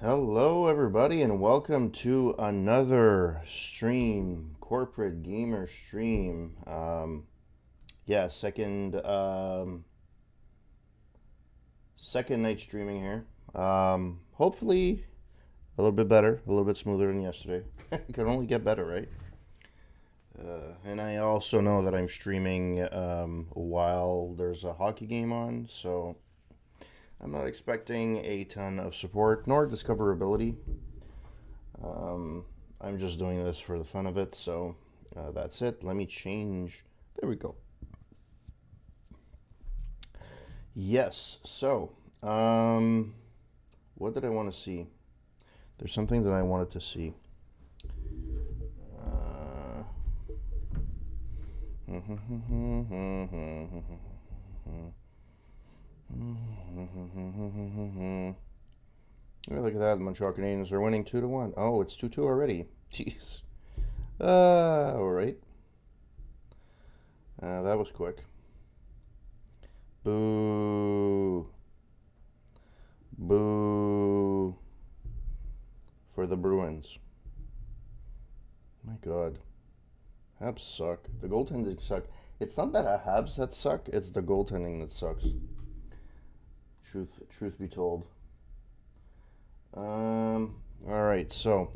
Hello, everybody, and welcome to another stream, corporate gamer stream. Yeah, second night streaming here. Hopefully a little bit better, a little bit smoother than yesterday. It can only get better, right? And I also know that I'm streaming while there's a hockey game on, so I'm not expecting a ton of support nor discoverability. Um, I'm just doing this for the fun of it, so that's it. Let me change. There we go. Yes, so, what did I want to see? There's something that I wanted to see. Uh, Yeah, look at that. The Montreal Canadiens are winning 2-1. Oh, it's 2-2 already. Jeez. All right. That was quick. Boo. Boo. For the Bruins. My God. Habs suck. The goaltending suck. It's not that Habs that suck, it's the goaltending that sucks. Truth be told. All right, so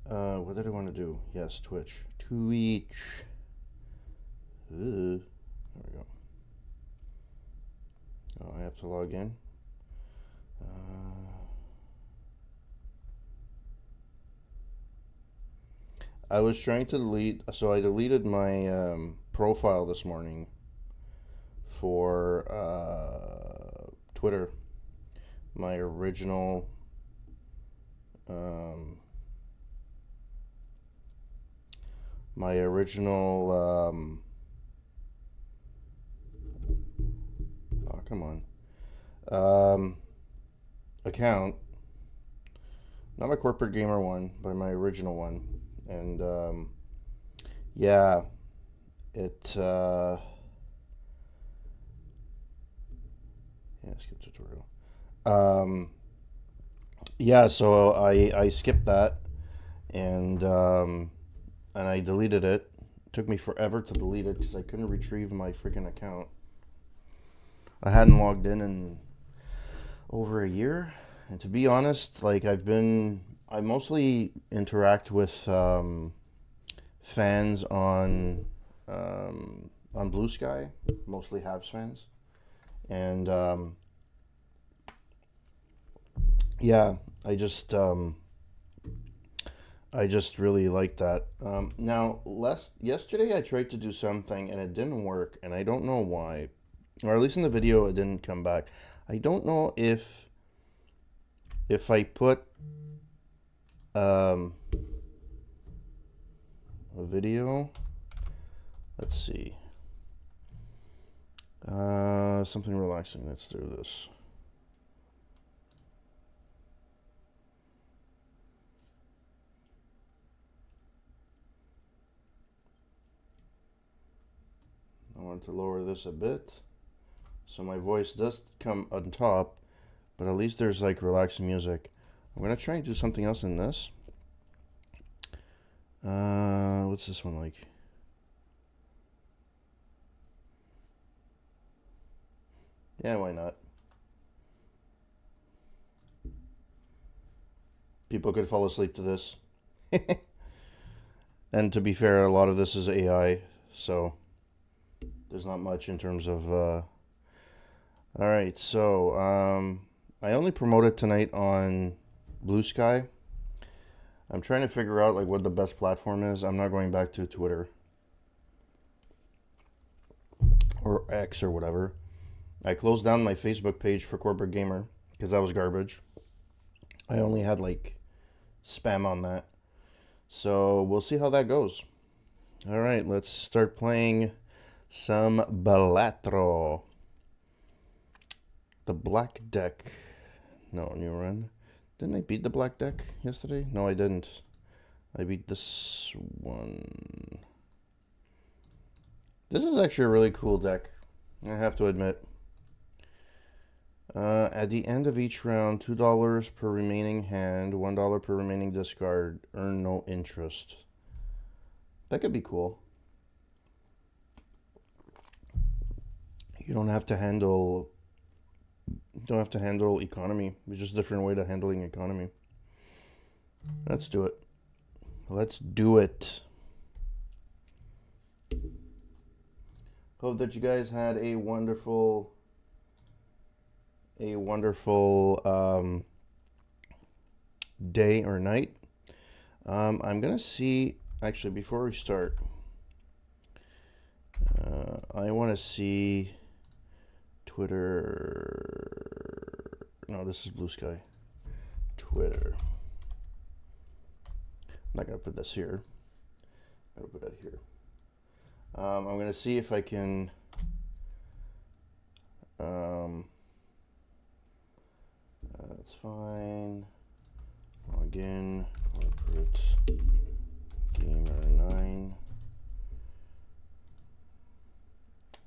what did I want to do? Yes, Twitch. Twitch. There we go. Oh, I have to log in. I was trying to delete, so I deleted my profile this morning for Twitter. My original um, my original oh, come on, account, not my corporate gamer one, but my original one. And yeah, it yeah, skip tutorial. Yeah, so I skipped that, and I deleted it. It took me forever to delete it because I couldn't retrieve my freaking account. I hadn't logged in over a year, and to be honest, like I mostly interact with fans on Blue Sky, mostly Habs fans, and yeah, I just really like that. Now, yesterday I tried to do something and it didn't work, and I don't know why, or at least in the video it didn't come back. I don't know if I put um, a video. Let's see. Something relaxing. Let's do this. I want to lower this a bit so my voice does come on top, but at least there's like relaxing music. I'm gonna try and do something else in this. What's this one like? Yeah, why not? People could fall asleep to this. And to be fair, a lot of this is AI, so there's not much in terms of. All right, so I only promoted tonight on Blue Sky. I'm trying to figure out like what the best platform is. I'm not going back to Twitter or X or whatever. I closed down my Facebook page for Corporate Gamer because that was garbage. I only had like spam on that. So we'll see how that goes. All right, let's start playing some Belatro. The black deck. No, new run. Didn't I beat the black deck yesterday? No, I didn't. I beat this one. This is actually a really cool deck, I have to admit. At the end of each round, $2 per remaining hand, $1 per remaining discard. Earn no interest. That could be cool. You don't have to handle economy. It's just a different way to handling economy. Let's do it. Let's do it. Hope that you guys had a wonderful day or night. I'm gonna see, actually, before we start, I want to see Twitter. No, this is Blue Sky. Twitter. I'm not gonna put this here. I'm gonna put that here. I'm gonna see if I can. That's fine. Login, corporate gamer 9.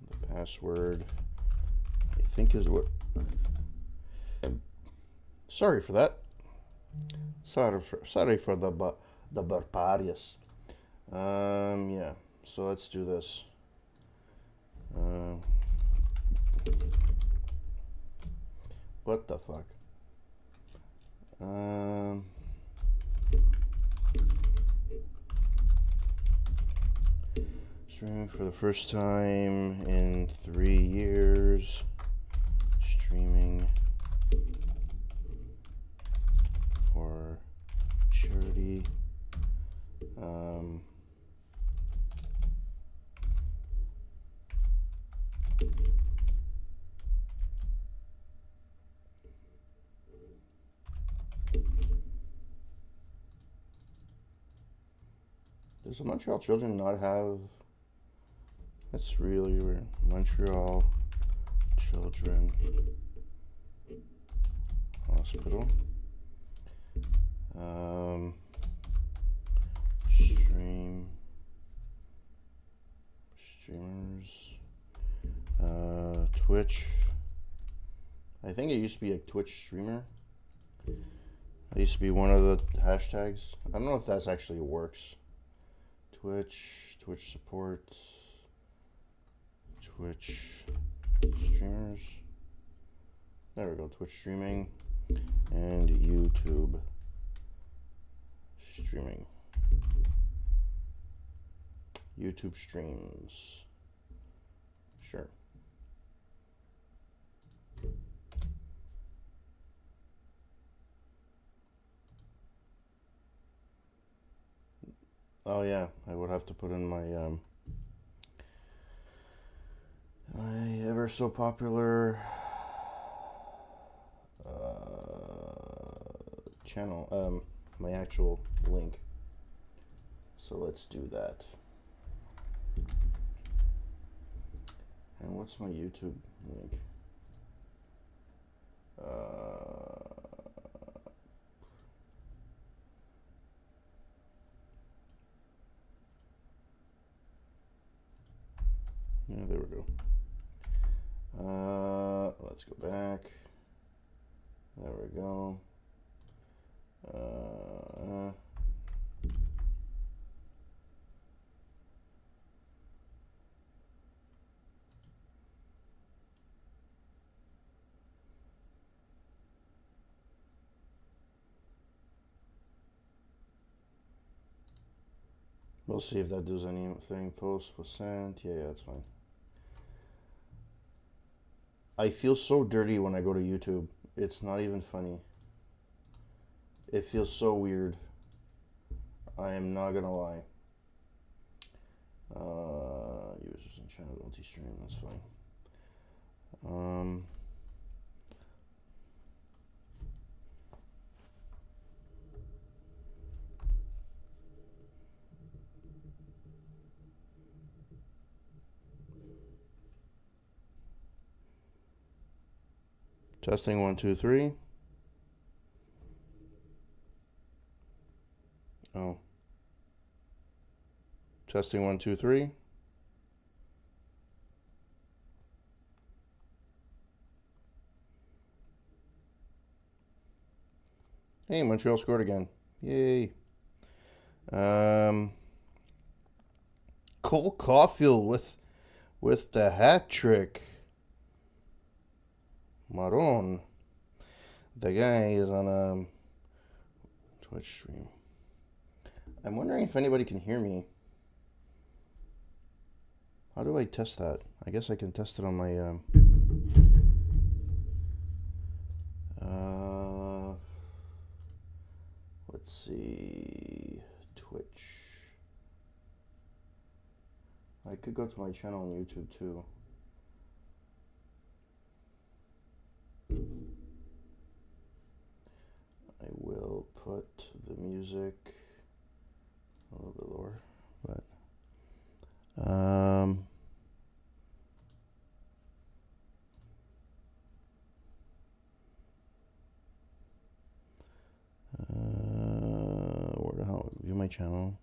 The password, I think, is what. Sorry for that. Sorry for the barbarious. Yeah. So let's do this. What the fuck? Streaming for the first time in 3 years. Streaming for charity. Does the Montreal Children not have... That's really weird. Montreal Children Hospital. Streamers. Twitch. I think it used to be a Twitch streamer. That used to be one of the hashtags. I don't know if that's actually works. Twitch support, Twitch streamers. There we go, Twitch streaming and YouTube streaming. YouTube streams. Sure. Oh yeah, I would have to put in my my ever so popular channel, my actual link. So let's do that. And what's my YouTube link? Yeah, there we go. Let's go back. There we go. We'll see if that does anything. Post was sent. Yeah, that's fine. I feel so dirty when I go to YouTube. It's not even funny. It feels so weird. I am not gonna lie. Users and channel multi-stream, that's fine. Testing 1, 2, 3. Oh. Testing 1, 2, 3. Hey, Montreal scored again. Yay. Um, Cole Caulfield with the hat trick. Maron. The guy is on a Twitch stream. I'm wondering if anybody can hear me. How do I test that? I guess I can test it on my let's see, Twitch. I could go to my channel on YouTube too. I will put the music a little bit lower, but where the hell? View my channel.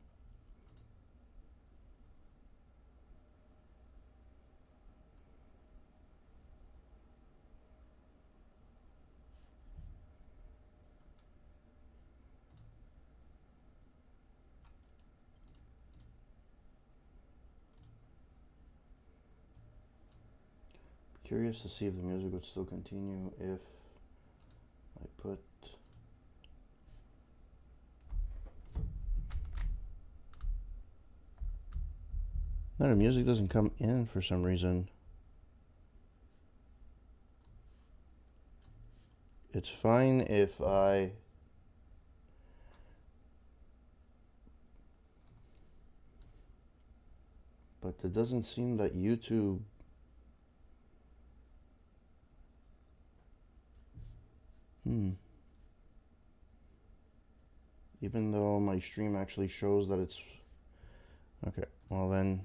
Curious to see if the music would still continue if I put. No, the music doesn't come in for some reason. It's fine if I. But it doesn't seem that YouTube. Even though my stream actually shows that it's. Okay, well then.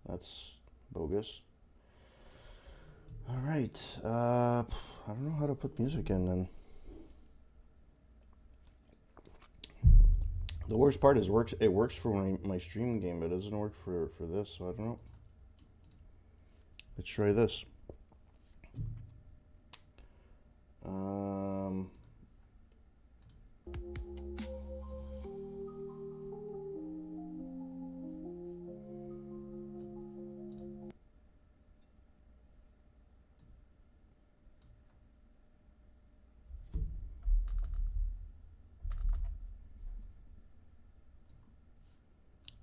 That's bogus. Alright, I don't know how to put music in then. The worst part is it works for my stream game, but it doesn't work for this, so I don't know. Let's try this.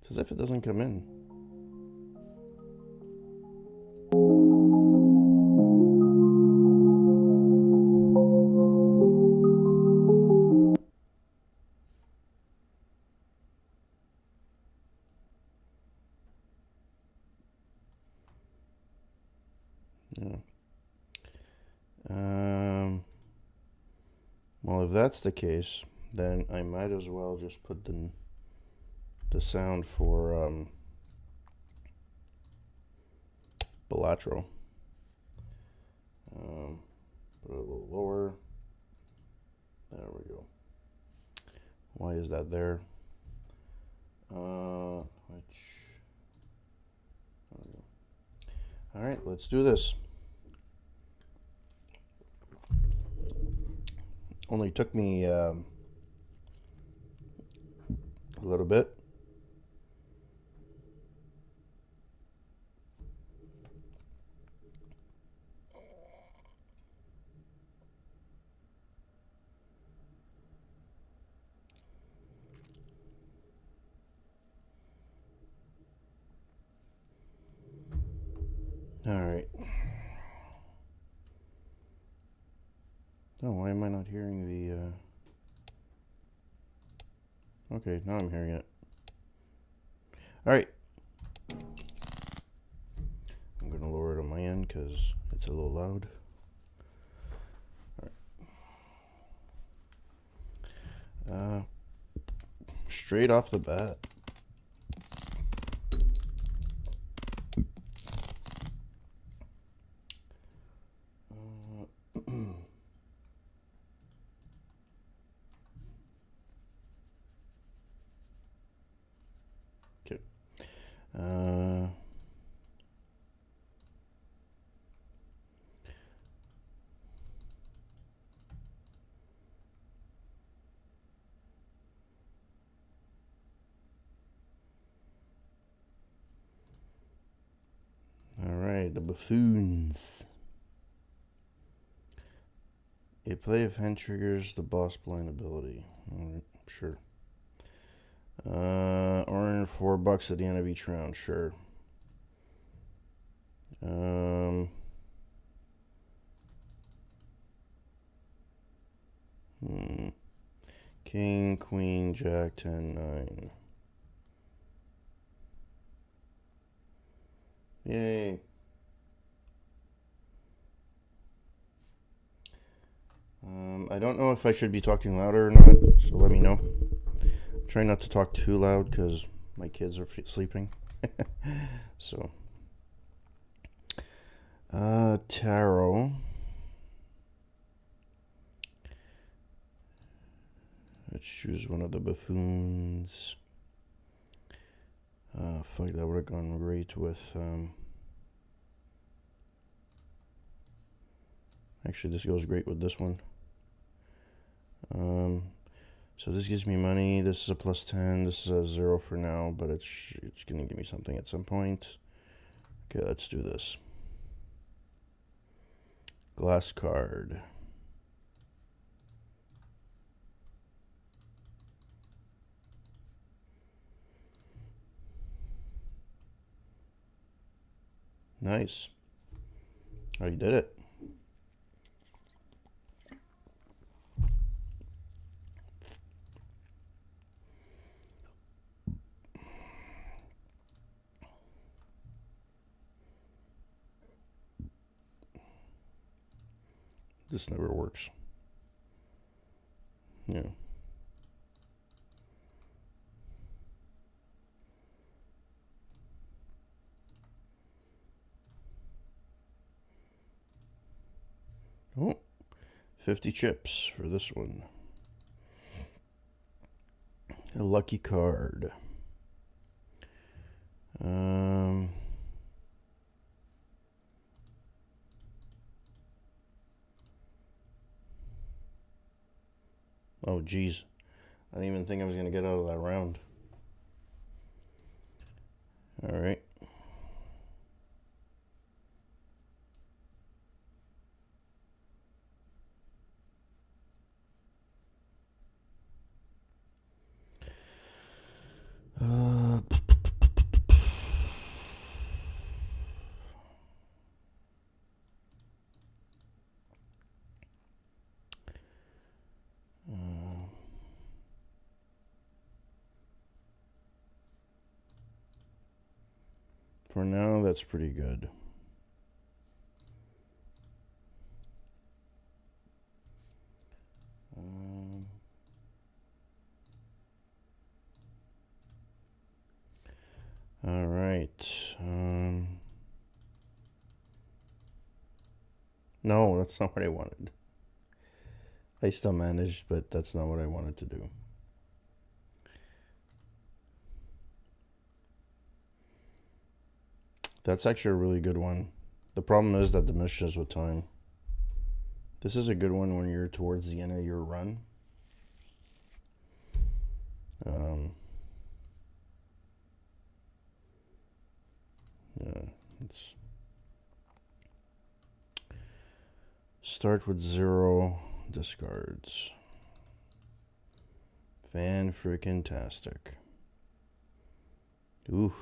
It's as if it doesn't come in. Yeah. Well, if that's the case, then I might as well just put the sound for Belatro. Put it a little lower. There we go. Why is that there? All right, let's do this. Only took me a little bit. All right. Oh, why am I not hearing the... Okay, now I'm hearing it. All right. I'm going to lower it on my end because it's a little loud. All right. Straight off the bat. the buffoons. A play of hand triggers the boss blind ability. Alright, sure. Earn $4 at the end of each round, sure. King, Queen, Jack, 10, 9. Yay. I don't know if I should be talking louder or not, so let me know. I'm trying not to talk too loud because my kids are sleeping. So, tarot. Let's choose one of the buffoons. Fuck, that would have gone great with, actually, this goes great with this one. So this gives me money. This is a plus 10. This is a 0 for now, but it's going to give me something at some point. Okay, let's do this. Glass card. Nice. Oh, you did it. This never works. Yeah. Oh, 50 chips for this one. A lucky card. Oh, geez. I didn't even think I was going to get out of that round. All right. For now, that's pretty good. All right. No, that's not what I wanted. I still managed, but that's not what I wanted to do. That's actually a really good one. The problem is that diminishes with time. This is a good one when you're towards the end of your run. Yeah, let's start with 0 discards. Fan-freaking-tastic. Ooh.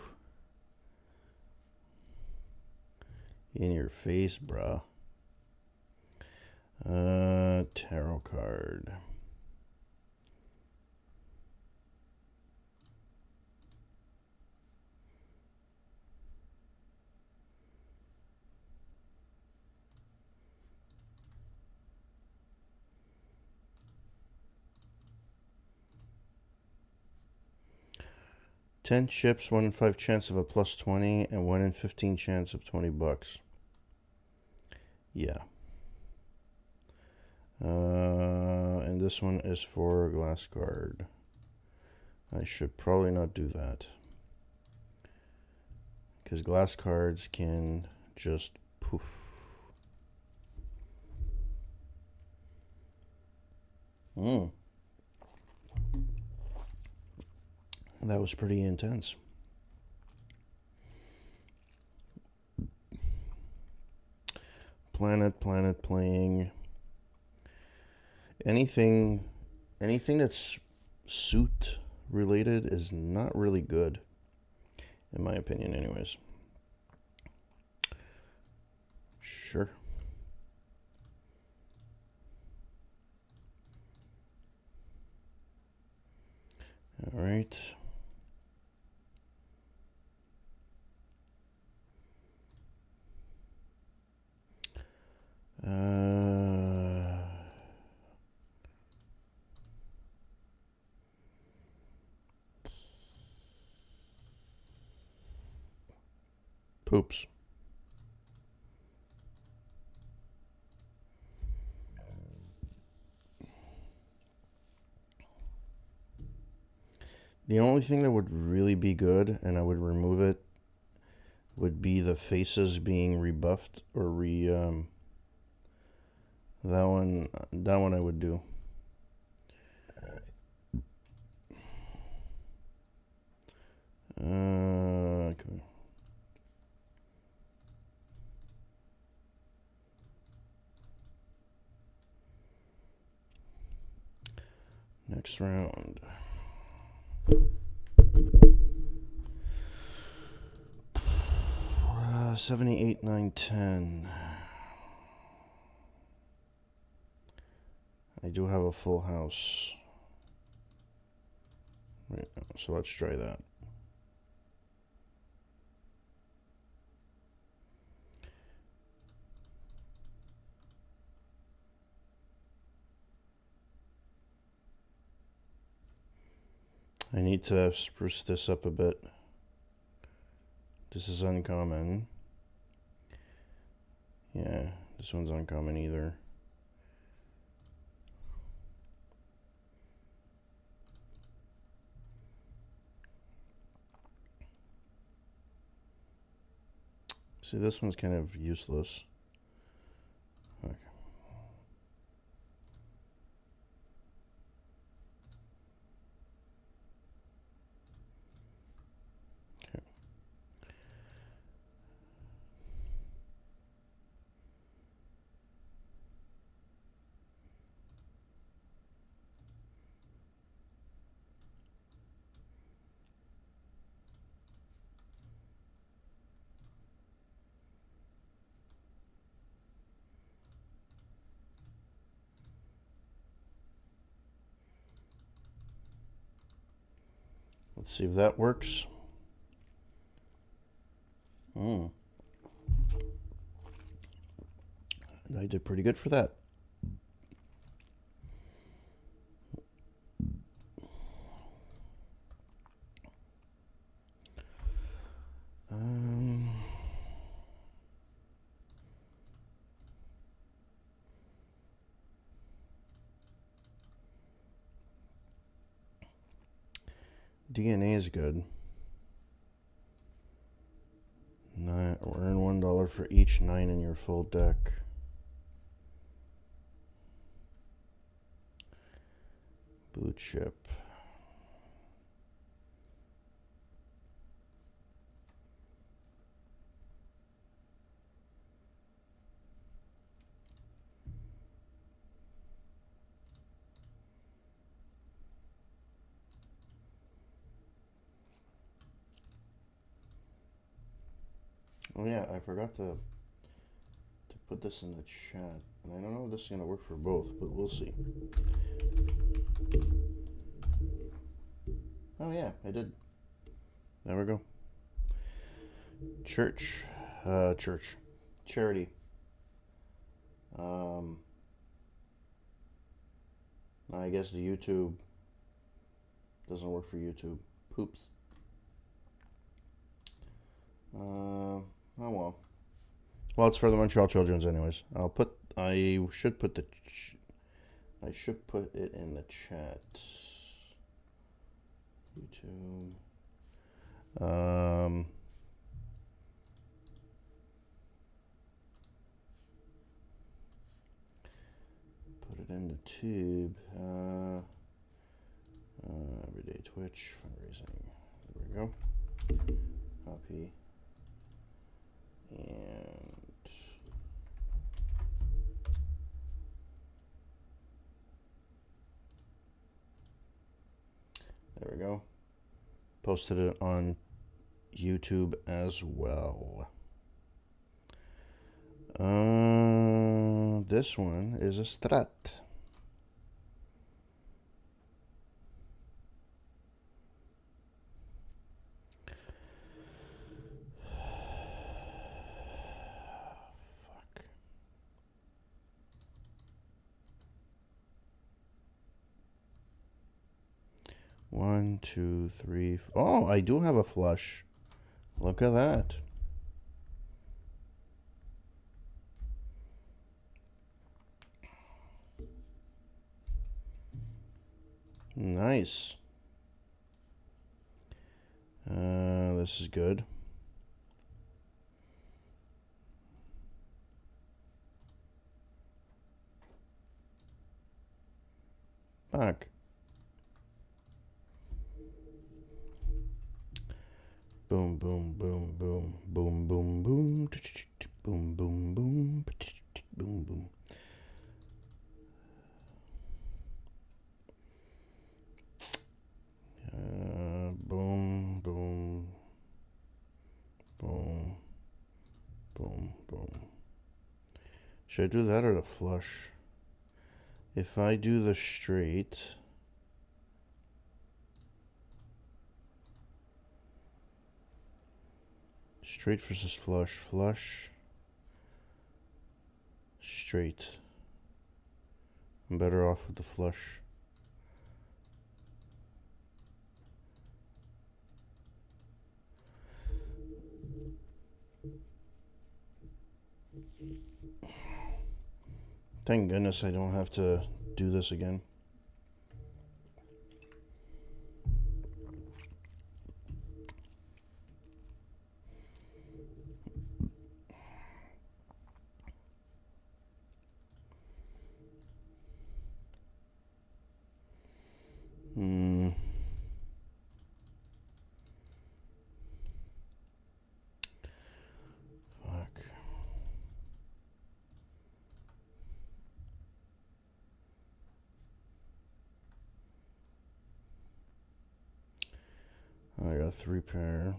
In your face, bruh. Tarot card. $10 chips, 1 in 5 chance of a plus 20, and 1 in 15 chance of $20. Yeah. And this one is for a glass card. I should probably not do that, because glass cards can just poof. That was pretty intense. Planet playing. Anything that's suit related is not really good, in my opinion, anyways. Sure. All right. Poops. The only thing that would really be good, and I would remove it, would be the faces being rebuffed or that one I would do. Okay. Next round. 78, 9, 10. I do have a full house right now, so let's try that. I need to spruce this up a bit. This is uncommon. Yeah, this one's uncommon either. See, this one's kind of useless. Okay. Okay. Let's see if that works. I did pretty good for that. DNA is good. Earn $1 for each 9 in your full deck. Blue chip. Oh yeah, I forgot to put this in the chat. And I don't know if this is going to work for both, but we'll see. Oh yeah, I did. There we go. Church. Charity. I guess the YouTube doesn't work for YouTube. Poops. Oh well. Well, it's for the Montreal Children's anyways. I should put it in the chat. YouTube. Put it in the tube. Everyday Twitch fundraising. There we go. Copy. And There we go. Posted it on YouTube as well. This one is a Strat. Fuck. One, two, three. Oh, I do have a flush. Look at that. Nice. This is good. Back. Boom, boom, boom, boom, boom, boom, boom, boom, boom, boom, boom, boom. Boom, boom, boom, boom, boom. Should I do that or the flush? If I do the straight, straight versus flush, flush, straight. I'm better off with the flush. Thank goodness I don't have to do this again. Fuck. I got 3 pair.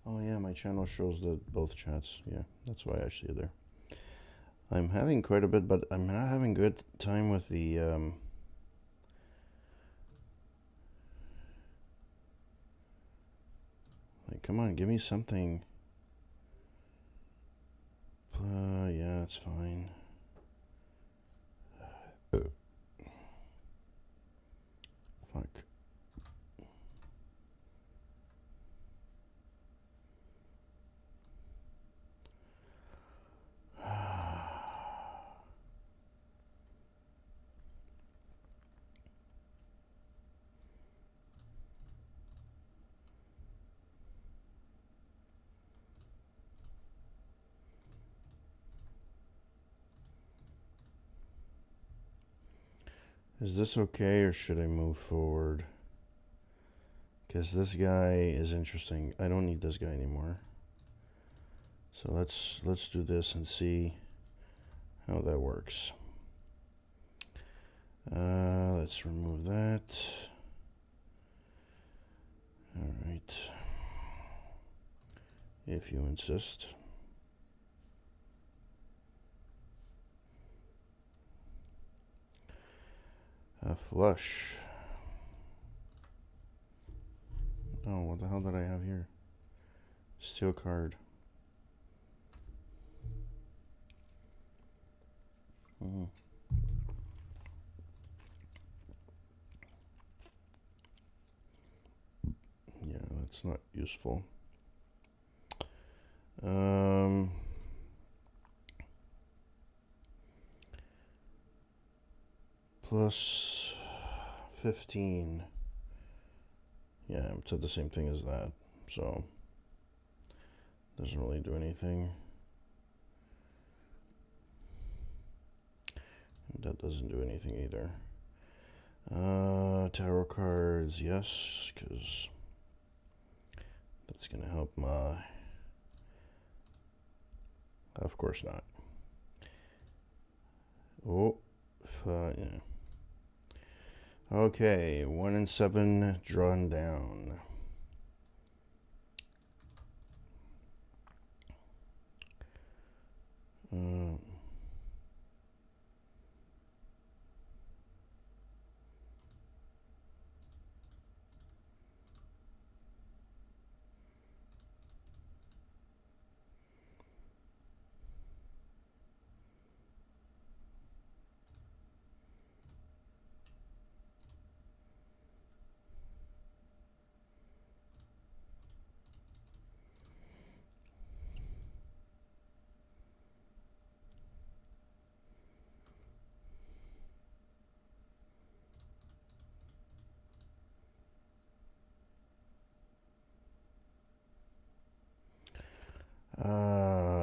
Oh yeah, my channel shows the both chats. Yeah, that's why I see it there. I'm having quite a bit, but I'm not having good time with the like, come on, give me something. Yeah, it's fine. Fuck. Is this okay or should I move forward? Because this guy is interesting. I don't need this guy anymore. So let's do this and see how that works. Let's remove that. All right. If you insist. A flush. Oh, what the hell did I have here? Steel card. That's not useful. Plus 15. Yeah, it's at the same thing as that. So, doesn't really do anything. That doesn't do anything either. Tarot cards, yes, because that's going to help my... Of course not. Oh, yeah. Okay, 1 and 7 drawn down.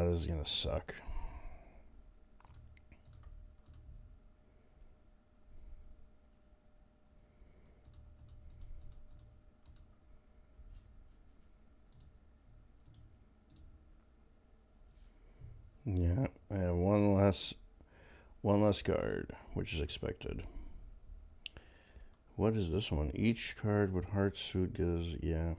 This is gonna suck. Yeah, I have one less card, which is expected. What is this one? Each card with heart suit gives, yeah.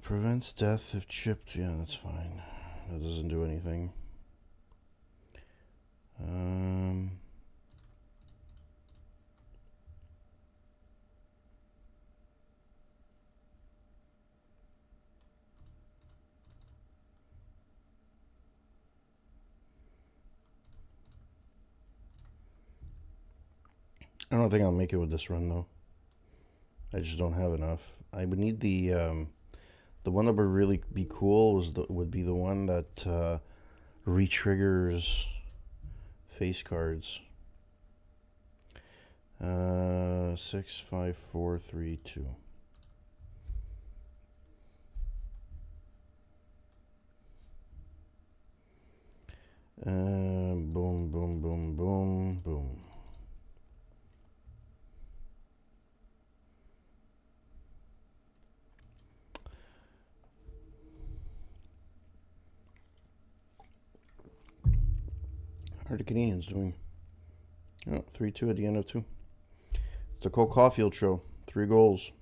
Prevents death if chipped. Yeah, that's fine. That doesn't do anything. I don't think I'll make it with this run though. I just don't have enough. I would need the one that would really be cool would be the one that re-triggers face cards. 6, 5, 4, 3, 2. Boom, boom, boom, boom, boom. How are the Canadians doing? Oh, 3-2 at the end of 2. It's the Cole Caulfield show. 3 goals.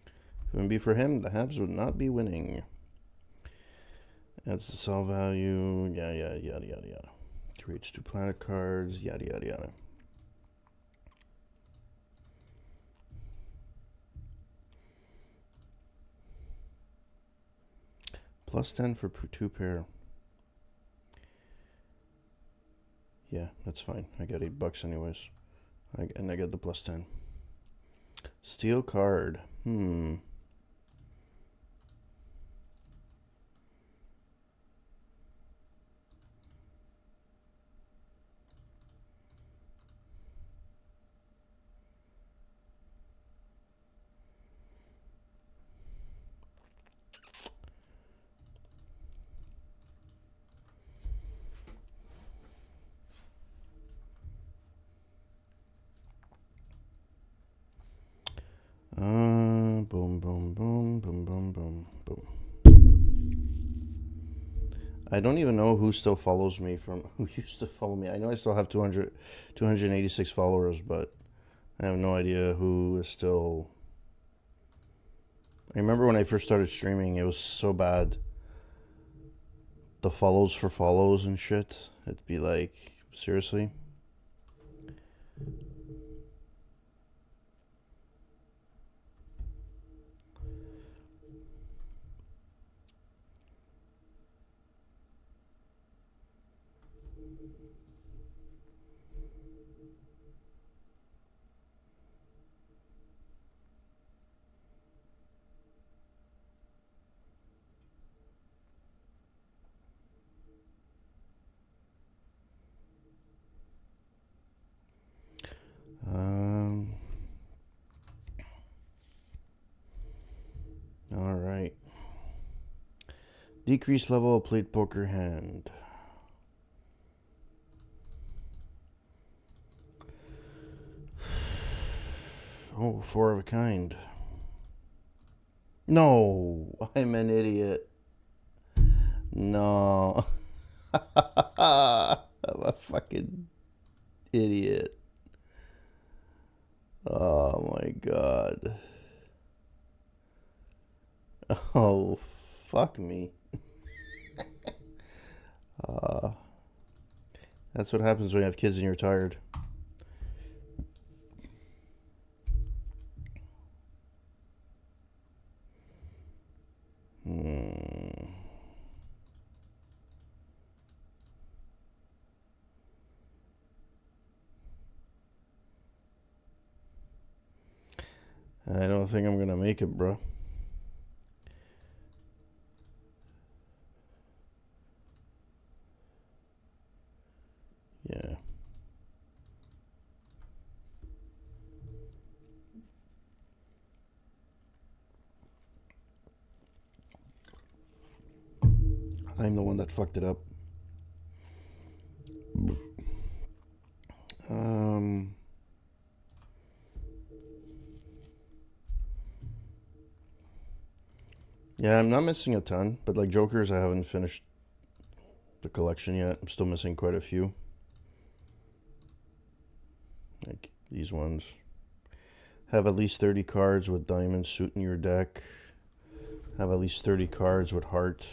If it wouldn't be for him, the Habs would not be winning. Adds the sell value. Yada, yada, yada, yada, yada. Creates 2 planet cards. Yada, yada, yada. Plus 10 for 2 pair. Yeah, that's fine. I got $8 anyways. And I get the plus 10. Steel card. Boom, boom, boom, boom, boom, boom, boom. I don't even know who still follows me who used to follow me. I know I still have 286 followers, but I have no idea who is still. I remember when I first started streaming, it was so bad. The follows for follows and shit. It'd be like, seriously? All right. Decrease level of played poker hand. Oh, four of a kind. No, I'm an idiot. No. I'm a fucking idiot. Oh my god. Oh, fuck me. That's what happens when you have kids and you're tired. I don't think I'm gonna make it, bro. Yeah. I'm the one that fucked it up. Yeah, I'm not missing a ton, but like Jokers, I haven't finished the collection yet. I'm still missing quite a few. Like these ones. Have at least 30 cards with diamond suit in your deck. Have at least 30 cards with heart.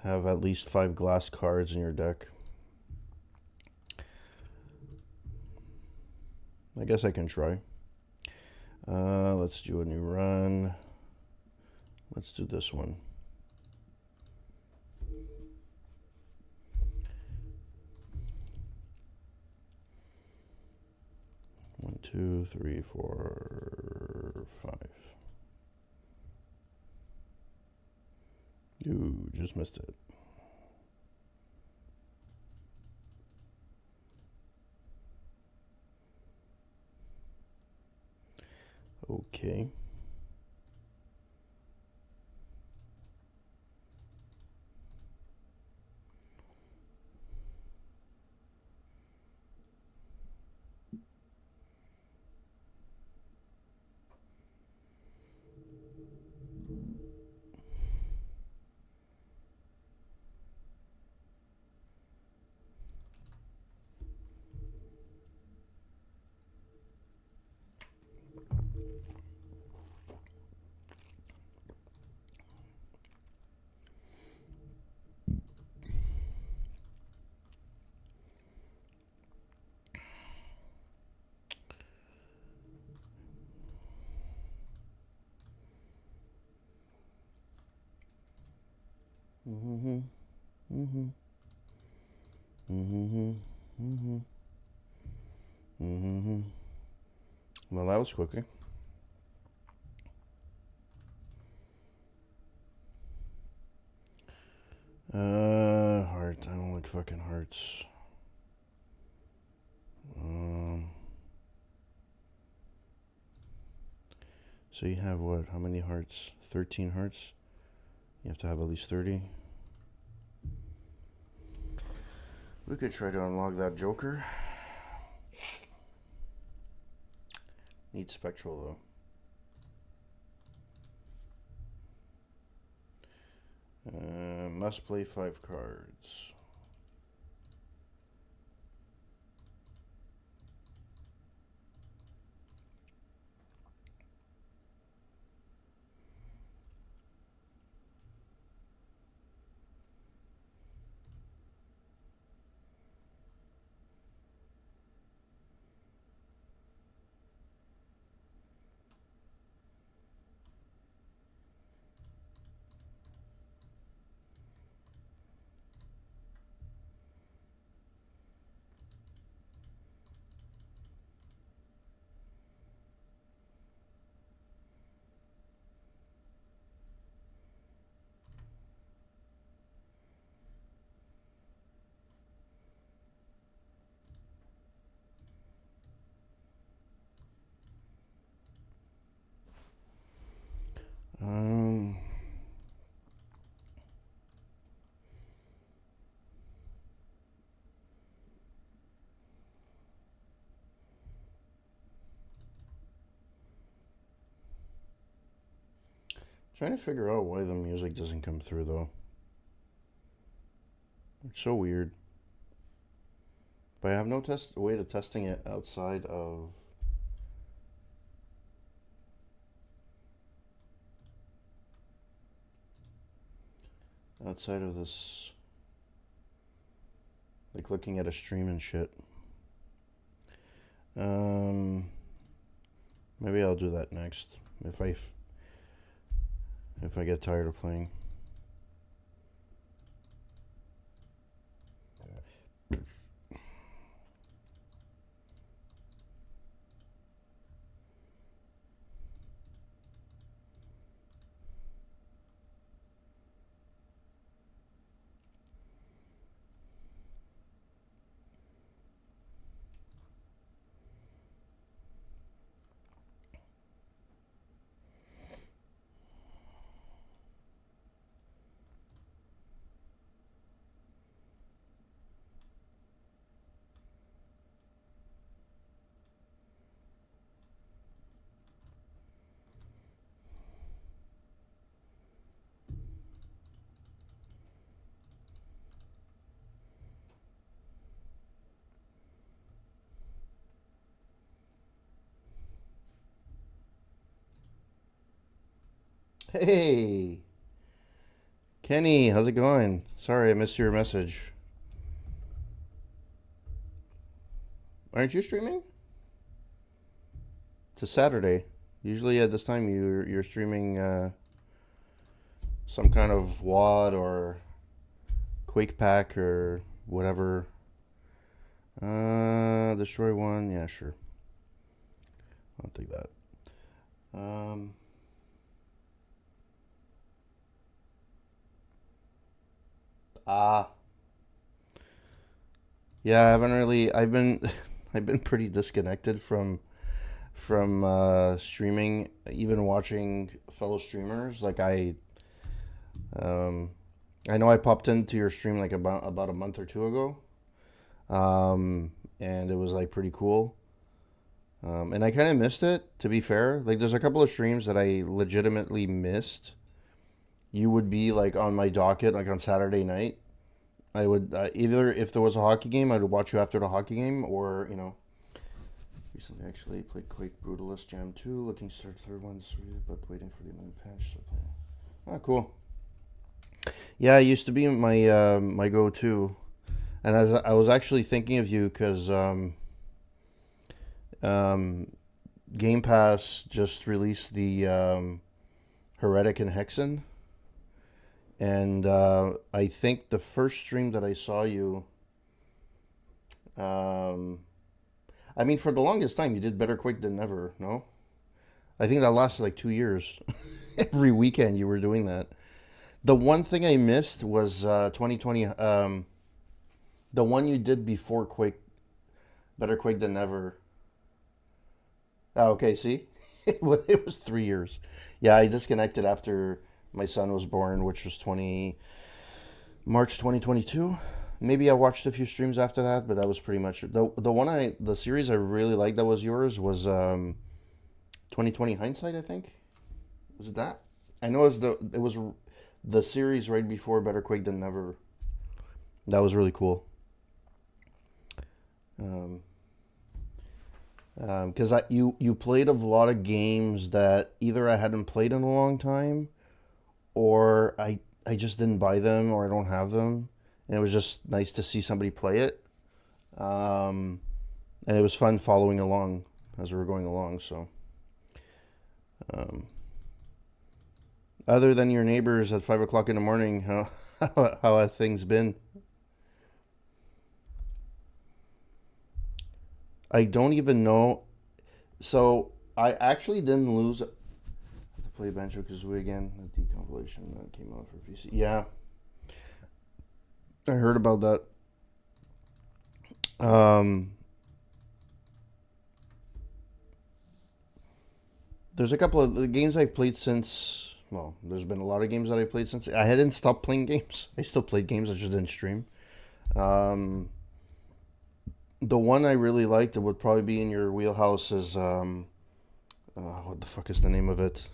Have at least 5 glass cards in your deck. I guess I can try. Let's do a new run. Let's do this one. One, two, three, 4, 5. Ooh, just missed it. Okay. Well, that was quicker. Heart. I don't like fucking hearts. So you have what? How many hearts? 13 hearts? You have to have at least 30. We could try to unlock that Joker. Need Spectral, though. Must play 5 cards. Trying to figure out why the music doesn't come through though. It's so weird. But I have no way to testing it outside of this, like looking at a stream and shit. Maybe I'll do that next if I get tired of playing. Hey, Kenny, how's it going? Sorry, I missed your message. Aren't you streaming? It's a Saturday. Usually at this time you're streaming some kind of WAD or Quake Pack or whatever. Destroy one, yeah, sure. I'll take that. Yeah, I haven't really. I've been, I've been pretty disconnected from streaming, even watching fellow streamers. Like I know I popped into your stream like about a month or two ago, and it was like pretty cool. And I kind of missed it, to be fair. Like, there's a couple of streams that I legitimately missed. You would be like on my docket, like on Saturday night. I would either if there was a hockey game, I would watch you after the hockey game, or recently actually played Quake Brutalist Jam 2, looking to start third one this week, but waiting for the amendment patch. So oh, cool. Yeah, it used to be my my go-to, and as I was actually thinking of you because Game Pass just released the Heretic and Hexen. And I think the first stream that I saw you, I mean, for the longest time, you did better Quake than never, no? I think that lasted like 2 years. Every weekend you were doing that. The one thing I missed was 2020. The one you did before Quake, better Quake than never. Oh, okay, see? It was 3 years. Yeah, I disconnected after my son was born, which was March 2022. Maybe I watched a few streams after that, but that was pretty much it. The series I really liked that was yours was 2020 Hindsight, I think. Was it that? I know it was the series right before Better Quake Than Never. That was really cool. Because you played a lot of games that either I hadn't played in a long time, or I just didn't buy them, or I don't have them, and it was just nice to see somebody play it, and it was fun following along as we were going along. So, other than your neighbors at 5 o'clock in the morning, how have things been? I don't even know. So I actually didn't lose. To play Banjo Kazooie again. The decompilation that came out for PC. Yeah, I heard about that. There's a couple of the games I've played since. Well, there's been a lot of games that I've played since. I hadn't stopped playing games. I still played games. I just didn't stream. The one I really liked that would probably be in your wheelhouse is what the fuck is the name of it?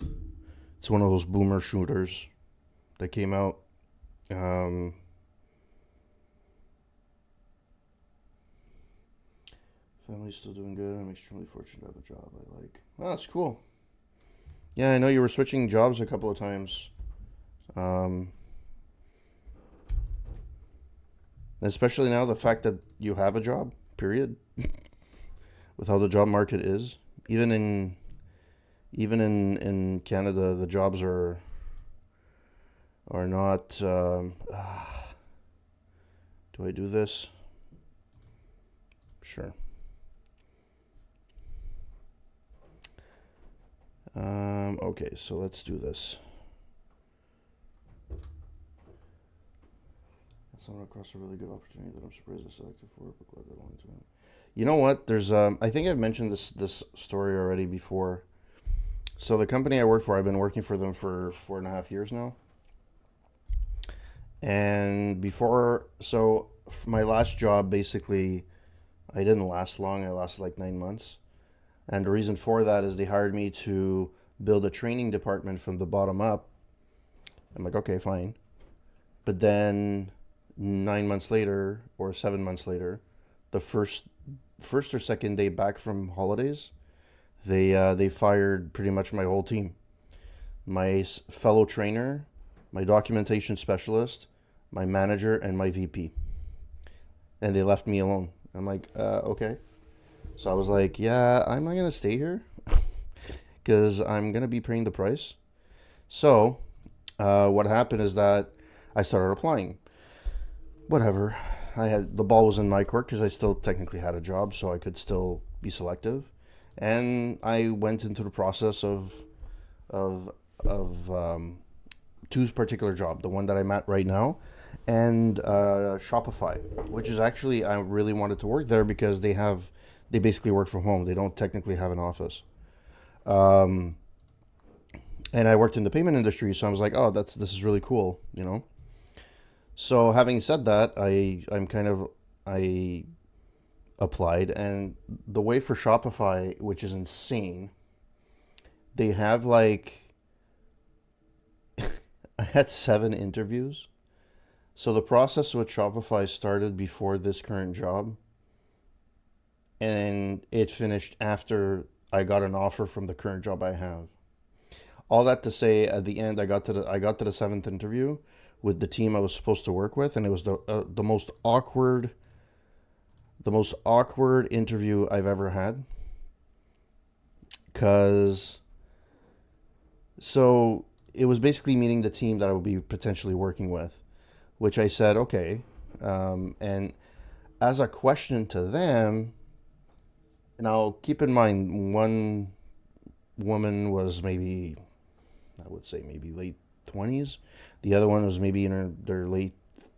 It's one of those boomer shooters that came out. Um, Family's still doing good. I'm extremely fortunate to have a job I like. Oh, that's cool. Yeah, I know you were switching jobs a couple of times. Um, Especially now, the fact that you have a job, period, with how the job market is. Even in in Canada, the jobs are not. Do I do this? Sure. Okay, so let's do this. I stumbled across a really good opportunity that I'm surprised I selected for, but glad that I wanted to. You know what? There's I think I've mentioned this story already before. So the company I work for, I've been working for them for 4.5 years now. And before, so my last job, basically, I didn't last long. I lasted like 9 months. And the reason for that is they hired me to build a training department from the bottom up. I'm like, okay, fine. But then 9 months later or 7 months later, the first or second day back from holidays, they fired pretty much my whole team. My fellow trainer, my documentation specialist, my manager, and my VP. And they left me alone. I'm like, okay. So I was like, yeah, I'm not going to stay here because I'm going to be paying the price. So what happened is that I started applying. Whatever. The ball was in my court because I still technically had a job, so I could still be selective. And I went into the process of two's particular job, the one that I'm at right now, and Shopify, which is actually I really wanted to work there because they basically work from home. They don't technically have an office. Um, and I worked in the payment industry, so I was like, oh, this is really cool, you know. So having said that, I applied, and the way for Shopify, which is insane, they have like I had 7 interviews. So the process with Shopify started before this current job, and it finished after I got an offer from the current job I have. All that to say, at the end, I got to the 7th interview with the team I was supposed to work with, and it was the most awkward interview I've ever had. Cause so it was basically meeting the team that I would be potentially working with, which I said okay, and as a question to them. Now keep in mind, one woman was maybe, I would say maybe late 20s. The other one was maybe in their late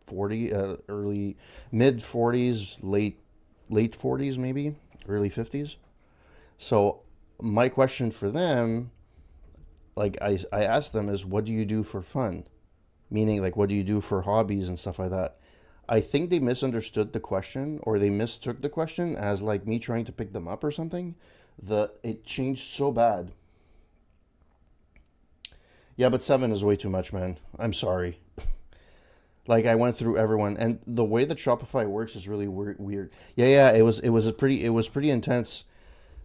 40, early mid 40s, late 40s, maybe early 50s. So my question for them, like I asked them, is what do you do for fun? Meaning, like, what do you do for hobbies and stuff like that? I think they misunderstood the question, or they mistook the question as like me trying to pick them up or something. It changed so bad. Yeah, but 7 is way too much, man. I'm sorry. Like, I went through everyone, and the way that Shopify works is really weird. Yeah, yeah, it was pretty intense.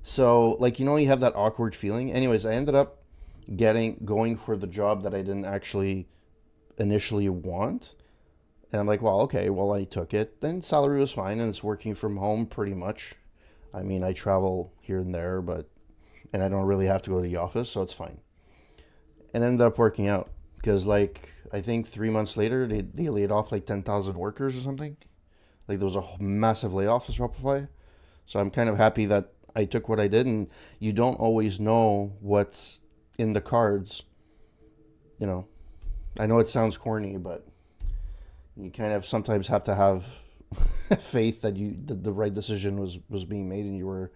So, like, you have that awkward feeling. Anyways, I ended up going for the job that I didn't actually initially want. And I'm like, well, okay, well, I took it. Then salary was fine, and it's working from home pretty much. I mean, I travel here and there, and I don't really have to go to the office, so it's fine. And ended up working out because, like, I think 3 months later, they laid off like 10,000 workers or something. Like, there was a massive layoff at Shopify. So I'm kind of happy that I took what I did, and you don't always know what's in the cards. You know, I know it sounds corny, but you kind of sometimes have to have faith that the right decision was being made, and you were,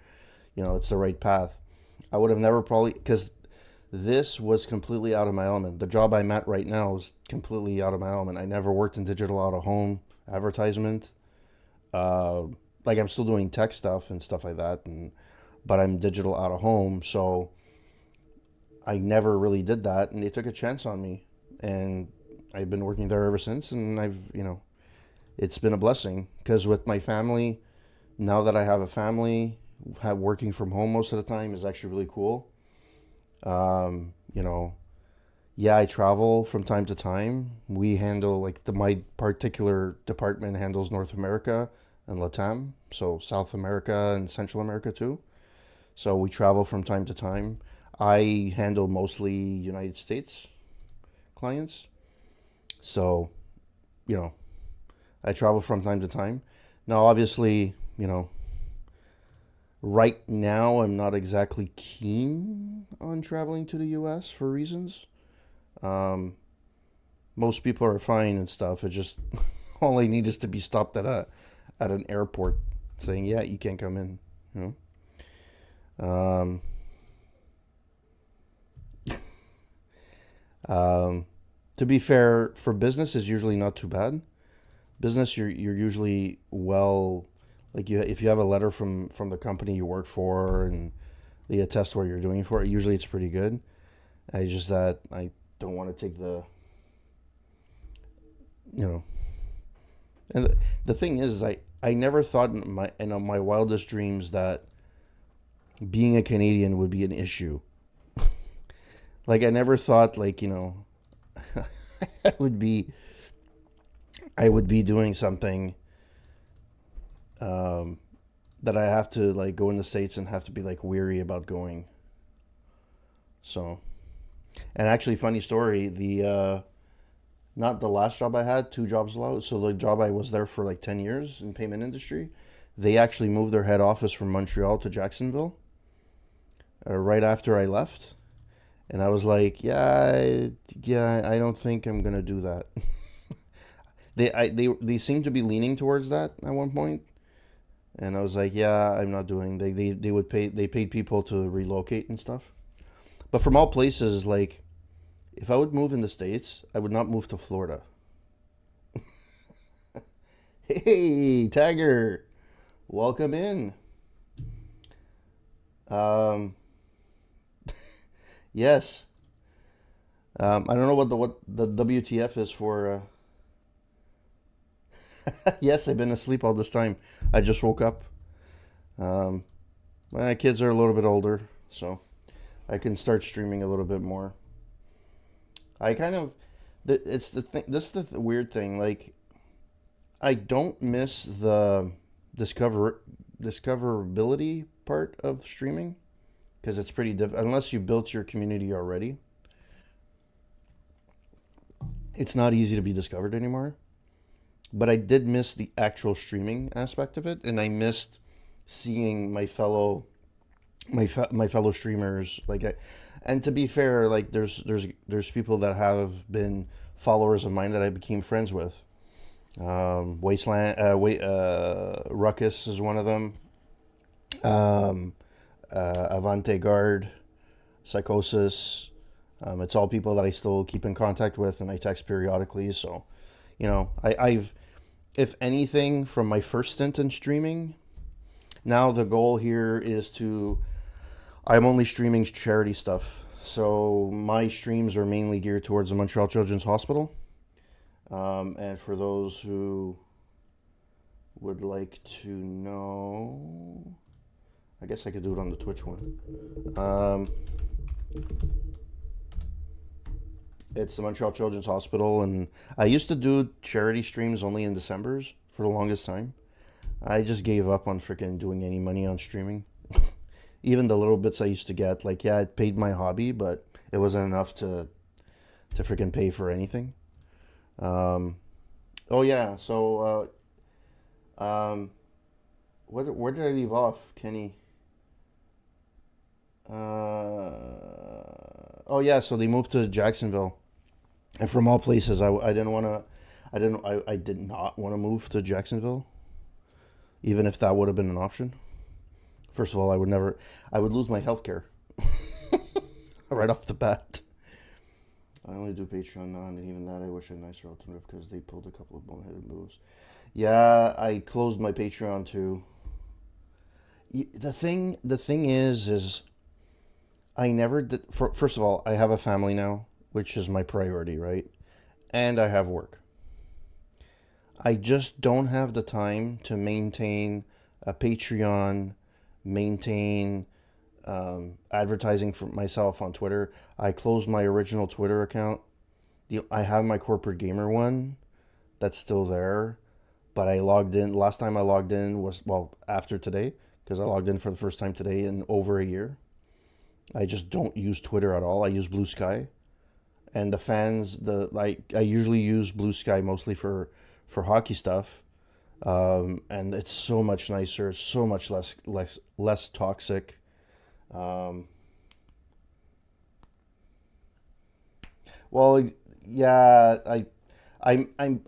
it's the right path. I would have never probably, because this was completely out of my element. The job I'm at right now is completely out of my element. I never worked in digital out of home advertisement. Like, I'm still doing tech stuff and stuff like that, but I'm digital out of home. So I never really did that, and they took a chance on me, and I've been working there ever since, and it's been a blessing because with my family, now that I have a family, working from home most of the time is actually really cool. Um, you know, yeah, I travel from time to time. We handle like my particular department handles North America and Latam, so South America and Central America too. So we travel from time to time. I handle mostly United States clients. So, you know, I travel from time to time. Now, obviously, right now I'm not exactly keen on traveling to the US for reasons. Um, Most people are fine and stuff. It just all I need is to be stopped at an airport saying, "Yeah, you can't come in." You know. Um, to be fair, for business is usually not too bad. Business, you're usually well, like if you have a letter from the company you work for and they attest what you're doing for it. Usually, it's pretty good. I just that I don't want to take you know, and the thing is, I never thought in my wildest dreams that being a Canadian would be an issue. Like I never thought I would be I would be doing something um, that I have to like go in the States and have to be like weary about going. So, and actually, funny story, the not the last job I had, two jobs ago. So the job I was there for like 10 years in payment industry, they actually moved their head office from Montreal to Jacksonville right after I left, and I was like, yeah, I don't think I'm gonna do that. They seemed to be leaning towards that at one point, and I was like, yeah, I'm not doing. They paid people to relocate and stuff, but from all places, like if I would move in the States, I would not move to Florida. Hey, Tiger, welcome in. Um, yes. I don't know what the WTF is for. Yes, I've been asleep all this time. I just woke up. Um, my kids are a little bit older, so I can start streaming a little bit more. I kind of, it's the thing. This is the weird thing. Like, I don't miss the discover discoverability part of streaming because it's pretty unless you built your community already. It's not easy to be discovered anymore. But I did miss the actual streaming aspect of it, and I missed seeing my fellow streamers. And to be fair, like there's people that have been followers of mine that I became friends with. Wasteland, Ruckus is one of them. Um, Avante Guard, Psychosis. It's all people that I still keep in contact with, and I text periodically. So, I've if anything, from my first stint in streaming, now the goal here is I'm only streaming charity stuff. So my streams are mainly geared towards the Montreal Children's Hospital. And for those who would like to know, I guess I could do it on the Twitch one. It's the Montreal Children's Hospital, and I used to do charity streams only in December's for the longest time. I just gave up on freaking doing any money on streaming. Even the little bits I used to get, like yeah, it paid my hobby, but it wasn't enough to freaking pay for anything. Um, oh yeah, so where did I leave off, Kenny? Oh yeah, so they moved to Jacksonville. And from all places, I didn't want to, I did not want to move to Jacksonville, even if that would have been an option. First of all, I would lose my health care right off the bat. I only do Patreon now, and even that, I wish I had a nicer alternative because they pulled a couple of boneheaded moves. Yeah, I closed my Patreon too. The thing is I never did. First of all, I have a family now, which is my priority, right? And I have work. I just don't have the time to maintain a Patreon, maintain advertising for myself on Twitter. I closed my original Twitter account. I have my corporate gamer one that's still there, but I logged in. Last time I logged in was, well, after today, because I logged in for the first time today in over a year. I just don't use Twitter at all. I use Blue Sky, and the fans, I usually use Blue Sky mostly for hockey stuff, and it's so much nicer. It's so much less toxic. Um, well, yeah, I'm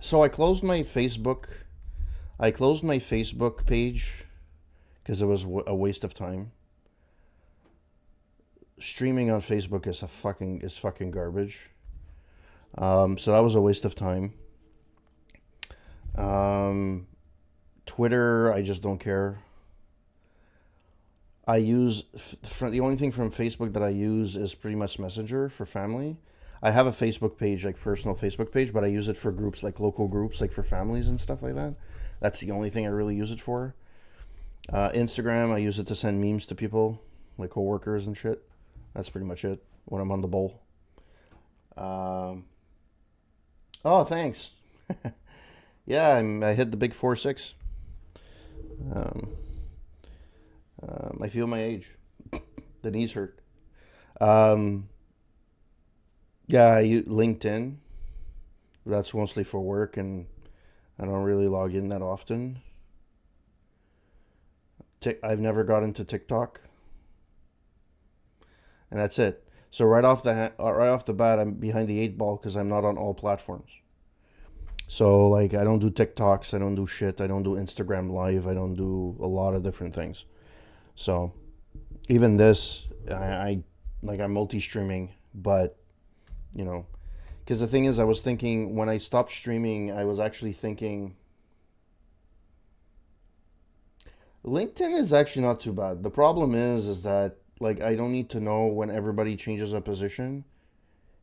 so I closed my Facebook. I closed my Facebook page because it was a waste of time. Streaming on Facebook is fucking garbage. So that was a waste of time. Um, Twitter, I just don't care. I use the only thing from Facebook that I use is pretty much Messenger for family. I have a Facebook page, like personal Facebook page, but I use it for groups, like local groups, like for families and stuff like that. That's the only thing I really use it for. Instagram, I use it to send memes to people, like coworkers and shit. That's pretty much it when I'm on the bowl. Um, oh, thanks. Yeah, I hit the big 4-6. Um, I feel my age. The knees hurt. Um, yeah, I use LinkedIn. That's mostly for work, and I don't really log in that often. I've never got into TikTok, and that's it. So right off the bat, I'm behind the eight ball because I'm not on all platforms. So like, I don't do TikToks, I don't do shit, I don't do Instagram Live, I don't do a lot of different things. So even this, I like I'm multi-streaming, but you know, because the thing is, I was thinking when I stopped streaming, I was actually thinking LinkedIn is actually not too bad. The problem is that like I don't need to know when everybody changes a position.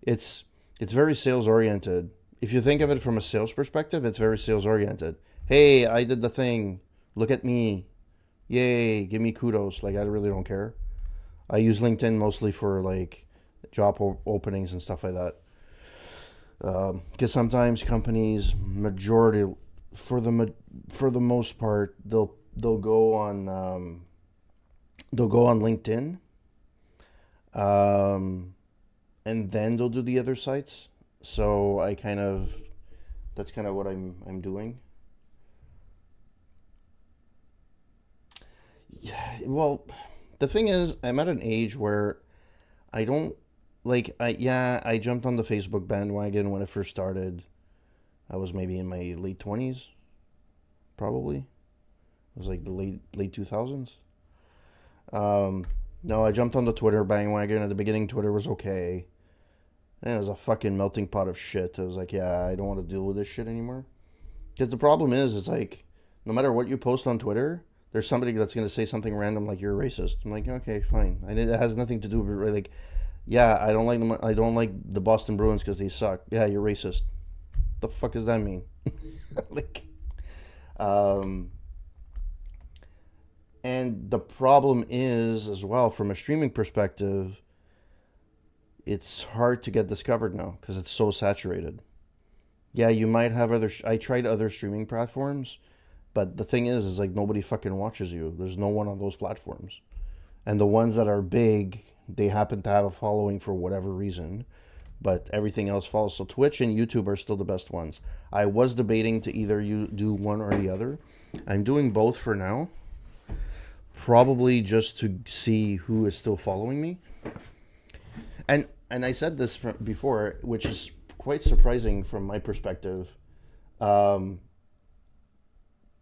It's it's very sales oriented. If you think of it from a sales perspective, it's very sales oriented. Hey, I did the thing. Look at me. Yay, give me kudos. Like I really don't care. I use LinkedIn mostly for like openings and stuff like that. Because sometimes companies, majority, for for the most part, they'll go on LinkedIn, um, and then they'll do the other sites. So I kind of that's kind of what I'm doing. Yeah, well, the thing is, I'm at an age where I don't like I yeah, I jumped on the Facebook bandwagon when it first started. I was maybe in my late 20s, probably. It was like the late 2000s. Um no, I jumped on the Twitter bandwagon. At the beginning Twitter was okay. And it was a fucking melting pot of shit. I was like, yeah, I don't want to deal with this shit anymore. Because the problem is like, no matter what you post on Twitter, there's somebody that's going to say something random like you're a racist. I'm like, okay, fine. And it has nothing to do with like, yeah, I don't like them. I don't like the Boston Bruins because they suck. Yeah, you're racist. The fuck does that mean? Like, um, and the problem is as well from a streaming perspective, it's hard to get discovered now because it's so saturated. Yeah, you might have other. I tried other streaming platforms, but the thing is like nobody fucking watches you. There's no one on those platforms, and the ones that are big, they happen to have a following for whatever reason, but everything else falls. So Twitch and YouTube are still the best ones. I was debating to either you do one or the other. I'm doing both for now, probably just to see who is still following me. And I said this before, which is quite surprising from my perspective. Um,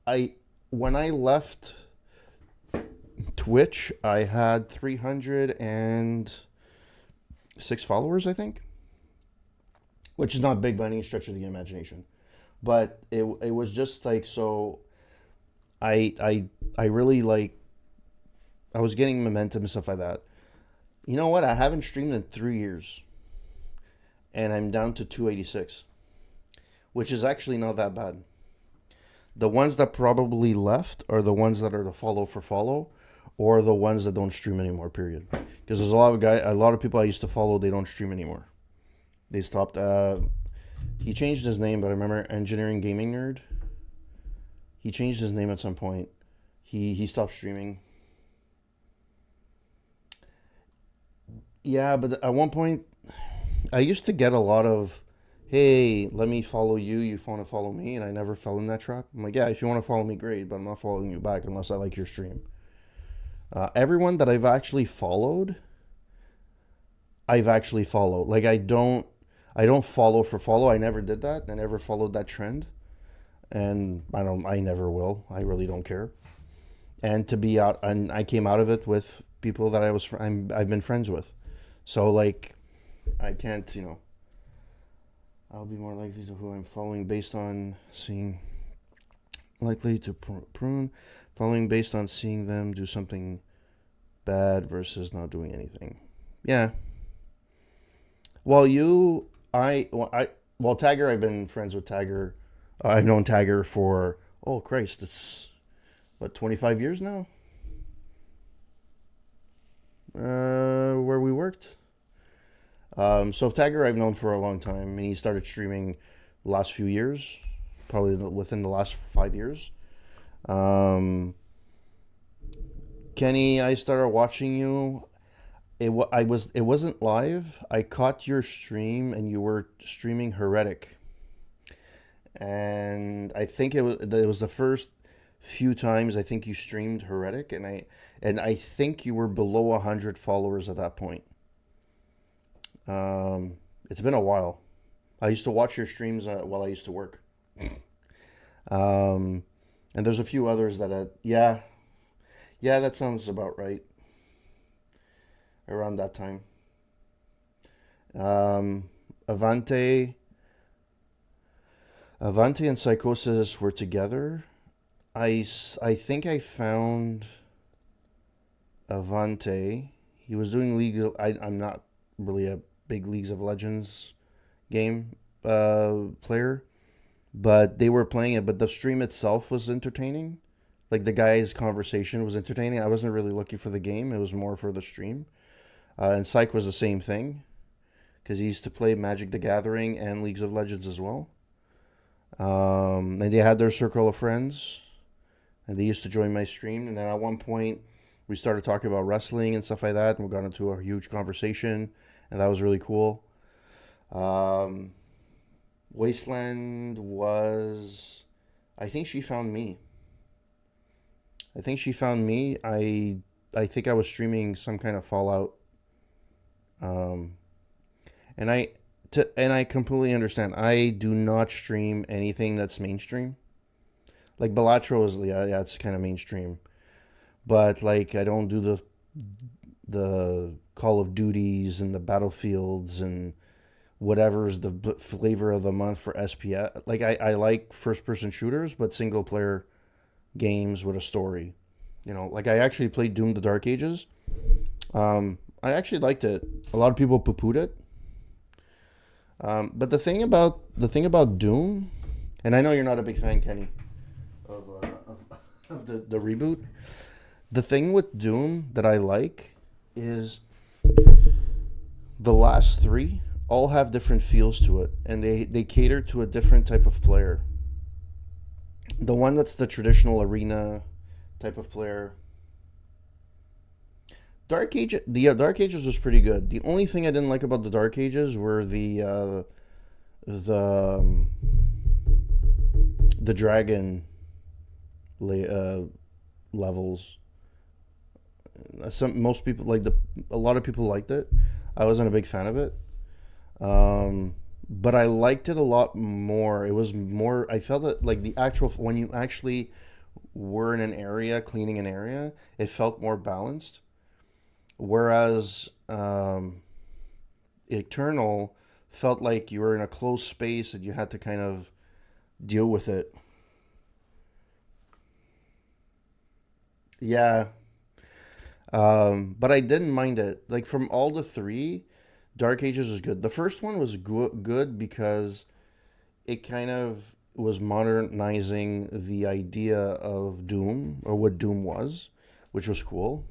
I when I left Twitch, I had 306 followers, I think, which is not big by any stretch of the imagination, but it was just like so. I I I really like I was getting momentum and stuff like that. You know what? I haven't streamed in 3 years, and I'm down to 286, which is actually not that bad. The ones that probably left are the ones that are the follow for follow, or the ones that don't stream anymore. Period. Because there's a lot of people I used to follow. They don't stream anymore. They stopped. He changed his name, but I remember Engineering Gaming Nerd. He changed his name at some point. He stopped streaming. Yeah, but at one point, I used to get a lot of, hey, let me follow you. You want to follow me, and I never fell in that trap. I'm like, yeah, if you want to follow me, great, but I'm not following you back unless I like your stream. Everyone that I've actually followed. Like I don't follow for follow. I never did that. I never followed that trend, and I never will. I really don't care. And to be out, and I came out of it with people that I've been friends with. So like, I can't, I'll be more likely to who I'm following based on seeing, likely to prune, following based on seeing them do something bad versus not doing anything. Yeah. Well, Tagger, I've been friends with Tagger. I've known Tagger for, oh Christ, it's, what, 25 years now? Where we worked. So Tagger I've known for a long time, and he started streaming the last few years, probably within the last 5 years. Kenny, I started watching you. It wasn't live. I caught your stream, and you were streaming Heretic, and I think it was the first few times I think you streamed Heretic, and I think you were below 100 followers at that point. It's been a while. I used to watch your streams while I used to work. Um, and there's a few others yeah, yeah, that sounds about right. Around that time. Um, Avante, Avante and Psychosis were together. I think I found Avante. He was doing I'm not really a big Leagues of Legends game player, but they were playing it. But the stream itself was entertaining. Like the guy's conversation was entertaining. I wasn't really looking for the game; it was more for the stream. And Psych was the same thing because he used to play Magic the Gathering and Leagues of Legends as well. And they had their circle of friends, and they used to join my stream. And then at one point, we started talking about wrestling and stuff like that, and we got into a huge conversation, and that was really cool. Um, Wasteland was, I think she found me. I think she found me. I think I was streaming some kind of Fallout, um, and I completely understand. I do not stream anything that's mainstream. Like Belatro is, yeah, it's kind of mainstream, but like I don't do the Call of Duties and the Battlefields and whatever's the flavor of the month for SPS. Like I like first person shooters, but single player games with a story. Like I actually played Doom: The Dark Ages. I actually liked it. A lot of people poo-pooed it. But the thing about Doom, and I know you're not a big fan, Kenny, of the reboot. The thing with Doom that I like is the last three all have different feels to it, and they cater to a different type of player. The one that's the traditional arena type of player. Dark Ages was pretty good. The only thing I didn't like about the Dark Ages were the the dragon levels. Most people a lot of people liked it. I wasn't a big fan of it, but I liked it a lot more. It was more. I felt that like the actual when you actually were in an area cleaning an area, it felt more balanced. Whereas Eternal felt like you were in a closed space and you had to kind of deal with it. Yeah, But I didn't mind it. Like from all the three, Dark Ages was good. The first one was good because it kind of was modernizing the idea of Doom or what Doom was, which was cool.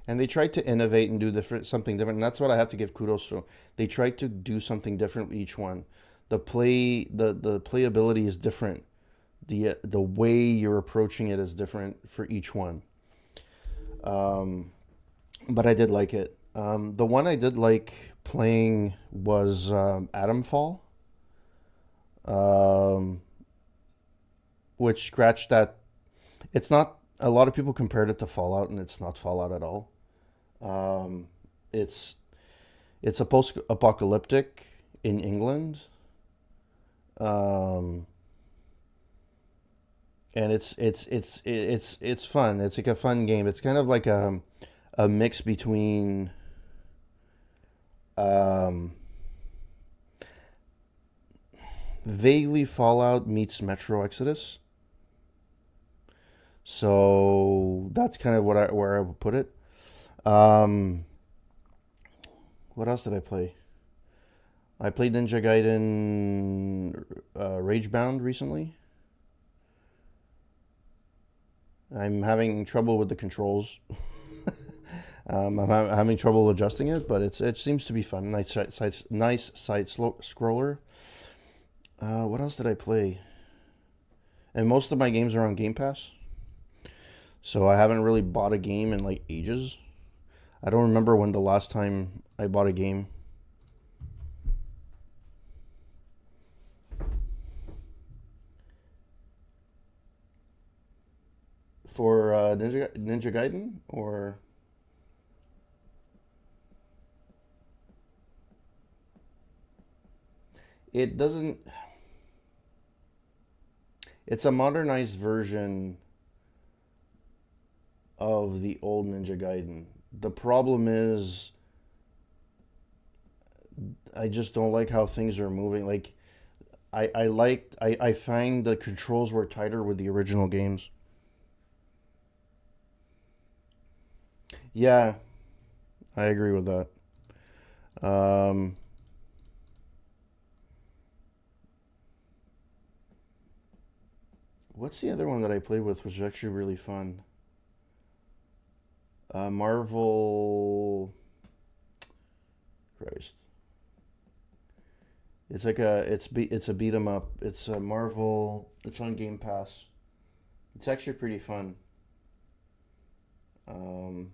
And they tried to innovate and do something different. And that's what I have to give kudos to. They tried to do something different with each one. The playability is different. The way you're approaching it is different for each one. Um, but I did like it. The one I did like playing was Atomfall, um, which scratched that. It's not. A lot of people compared it to Fallout, and it's not Fallout at all. Um, it's it's a post-apocalyptic in England, um, and it's fun. It's like a fun game. It's kind of like a mix between um, vaguely Fallout meets Metro Exodus. So that's kind of where I would put it. Um, what else did I play? I played Ninja Gaiden Ragebound recently. I'm having trouble with the controls. I'm having trouble adjusting it, but it seems to be fun. Nice side scroller. What else did I play? And most of my games are on Game Pass, so I haven't really bought a game in like ages. I don't remember when the last time I bought a game. For Ninja Gaiden, or it doesn't. It's a modernized version of the old Ninja Gaiden. The problem is, I just don't like how things are moving. Like, I find the controls were tighter with the original games. Yeah, I agree with that. Um, what's the other one that I played with, which was actually really fun? Marvel. Christ. It's a beat 'em up. It's a Marvel. It's on Game Pass. It's actually pretty fun. Um,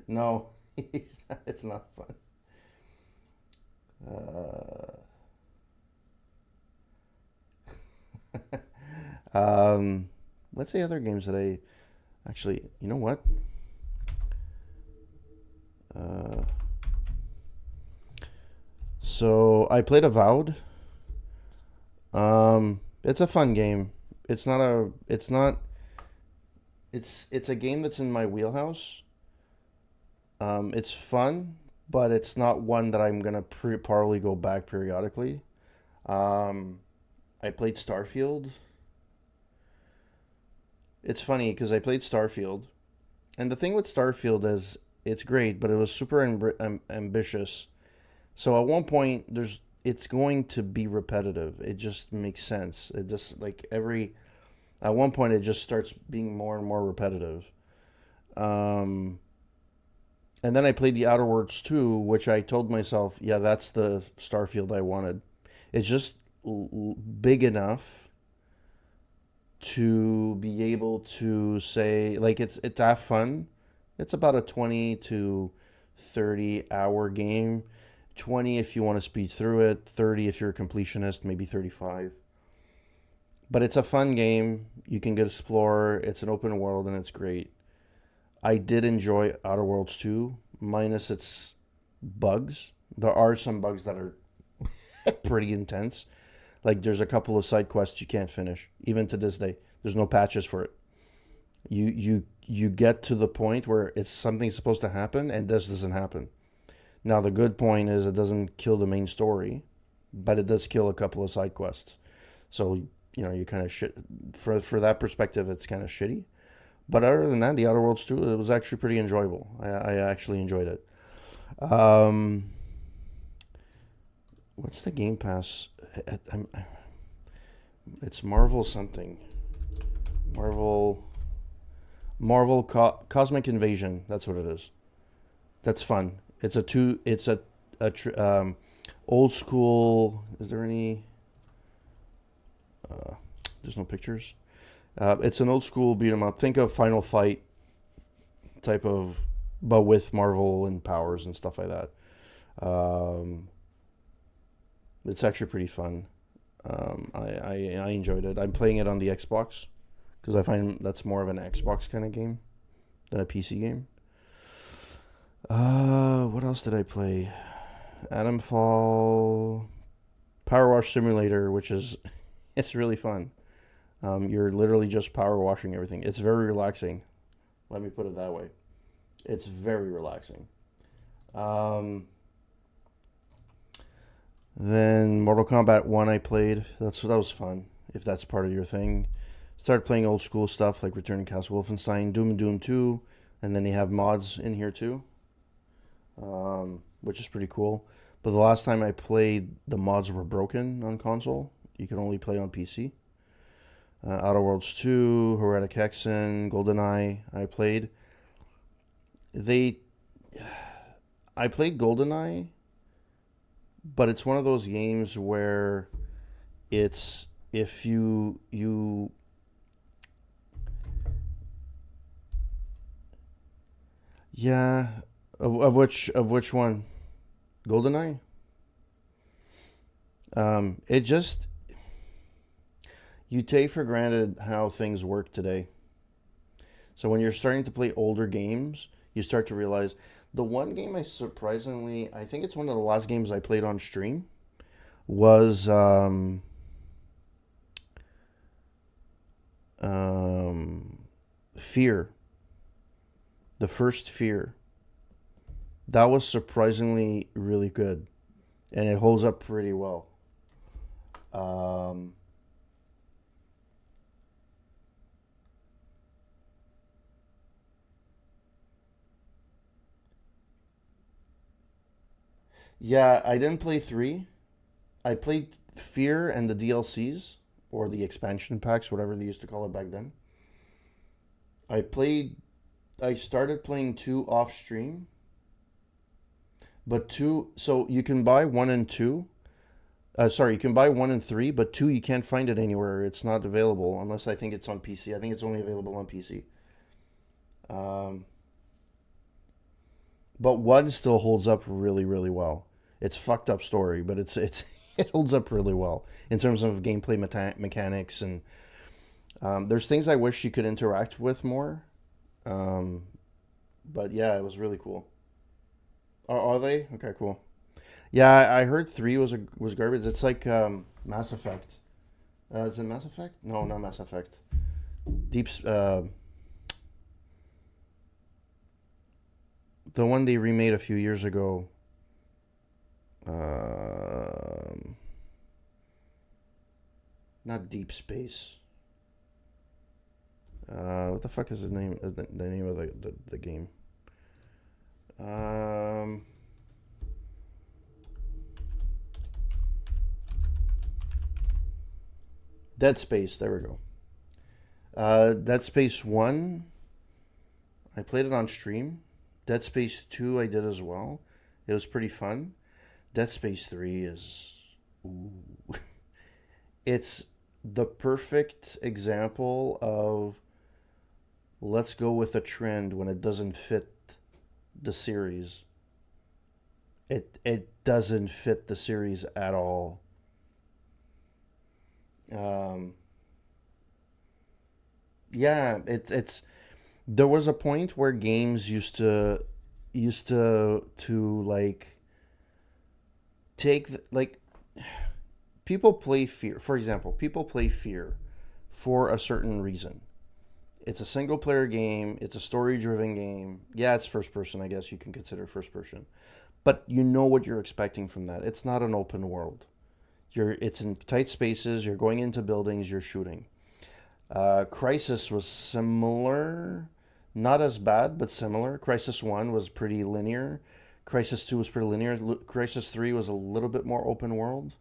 no, it's not fun. Uh, um, what's the other games that I actually? You know what? Uh, so I played Avowed. It's a fun game. It's not a. It's not. It's a game that's in my wheelhouse. It's fun, but it's not one that I'm gonna probably go back periodically. Um, I played Starfield. It's funny because I played Starfield, and the thing with Starfield is it's great, but it was super ambitious. So at one point, it's going to be repetitive. It just makes sense. It just like every at one point it just starts being more and more repetitive. Um, and then I played the Outer Worlds 2, which I told myself, yeah, that's the Starfield I wanted. It's just big enough to be able to say like it's have fun. It's about a 20 to 30 hour game. 20 if you want to speed through it, 30 if you're a completionist, maybe 35. But it's a fun game. You can get explore. It's an open world and it's great. I did enjoy Outer Worlds 2, minus its bugs. There are some bugs that are pretty intense. Like there's a couple of side quests you can't finish, even to this day. There's no patches for it. You get to the point where it's something supposed to happen and this doesn't happen. Now the good point is it doesn't kill the main story, but it does kill a couple of side quests. So you kind of shit for that perspective. It's kind of shitty. But other than that, the Outer Worlds 2, it was actually pretty enjoyable. I actually enjoyed it. Um, what's the Game Pass? It's Marvel something. Marvel Cosmic Invasion. That's what it is. That's fun. It's a old school. Is there any? There's no pictures. It's an old school beat 'em up. Think of Final Fight type of, but with Marvel and powers and stuff like that. Um, it's actually pretty fun. I enjoyed it. I'm playing it on the Xbox because I find that's more of an Xbox kind of game than a PC game. What else did I play? Atom Fall, Power Wash Simulator, which is it's really fun. You're literally just power washing everything. It's very relaxing. Let me put it that way. It's very relaxing. Um, then Mortal Kombat 1 I played. That was fun. If that's part of your thing. Started playing old school stuff like Return to Castle Wolfenstein, Doom and Doom 2, and then they have mods in here too, which is pretty cool. But the last time I played, the mods were broken on console. You could only play on PC. Outer Worlds 2, Heretic Hexen, GoldenEye. They, I played GoldenEye, but it's one of those games where it's if you yeah of which one? GoldenEye. It just you take for granted how things work today. So when you're starting to play older games, you start to realize the one game I think it's one of the last games I played on stream was Fear. The first Fear. That was surprisingly really good, and it holds up pretty well. Um, yeah, I didn't play 3. I played Fear and the DLCs, or the expansion packs, whatever they used to call it back then. I played. I started playing 2 off stream, but 2. So you can buy 1 and 2. Sorry, you can buy 1 and 3, but 2 you can't find it anywhere. It's not available unless I think it's on PC. I think it's only available on PC. Um, but 1 still holds up really, really well. It's fucked up story, but it's it holds up really well in terms of gameplay mechanics and there's things I wish you could interact with more. Um, but yeah, it was really cool. Are they? Okay, cool. Yeah, I heard 3 was garbage. It's like Mass Effect. Is it Mass Effect? No, not Mass Effect. Deep. The one they remade a few years ago. Um, Not Deep Space. What the fuck is the name of the game? Um, Dead Space. There we go. Dead Space 1. I played it on stream. Dead Space 2 I did as well. It was pretty fun. Dead Space 3 is. Ooh. It's the perfect example of let's go with a trend when it doesn't fit the series. It doesn't fit the series at all. Um, yeah, it's there was a point where games used to like like people play Fear. For example, people play Fear for a certain reason. It's a single player game, it's a story driven game. Yeah, it's first person, I guess you can consider first person. But you know what you're expecting from that. It's not an open world. It's in tight spaces. You're going into buildings. You're shooting. Crisis was similar, not as bad, but similar. Crisis 1 was pretty linear. Crisis 2 was pretty linear. Crisis 3 was a little bit more open world.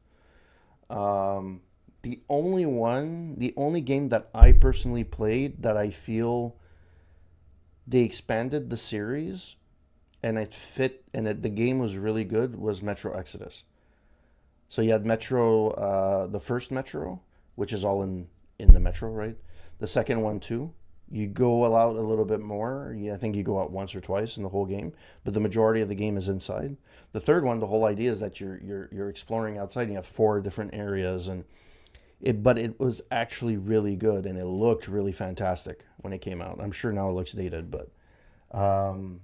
Um, the only game that I personally played that I feel they expanded the series and it fit and the game was really good was Metro Exodus. So you had Metro, the first Metro, which is all in the Metro, right? The second one too. You go out a little bit more. I think you go out once or twice in the whole game, but the majority of the game is inside. The third one, the whole idea is that you're exploring outside. And you have four different areas, and but it was actually really good, and it looked really fantastic when it came out. I'm sure now it looks dated, um,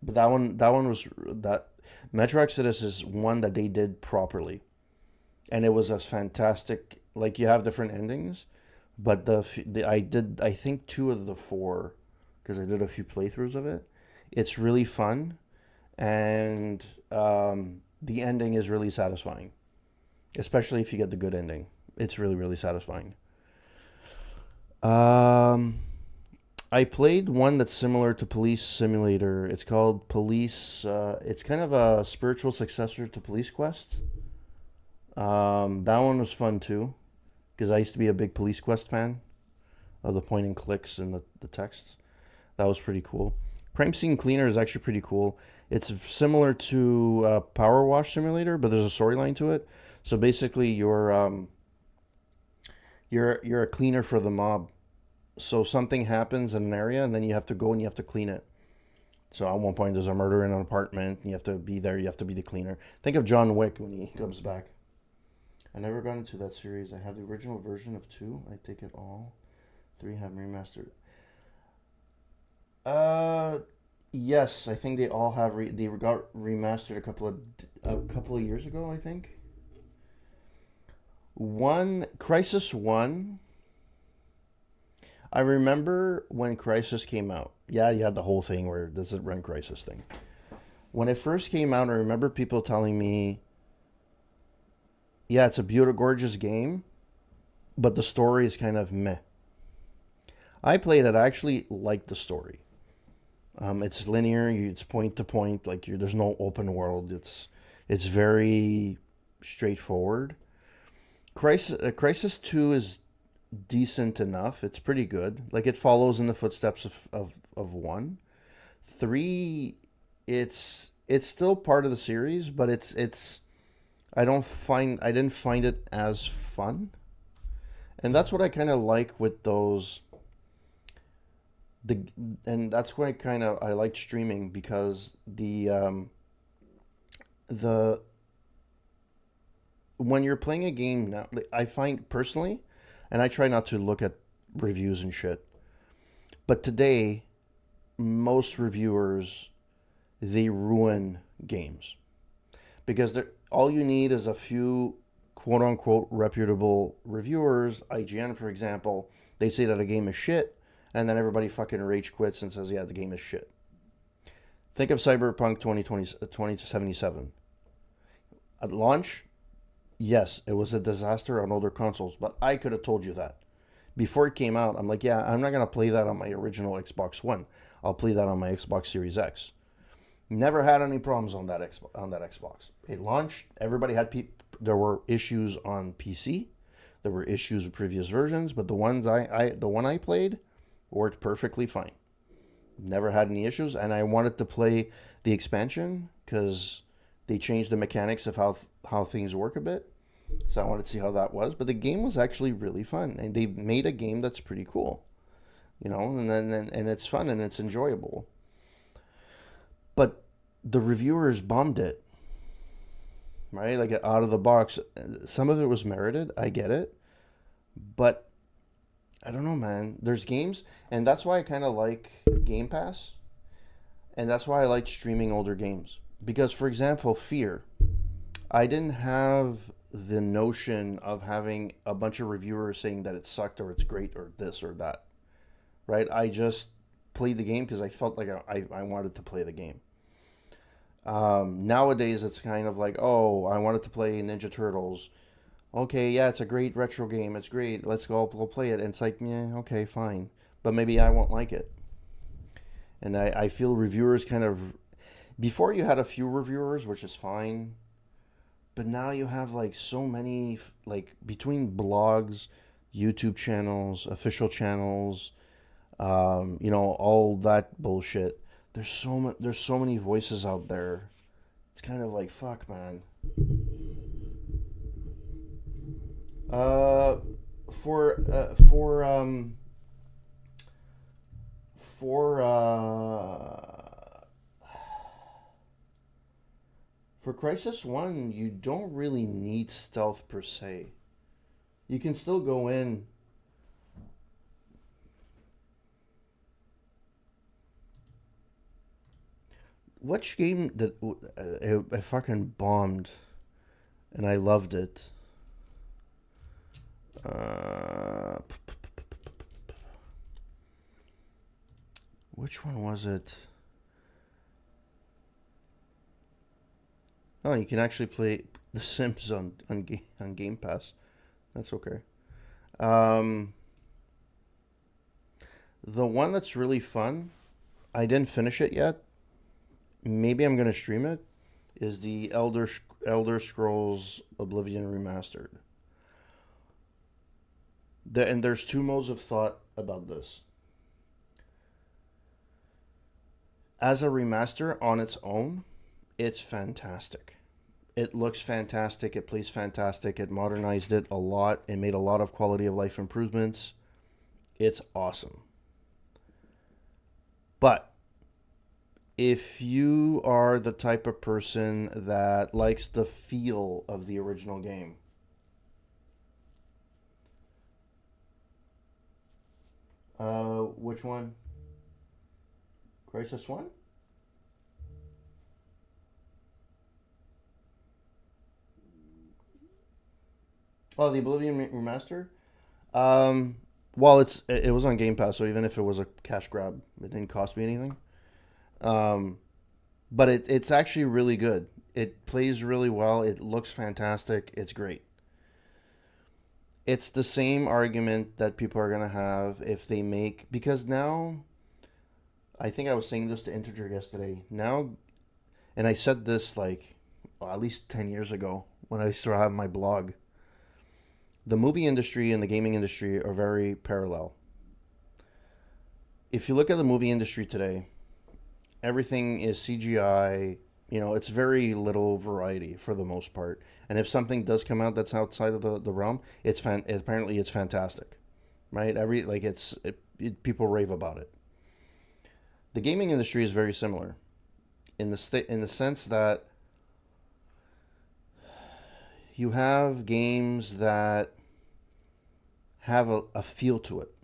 but that one was that Metro Exodus is one that they did properly, and it was a fantastic. Like you have different endings, but I think two of the four because I did a few playthroughs of it. It's really fun, and the ending is really satisfying, especially if you get the good ending. It's really really satisfying. Um, I played one that's similar to Police Simulator. It's called Police. It's kind of a spiritual successor to Police Quest. That one was fun too, because I used to be a big Police Quest fan of the point and clicks and the texts. That was pretty cool. Crime Scene Cleaner is actually pretty cool. It's similar to Power Wash Simulator, but there's a storyline to it. So basically, you're a cleaner for the mob. So something happens in an area, and then you have to go and you have to clean it. So at one point, there's a murder in an apartment, and you have to be there. You have to be the cleaner. Think of John Wick when he comes back. I never got into that series. I have the original version of 2. I take it all. 3 have remastered. Uh, yes, I think they all have. They got remastered a couple of years ago. I think. Crisis 1. I remember when Crisis came out. Yeah, you had the whole thing where does it run Crisis thing. When it first came out, I remember people telling me, yeah, it's a beautiful, gorgeous game, but the story is kind of meh. I played it. I actually liked the story. It's linear. It's point to point. Like there's no open world. It's very straightforward. Crisis 2 is decent enough. It's pretty good. Like it follows in the footsteps of 1. 3, it's still part of the series, but it's I didn't find it as fun. And that's what I kind of like with those the and that's why I liked streaming because the when you're playing a game now, like, I find personally, and I try not to look at reviews and shit, but today most reviewers they ruin games because all you need is a few quote unquote reputable reviewers. IGN, for example, they say that a game is shit, and then everybody fucking rage quits and says, yeah, the game is shit. Think of Cyberpunk 2077. At launch, yes, it was a disaster on older consoles, but I could have told you that. Before it came out, I'm like, yeah, I'm not going to play that on my original Xbox One. I'll play that on my Xbox Series X. Never had any problems on that Xbox. It launched. Everybody had there were issues on PC. There were issues with previous versions, but the one I played worked perfectly fine. Never had any issues, and I wanted to play the expansion because they changed the mechanics of how things work a bit. So I wanted to see how that was, but the game was actually really fun, and they made a game that's pretty cool, and it's fun and it's enjoyable. But the reviewers bombed it, right? Like out of the box. Some of it was merited. I get it. But I don't know, man. There's games, and that's why I kind of like Game Pass. And that's why I like streaming older games. Because, for example, Fear. I didn't have the notion of having a bunch of reviewers saying that it sucked or it's great or this or that, right? I just played the game because I felt like I wanted to play the game. Nowadays, it's kind of like, oh, I wanted to play Ninja Turtles. Okay, yeah, it's a great retro game. It's great. Let's go play it. And it's like, yeah, okay, fine. But maybe I won't like it. And I feel reviewers kind of. Before you had a few reviewers, which is fine. But now you have like so many, like between blogs, YouTube channels, official channels, all that bullshit. There's so many voices out there. It's kind of like fuck, man. Uh, for uh, for um for for Crisis One, you don't really need stealth per se. You can still go in. Which game that I fucking bombed and I loved it? Uh, which one was it? Oh, you can actually play The Sims on Game Pass. That's okay. Um, the one that's really fun, I didn't finish it yet. Maybe I'm gonna stream it. Is the Elder Scrolls Oblivion remastered? And there's two modes of thought about this. As a remaster on its own, it's fantastic. It looks fantastic. It plays fantastic. It modernized it a lot. It made a lot of quality of life improvements. It's awesome. But if you are the type of person that likes the feel of the original game, which one? Crisis One? Oh, the Oblivion remaster. Um, well, it was on Game Pass, so even if it was a cash grab, it didn't cost me anything. Um, but it's actually really good. It plays really well. It looks fantastic. It's great. It's the same argument that people are gonna have if they make, because now I think I was saying this to Integer yesterday. Now, and I said this like at least 10 years ago when I used to have my blog. The movie industry and the gaming industry are very parallel. If you look at the movie industry today, everything is CGI. It's very little variety for the most part. And if something does come out that's outside of the realm, apparently it's fantastic, right? People rave about it. The gaming industry is very similar in the sense that you have games that have a feel to it.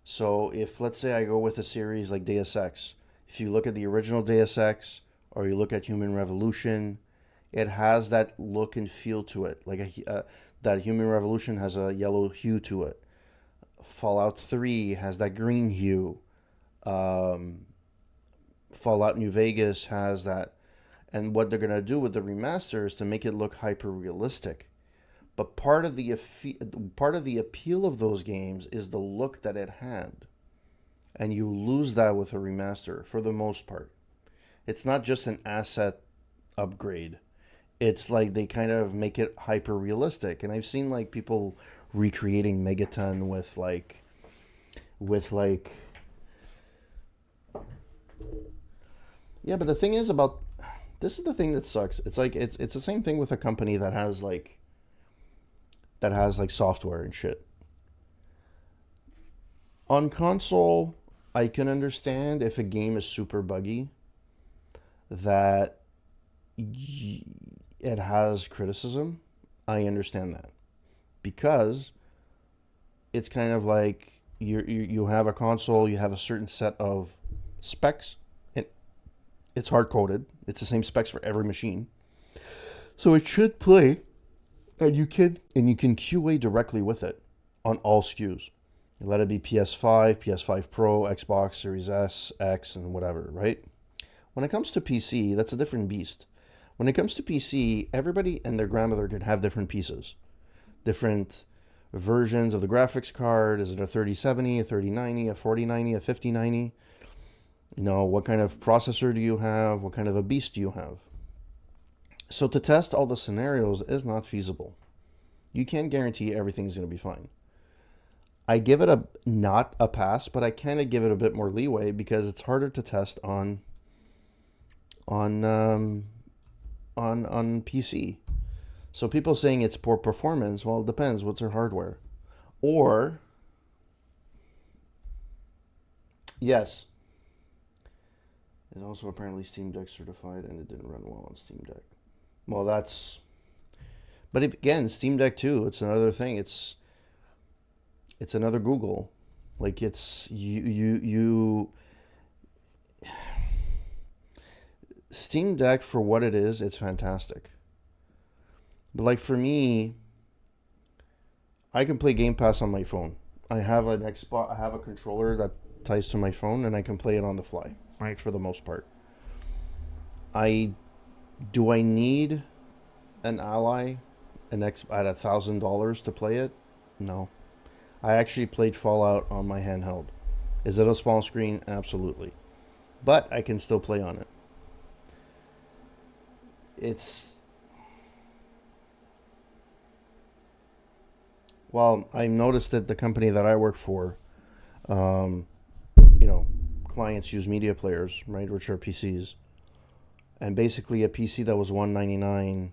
So if let's say I go with a series like Deus Ex, if you look at the original Deus Ex or you look at Human Revolution, it has that look and feel to it. That Human Revolution has a yellow hue to it. Fallout 3 has that green hue. Um, Fallout New Vegas has that. And what they're going to do with the remaster is to make it look hyper realistic. But part of the appeal of those games is the look that it had. And you lose that with a remaster for the most part. It's not just an asset upgrade. It's like they kind of make it hyper realistic. And I've seen like people recreating Megaton with like yeah, but the thing is about this is the thing that sucks. It's like it's the same thing with a company that has like software and shit. On console, I can understand if a game is super buggy that it has criticism. I understand that because it's kind of like you have a console, you have a certain set of specs, and it's hard coded. It's the same specs for every machine, so it should play, and you can QA directly with it on all SKUs. Let it be PS5, PS5 Pro, Xbox Series S, X, and whatever, right? When it comes to PC, that's a different beast. When it comes to PC, everybody and their grandmother can have different pieces. different versions of the graphics card. Is it a 3070, a 3090, a 4090, a 5090? You know, what kind of processor do you have? What kind of a beast do you have? So to test all the scenarios is not feasible. You can't guarantee everything's going to be fine. I give it a not a pass, but I kind of give it a bit more leeway because it's harder to test on PC. So people saying it's poor performance, well, it depends. What's their hardware? Or, yes, it's also apparently Steam Deck certified and it didn't run well on Steam Deck. Well, that's... But if, again, Steam Deck 2, it's another thing. It's another Google. Like, it's... You Steam Deck, for what it is, it's fantastic. But, like, for me, I can play Game Pass on my phone. I have an Xbox, I have a controller that ties to my phone, and I can play it on the fly, right, for the most part. Do I need an Ally at $1,000 to play it? No. I actually played Fallout on my handheld. Is it a small screen? Absolutely. But I can still play on it. Well, I noticed that the company that I work for, um, clients use media players, right, which are PCs. And basically a PC that was $199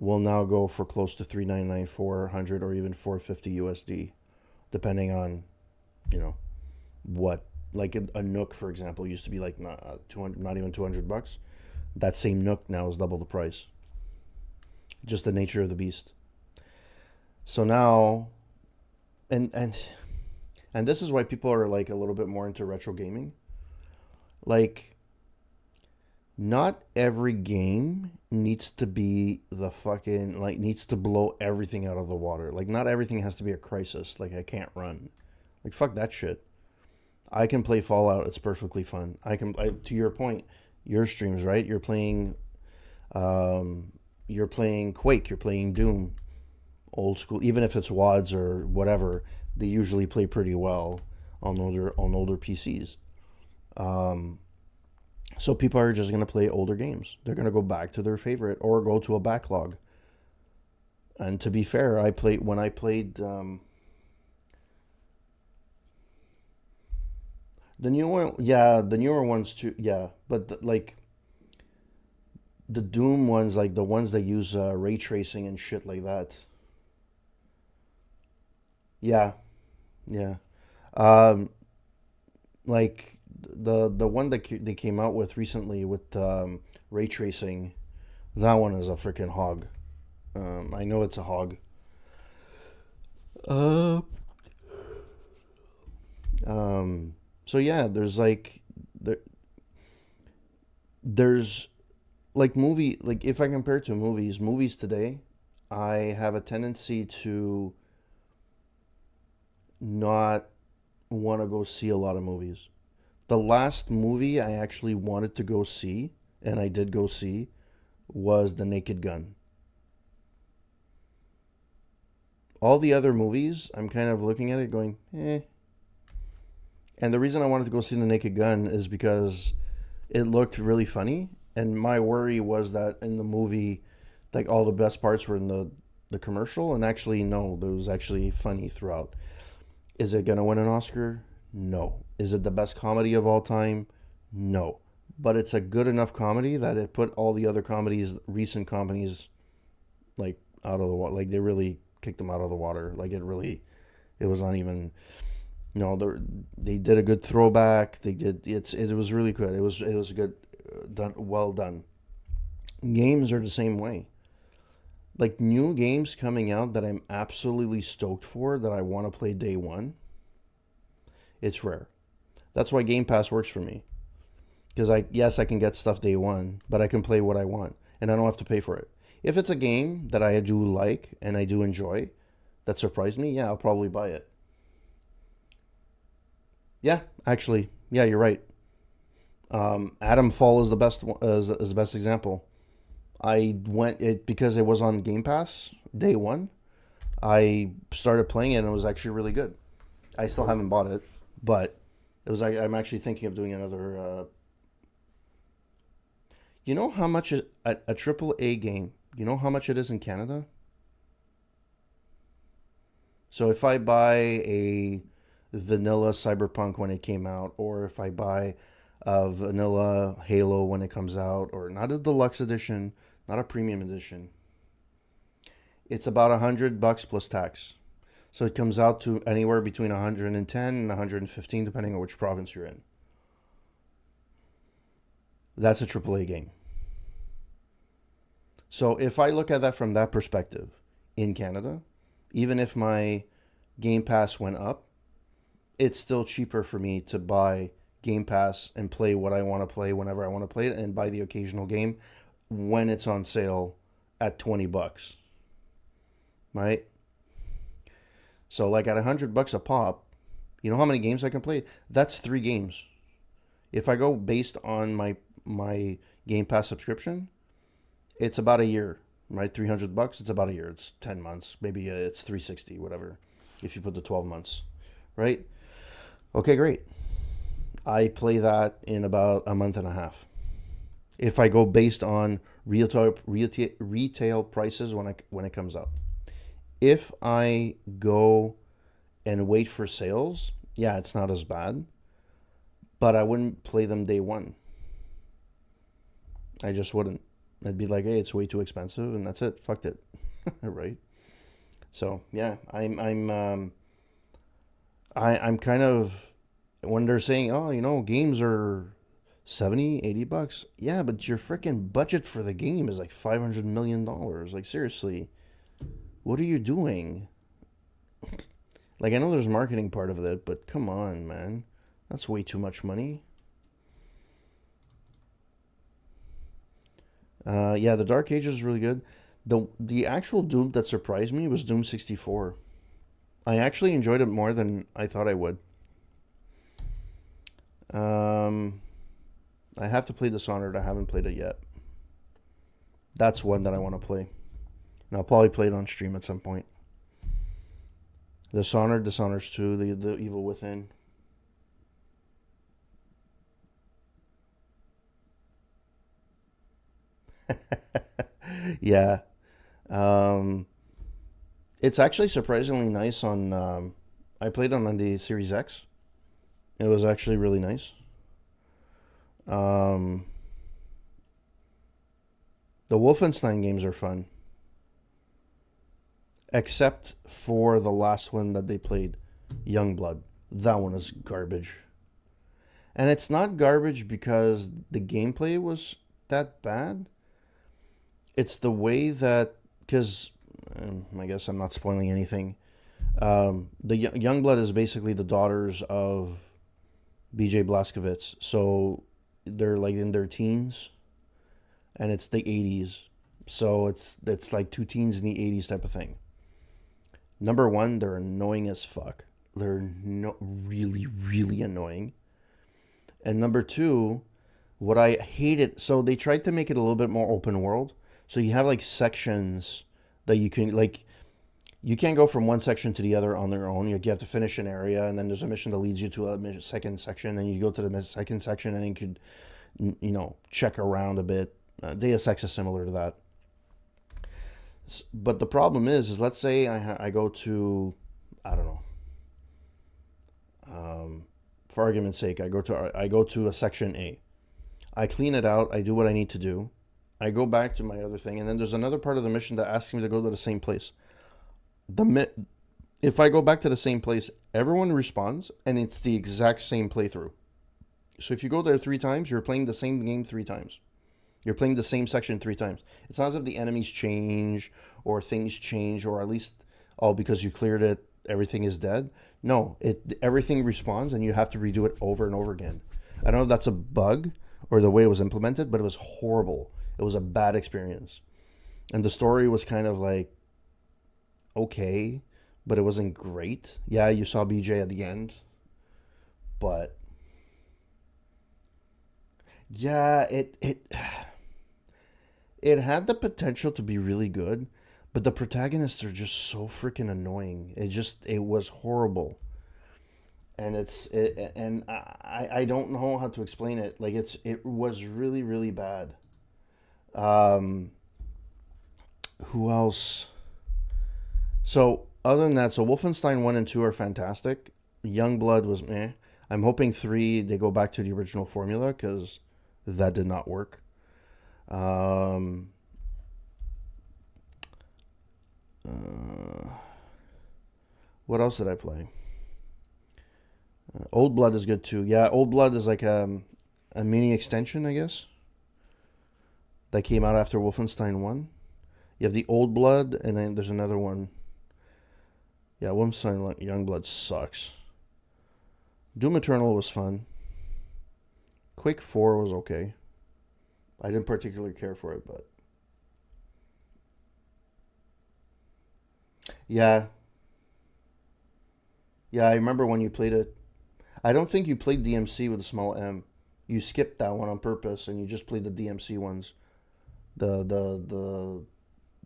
will now go for close to $399, 400, or even $450 USD, depending on, what. Like a Nook, for example, used to be like not 200, not even $200. That same Nook now is double the price. Just the nature of the beast. So now, and this is why people are like a little bit more into retro gaming. Like, not every game needs to be needs to blow everything out of the water. Like, not everything has to be a crisis. Like, I can't run. Like, fuck that shit. I can play Fallout. It's perfectly fun. To your point, your streams, right? You're playing Quake. You're playing Doom. Old school. Even if it's WADs or whatever, they usually play pretty well on older PCs. So people are just going to play older games. They're going to go back to their favorite or go to a backlog. And to be fair, when I played the new one, yeah, the newer ones too, yeah. But the Doom ones, like the ones that use ray tracing and shit like that. Yeah, yeah. Um, like the one that they came out with recently with ray tracing, that one is a freaking hog. I know it's a hog. Uh, so yeah, there's like if I compare it to movies today, I have a tendency to not want to go see a lot of movies. The last movie I actually wanted to go see, and I did go see, was The Naked Gun. All the other movies, I'm kind of looking at it going, eh. And the reason I wanted to go see The Naked Gun is because it looked really funny, and my worry was that in the movie, like all the best parts were in the commercial, and actually no, there was actually funny throughout. Is it gonna win an Oscar? No. Is it the best comedy of all time? No. But it's a good enough comedy that it put all the other recent comedies, like out of the water. Like they really kicked them out of the water. Like it was not even. No, they did a good throwback. It was really good. It was good, done, well done. Games are the same way. Like new games coming out that I'm absolutely stoked for, that I want to play day one. It's rare. That's why Game Pass works for me. Because I can get stuff day one, but I can play what I want, and I don't have to pay for it. If it's a game that I do like and I do enjoy, that surprised me, yeah, I'll probably buy it. Yeah, actually, yeah, you're right. Adam Fall is the best example. I went it because it was on Game Pass day one. I started playing it and it was actually really good. I still haven't bought it, but it was. I'm actually thinking of doing another. You know how much is a triple A game? You know how much it is in Canada? So if I buy a vanilla Cyberpunk when it came out, or if I buy a vanilla Halo when it comes out, or not a deluxe edition, not a premium edition, it's about $100 plus tax. So it comes out to anywhere between 110 and 115, depending on which province you're in. That's a AAA game. So if I look at that from that perspective in Canada, even if my Game Pass went up, it's still cheaper for me to buy Game Pass and play what I want to play whenever I want to play it and buy the occasional game when it's on sale at $20, right? So like at $100 a pop, you know how many games I can play? That's 3 games. If I go based on my Game Pass subscription, it's about a year, right? $300, it's about a year. It's 10 months. Maybe it's 360, whatever, if you put the 12 months, right? Okay, great. I play that in about a month and a half. If I go based on retail prices when it comes out. If I go and wait for sales, yeah, it's not as bad, but I wouldn't play them day one. I just wouldn't. I'd be like, hey, it's way too expensive, and that's it. Fucked it, right? So yeah, I'm kind of, when they're saying, oh, games are 70, $80. Yeah, but your freaking budget for the game is like $500 million. Like, seriously, what are you doing? Like, I know there's marketing part of it, but come on, man. That's way too much money. Yeah, the Dark Ages is really good. The actual Doom that surprised me was Doom 64. I actually enjoyed it more than I thought I would. Um, I have to play Dishonored. I haven't played it yet. That's one that I want to play. And I'll probably play it on stream at some point. Dishonored, Dishonored 2, the Evil Within. Yeah. Um, it's actually surprisingly nice on. I played on the Series X. It was actually really nice. Um, the Wolfenstein games are fun, except for the last one that they played, Youngblood. That one is garbage. And it's not garbage because the gameplay was that bad. It's the way that, because I guess I'm not spoiling anything. The Youngblood is basically the daughters of BJ Blazkowicz. So they're like in their teens, and it's the 80s. So it's like two teens in the 80s type of thing. Number one, they're annoying as fuck. They're really, really annoying. And number two, what I hated, so they tried to make it a little bit more open world. So you have like sections that you can, like, you can't go from one section to the other on their own. You have to finish an area, and then there's a mission that leads you to a second section, and you go to the second section, and you could, check around a bit. Deus Ex is similar to that. But the problem is let's say I go to, I don't know, for argument's sake, I go to a section A. I clean it out. I do what I need to do. I go back to my other thing, and then there's another part of the mission that asks me to go to the same place. If I go back to the same place, everyone responds, and it's the exact same playthrough. So if you go there 3 times, you're playing the same game 3 times. You're playing the same section 3 times. It's not as if the enemies change or things change, or at least, oh, because you cleared it, everything is dead. No, everything respawns, and you have to redo it over and over again. I don't know if that's a bug or the way it was implemented, but it was horrible. It was a bad experience. And the story was kind of like, okay, but it wasn't great. Yeah, you saw BJ at the end, but yeah, it had the potential to be really good, but the protagonists are just so freaking annoying. It was horrible, and I don't know how to explain it. Like it was really really bad. Um, who else? So other than that, so Wolfenstein 1 and 2 are fantastic. Youngblood was meh. I'm hoping 3 they go back to the original formula because that did not work. Um, uh, what else did I play? Old Blood is good too. Yeah, Old Blood is like a mini extension, I guess, that came out after Wolfenstein 1. You have the Old Blood, and then there's another one. Yeah, Wolfenstein Youngblood sucks. Doom Eternal was fun. Quake 4 was okay. I didn't particularly care for it, but yeah, yeah, I remember when you played it. I don't think you played DMC with a small M. You skipped that one on purpose, and you just played the DMC ones, the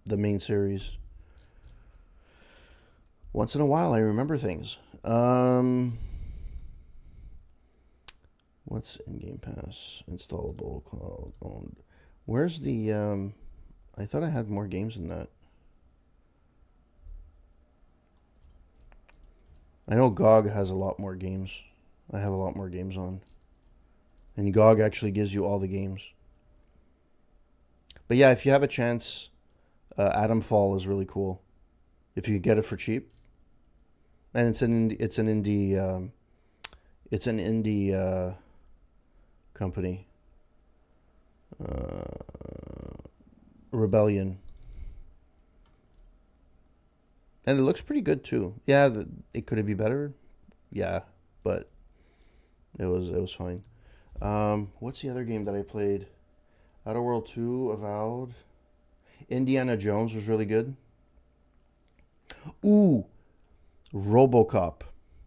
the main series. Once in a while, I remember things. What's in Game Pass? Installable cloud owned. Where's the? I thought I had more games than that. I know GOG has a lot more games. I have a lot more games on, and GOG actually gives you all the games. But yeah, if you have a chance, Atom Fall is really cool. If you get it for cheap, and it's an indie company, uh, Rebellion, and it looks pretty good too. Yeah, it could be better. Yeah, but it was fine. What's the other game that I played? Outer World 2, Avowed. Indiana Jones was really good. Ooh, RoboCop,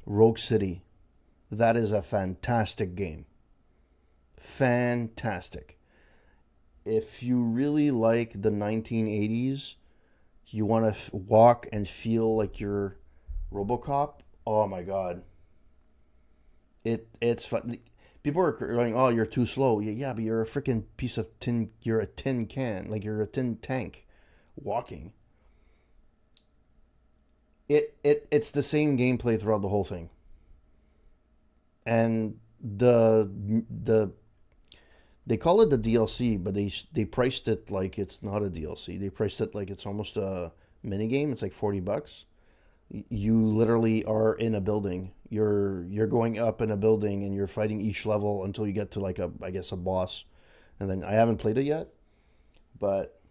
Rogue City. That is a fantastic game. Fantastic. If you really like the 1980s, you want to walk and feel like you're RoboCop. Oh my god, it's fun. People are going, "Oh, you're too slow." Yeah, yeah, but you're a freaking piece of tin. You're a tin can, like you're a tin tank, walking. It's the same gameplay throughout the whole thing, and the they call it the DLC, but they priced it like it's not a DLC. They priced it like it's almost a mini game. It's like $40. You literally are in a building. You're going up in a building and you're fighting each level until you get to like a I guess a boss. And then I haven't played it yet, but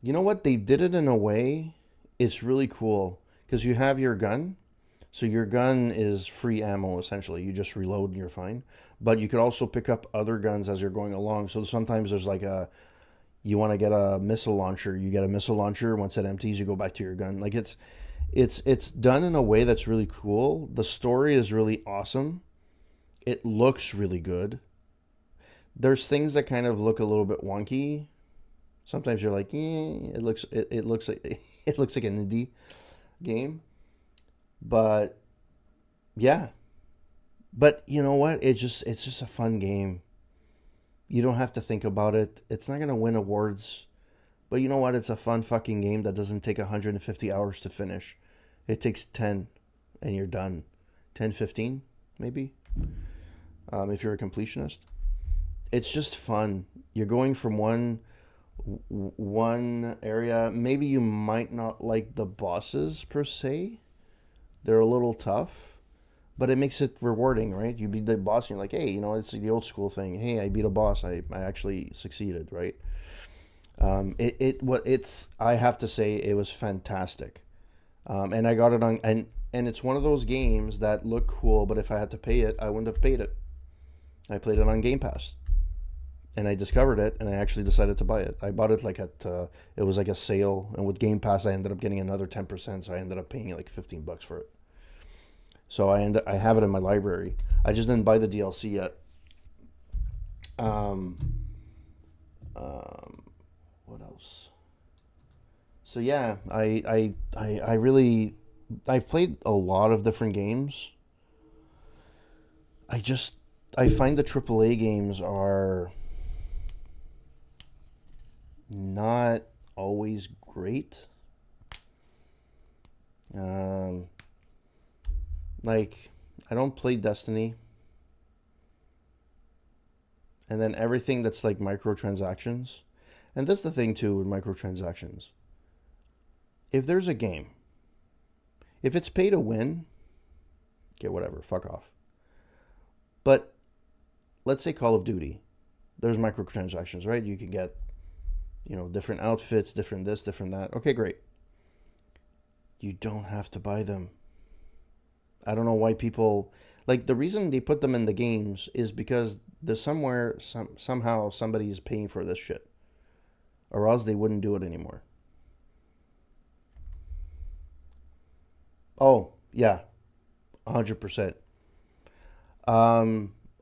you know what? They did it in a way. It's really cool because you have your gun. So your gun is free ammo essentially. You just reload and you're fine. But you could also pick up other guns as you're going along. So sometimes there's like a you want to get a missile launcher, you get a missile launcher. Once it empties, you go back to your gun. Like it's done in a way that's really cool. The story is really awesome. It looks really good. There's things that kind of look a little bit wonky. Sometimes you're like, it looks like it looks like an indie game, but yeah. But you know what? It's just a fun game. You don't have to think about it. It's not gonna win awards, but you know what? It's a fun fucking game that doesn't take 150 hours to finish. It takes 10, and you're done. 10, 15, maybe. If you're a completionist, it's just fun. You're going from one area. Maybe you might not like the bosses per se. They're a little tough, but it makes it rewarding, right? You beat the boss, and you're like, hey, it's the old school thing. Hey, I beat a boss. I actually succeeded, right? It's I have to say it was fantastic, and I got it on and it's one of those games that look cool, but if I had to pay it, I wouldn't have paid it. I played it on Game Pass, and I discovered it, and I actually decided to buy it. I bought it like it was like a sale, and with Game Pass, I ended up getting another 10%, so I ended up paying like $15 for it. So I have it in my library. I just didn't buy the DLC yet. Um, um, What else? So yeah, I really I've played a lot of different games. I just I find the AAA games are not always great. Um, like I don't play Destiny, and then everything that's like microtransactions. And that's the thing too with microtransactions. If there's a game, if it's pay to win, okay, whatever, fuck off. But let's say Call of Duty, there's microtransactions, right? You can get, different outfits, different this, different that. Okay, great. You don't have to buy them. I don't know why people like the reason they put them in the games is because there's somehow somebody's paying for this shit, or else they wouldn't do it anymore. Oh yeah, 100%.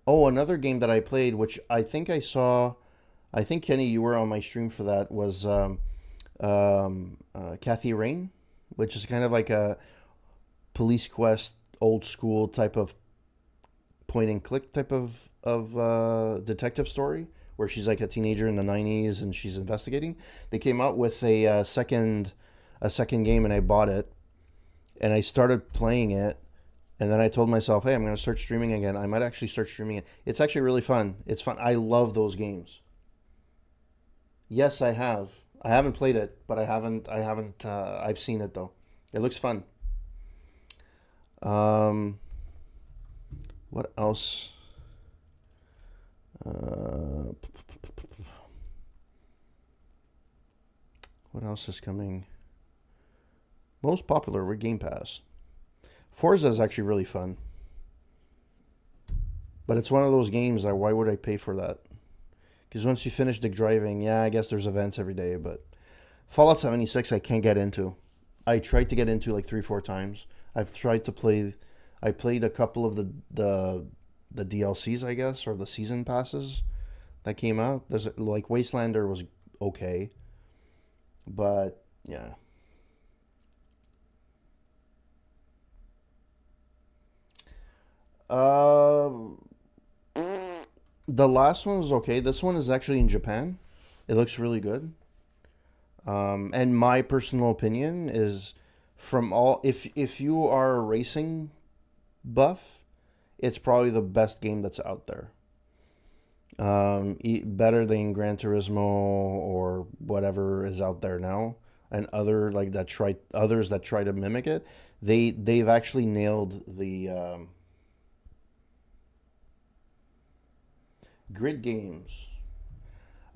Oh, another game that I played, which I think I saw, I think Kenny, you were on my stream for that, was Kathy Rain, which is kind of like a police quest, old school type of point and click type of detective story where she's like a teenager in the 90s and she's investigating. They came out with a second game and I bought it and I started playing it and then I told myself, hey, I'm going to start streaming again. I might actually start streaming it. It's actually really fun. It's fun. I love those games. Yes, I have. I haven't played it, but I've seen it though. It looks fun. Um, what else? Uh, what else is coming? Most popular with Game Pass. Forza is actually really fun, but it's one of those games that why would I pay for that? Because once you finish the driving, yeah, I guess there's events every day, but Fallout 76 I can't get into. I tried to get into like 3 4 times. I've tried to play. I played a couple of the DLCs, I guess, or the season passes that came out. There's like Wastelander was okay, but yeah. Uh, the last one was okay. This one is actually in Japan. It looks really good. And my personal opinion is, from all, if you are a racing buff, it's probably the best game that's out there. Better than Gran Turismo or whatever is out there now, and others that try to mimic it. They've actually nailed the grid games.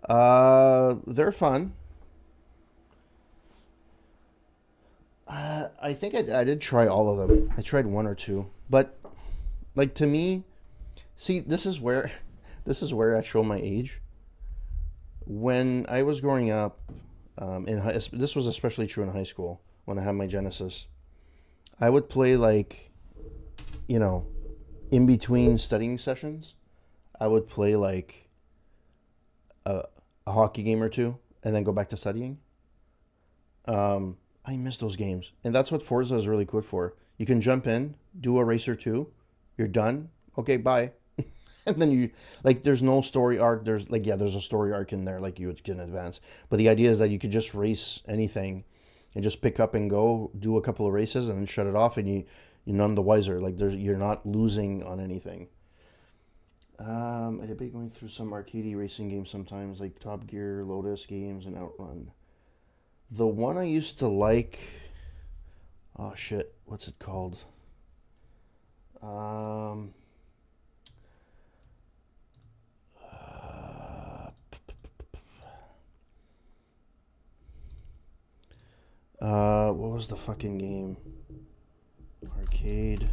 They're fun. I think I did try all of them. I tried one or two, but like to me, see, this is where I show my age. When I was growing up, this was especially true in high school when I had my Genesis. I would play like, you know, in between studying sessions. I would play like a, a hockey game or two, and then go back to studying. I miss those games, and that's what Forza is really good for. You can jump in, do a race or two, you're done. Okay, bye. And then you like there's no story arc. There's like yeah, there's a story arc in there like you would get in advance. But the idea is that you could just race anything and just pick up and go, do a couple of races and then shut it off and you're none the wiser. Like you're not losing on anything. I'd be going through some arcade racing games sometimes, like Top Gear, Lotus games, and Outrun. The one I used to like, oh shit, what's it called? Um, what was the fucking game? Arcade.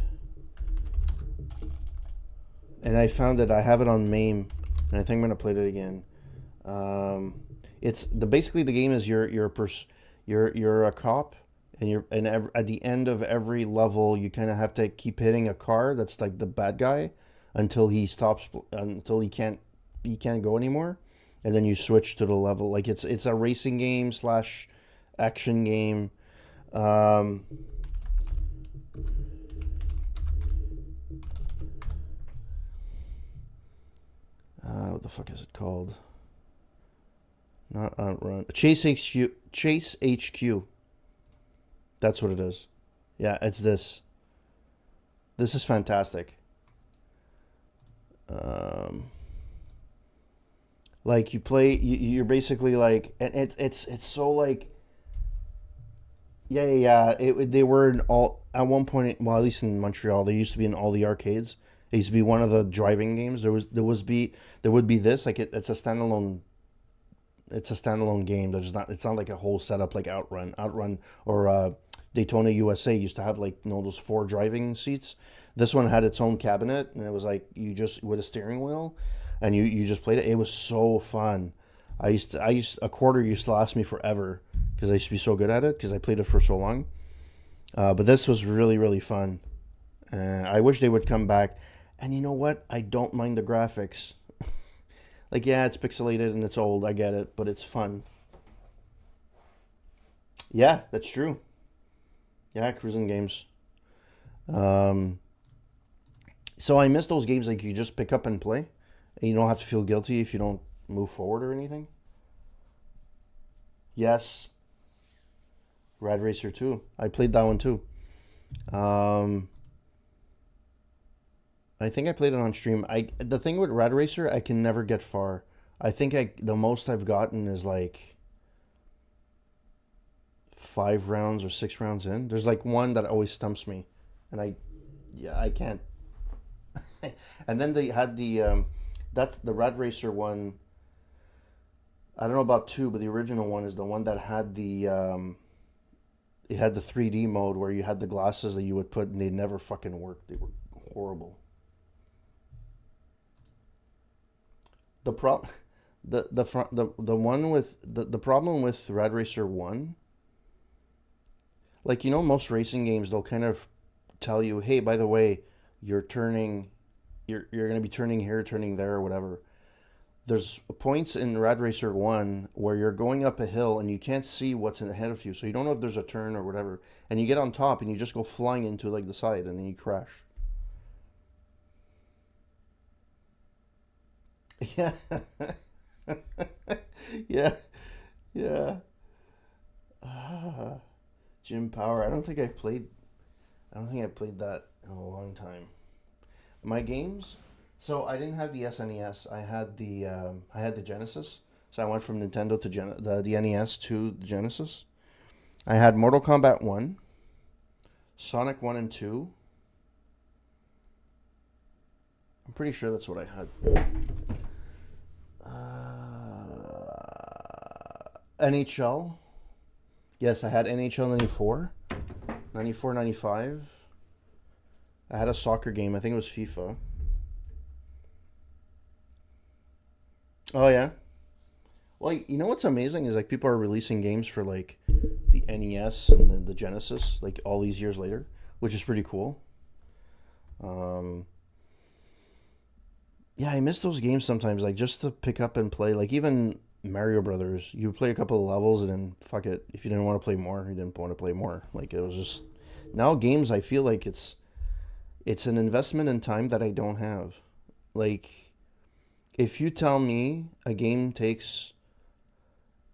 And I found it. I have it on MAME, and I think I'm gonna play it again. It's basically the game is you're a cop, and at the end of every level you kind of have to keep hitting a car that's like the bad guy until he stops until he can't go anymore, and then you switch to the level. Like it's a racing game slash action game. Um, what the fuck is it called? Not Outrun. Chase HQ. Chase HQ. That's what it is. Yeah, it's this. This is fantastic. Um, like you play, you're basically like, and it's so like, yeah. They were in all at one point. Well, at least in Montreal, they used to be in all the arcades. It used to be one of the driving games. There would be this like it's a standalone. It's a standalone game. There's not. It's not like a whole setup like Outrun, or Daytona USA used to have like those four driving seats. This one had its own cabinet, and it was like you just with a steering wheel, and you just played it. It was so fun. A quarter used to last me forever because I used to be so good at it because I played it for so long. But this was really really fun. I wish they would come back. And you know what? I don't mind the graphics. Like, yeah, it's pixelated and it's old. I get it, but it's fun. Yeah, that's true. Yeah, cruising games. Um, so I miss those games like you just pick up and play. And you don't have to feel guilty if you don't move forward or anything. Yes, Rad Racer 2. I played that one too. Um, I think I played it on stream. The thing with Rad Racer, I can never get far. I think the most I've gotten is like 5 rounds or 6 rounds in. There's like one that always stumps me, and yeah, I can't. And then they had that's the Rad Racer one. I don't know about two, but the original one is the one that had it had the 3D mode where you had the glasses that you would put, and they never fucking worked. They were horrible. The pro the front the one with the problem with Rad Racer 1, like most racing games they'll kind of tell you, "Hey, by the way, you're turning you're going to be turning here, turning there or whatever." There's points in Rad Racer 1 where you're going up a hill and you can't see what's ahead of you. So you don't know if there's a turn or whatever. And you get on top and you just go flying into like the side and then you crash. Yeah. Yeah. Yeah. Ah, Jim Power. I don't think I've played that in a long time. My games. So I didn't have the SNES. I had the Genesis. So I went from Nintendo to the NES to the Genesis. I had Mortal Kombat 1, Sonic 1 and 2. I'm pretty sure that's what I had. NHL. Yes, I had NHL 94, 94, 95. I had a soccer game. I think it was FIFA. Oh yeah. Well, you know what's amazing is like people are releasing games for like the NES and the Genesis like all these years later, which is pretty cool. Um, yeah, I miss those games sometimes, like just to pick up and play. Like even Mario Brothers, you play a couple of levels and then fuck it. If you didn't want to play more, you didn't want to play more. Like it was just now games. I feel like it's an investment in time that I don't have. Like if you tell me a game takes,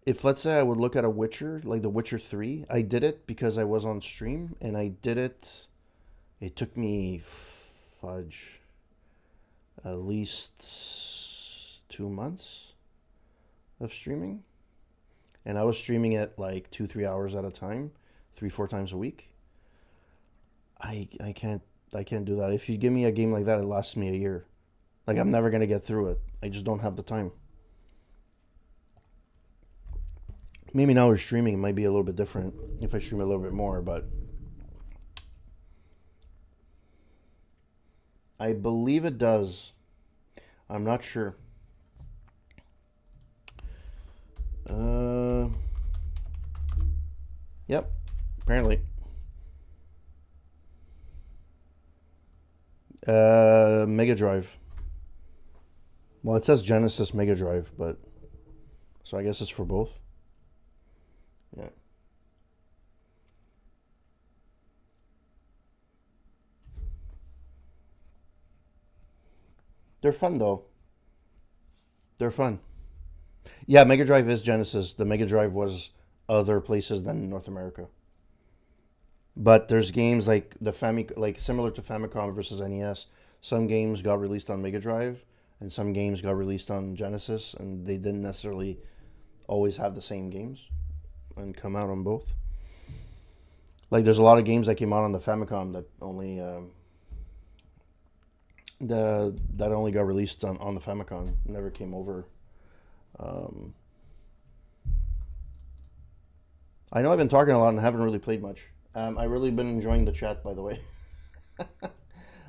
if let's say I would look at a Witcher, like The Witcher 3, I did it because I was on stream and I did it. It took me fudge at least 2 months of streaming, and I was streaming it like 2 3 hours at a time, 3 4 times a week. I can't do that. If you give me a game like that, it lasts me a year. Like I'm never gonna get through it. I just don't have the time. Maybe now we're streaming, it might be a little bit different if I stream a little bit more, but I believe it does. I'm not sure. Uh, yep, apparently. Mega Drive. Well, it says Genesis Mega Drive, but So I guess it's for both. Yeah. They're fun though. They're fun. Yeah, Mega Drive is Genesis. The Mega Drive was other places than North America. But there's games like like similar to Famicom versus NES. Some games got released on Mega Drive, and some games got released on Genesis, and they didn't necessarily always have the same games and come out on both. Like there's a lot of games that came out on the Famicom that only that only got released on the Famicom, never came over. Um, I know I've been talking a lot and haven't really played much. I really been enjoying the chat, by the way.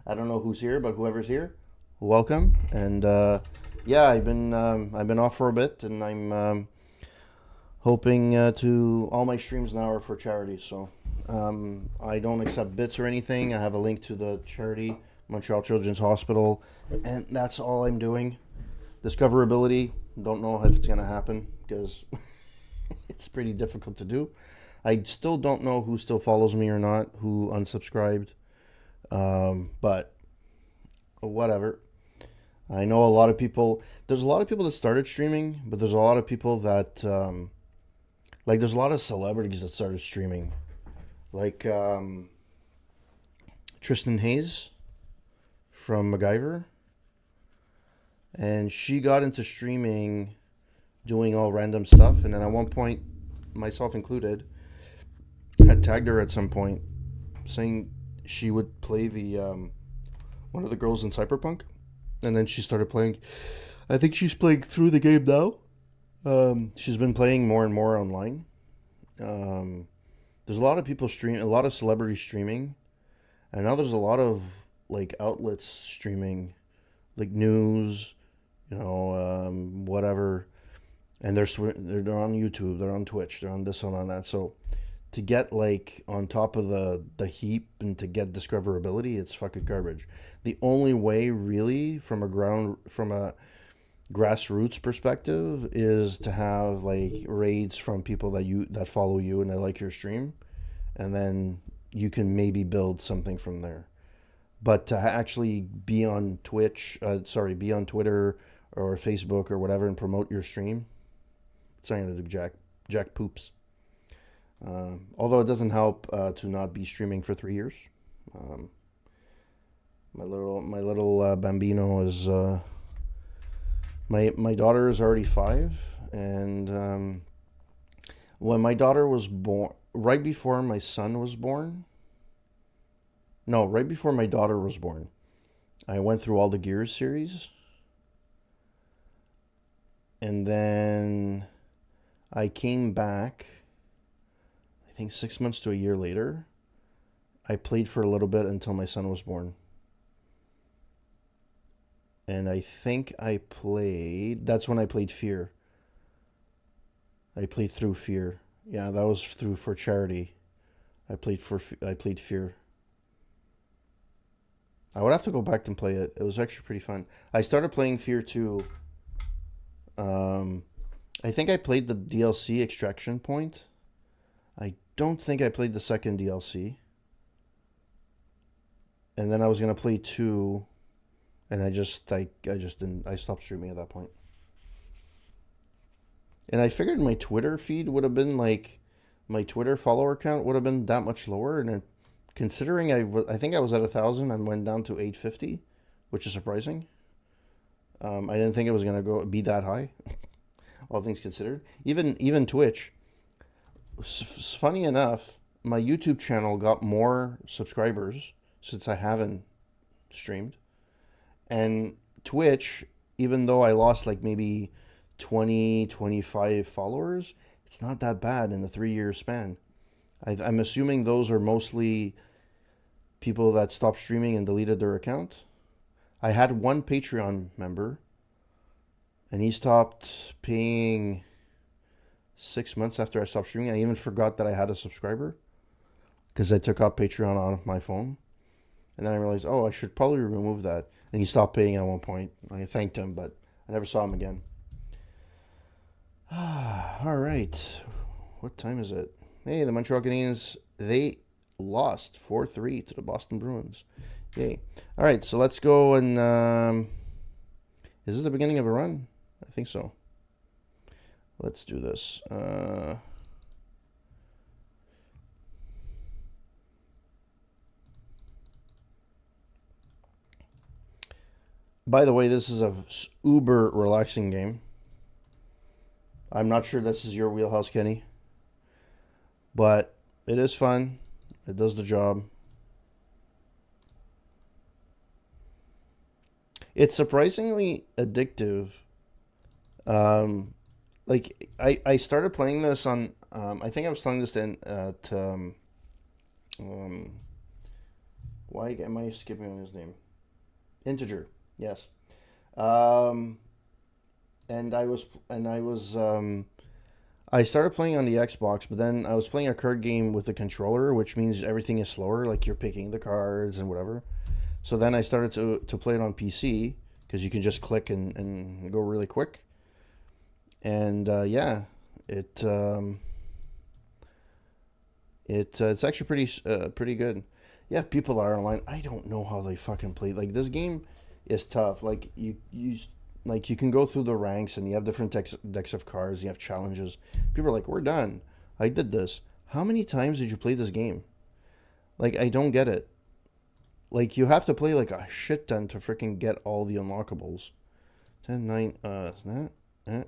I don't know who's here, but whoever's here, welcome. And yeah, I've been off for a bit, and I'm hoping to all my streams now are for charity. So I don't accept bits or anything. I have a link to the charity, Montreal Children's Hospital, and that's all I'm doing. Discoverability, don't know if it's gonna happen because it's pretty difficult to do. I still don't know who still follows me or not, who unsubscribed, but whatever. I know a lot of people. There's a lot of people that started streaming, but there's a lot of people that like. There's a lot of celebrities that started streaming, like Tristan Hayes from MacGyver, and she got into streaming, doing all random stuff, and then at one point, myself included, had tagged her at some point, saying she would play the one of the girls in Cyberpunk, and then she started playing. I think she's playing through the game now. She's been playing more and more online. There's a lot of people a lot of celebrities streaming, and now there's a lot of like outlets streaming, like news, whatever, and they're on YouTube, they're on Twitch, they're on this and on that. So to get like on top of the heap and to get discoverability, it's fucking garbage. The only way really from a grassroots perspective is to have like raids from people that follow you and they like your stream, and then you can maybe build something from there. But to actually be on be on Twitter or Facebook or whatever and promote your stream, it's not gonna do jack poops. Although it doesn't help to not be streaming for 3 years. My little bambino is my daughter is already 5, and when my daughter was born, right before my son was born, no, right before my daughter was born, I went through all the Gears series, and then I came back. I think 6 months to a year later, I played for a little bit until my son was born. And I think that's when I played Fear. I played through Fear. Yeah, that was for charity. I played Fear. I would have to go back and play it. It was actually pretty fun. I started playing Fear 2. I think I played the DLC Extraction Point. I don't think I played the second DLC. And then I was gonna play 2, and I just didn't. I stopped streaming at that point. And I figured my Twitter feed would have been like, my Twitter follower count would have been that much lower, and considering I think I was at 1,000 and went down to 850, which is surprising. I didn't think it was gonna be that high, all things considered. Even Twitch. Funny enough, my YouTube channel got more subscribers since I haven't streamed. And Twitch, even though I lost like maybe 20, 25 followers, it's not that bad in the 3-year span. I'm assuming those are mostly people that stopped streaming and deleted their account. I had one Patreon member, and he stopped paying 6 months after I stopped streaming. I even forgot that I had a subscriber because I took out Patreon on my phone. And then I realized, I should probably remove that. And he stopped paying at one point. I thanked him, but I never saw him again. All right. What time is it? Hey, the Montreal Canadiens, they lost 4-3 to the Boston Bruins. Yay. All right, so let's go and is this the beginning of a run? I think so. Let's do this. By the way, this is a uber relaxing game. I'm not sure this is your wheelhouse, Kenny, but it is fun. It does the job. It's surprisingly addictive. Like I started playing this on. I think I was playing this to. Um, why am I skipping on his name? Integer. Yes. Um, and I started playing on the Xbox, but then I was playing a card game with the controller, which means everything is slower, like you're picking the cards and whatever. So then I started to play it on PC because you can just click and go really quick. And yeah, it it's actually pretty good. Yeah, people are online. I don't know how they fucking play. Like this game is tough. Like like you can go through the ranks and you have different decks of cards. You have challenges. People are like, "We're done. I did this." How many times did you play this game? Like I don't get it. Like you have to play like a shit ton to freaking get all the unlockables. 10, 9, snap, uh.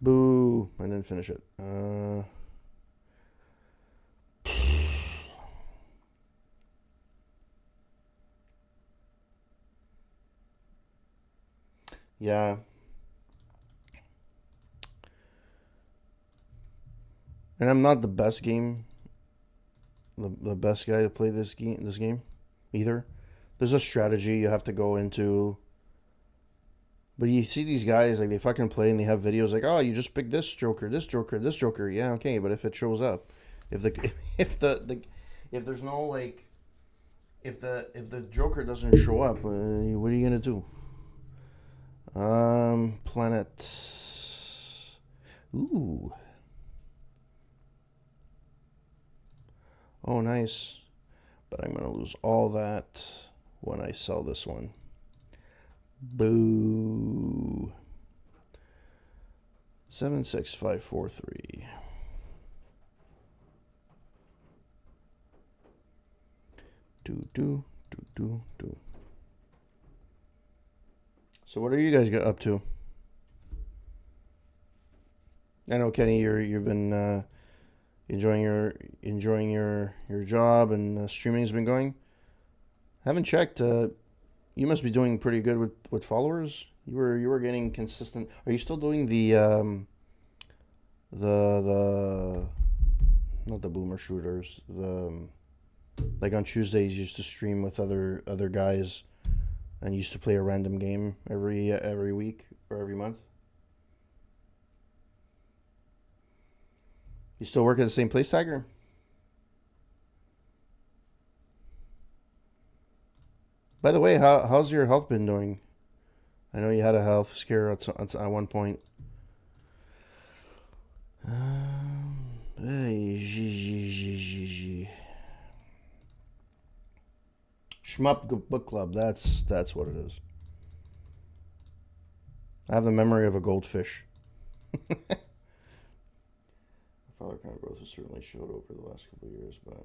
Boo! I didn't finish it. Yeah, and I'm not the best the best guy to play this game either. There's a strategy you have to go into. But you see these guys like they fucking play and they have videos like, oh, you just pick this Joker, this Joker, this Joker. Yeah, okay, but if it shows up, if the if if there's no like if the Joker doesn't show up, what are you gonna do? Planet. Ooh. Oh, nice. But I'm gonna lose all that when I sell this one. Boo. 76543. Do. So what are you guys up to? I know Kenny, you've been enjoying your job and streaming's been going. Haven't checked. You must be doing pretty good with followers. You were getting consistent. Are you still doing the not the boomer shooters, the like on Tuesdays you used to stream with other guys and used to play a random game every week or every month? You still work at the same place, Tiger? By the way, how's your health been doing? I know you had a health scare at one point. Shmup Book Club. That's what it is. I have the memory of a goldfish. Father kind of growth has certainly showed over the last couple of years, but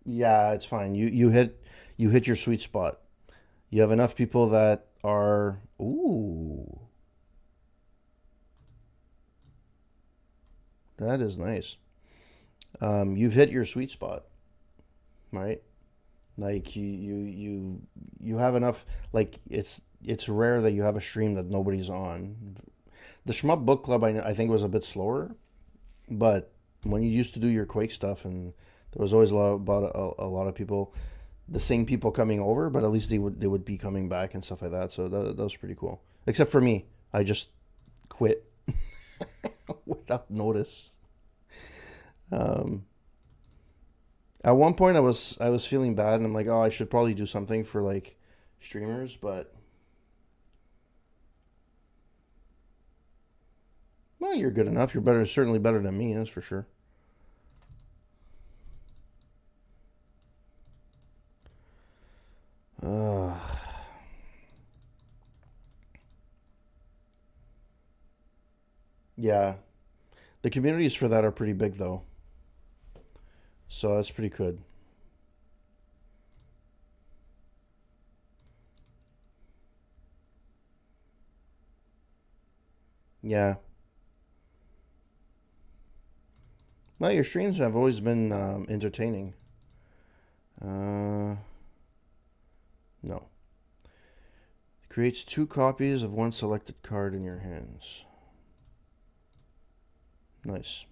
yeah, it's fine. You hit your sweet spot. You have enough people that are ooh. That is nice. You've hit your sweet spot, right? Like you have enough. Like it's rare that you have a stream that nobody's on. The Shmup Book Club I think was a bit slower, but when you used to do your Quake stuff and there was always a lot of people, the same people coming over, but at least they would be coming back and stuff like that. So that was pretty cool. Except for me, I just quit without notice. Um, At one point, I was feeling bad, and I'm like, oh, I should probably do something for like streamers, but well, you're good enough. You're better, certainly better than me, that's for sure. Uh, yeah, the communities for that are pretty big though, so that's pretty good. Yeah, well, your streams have always been entertaining. Uh, no, creates two copies of one selected card in your hands. Nice.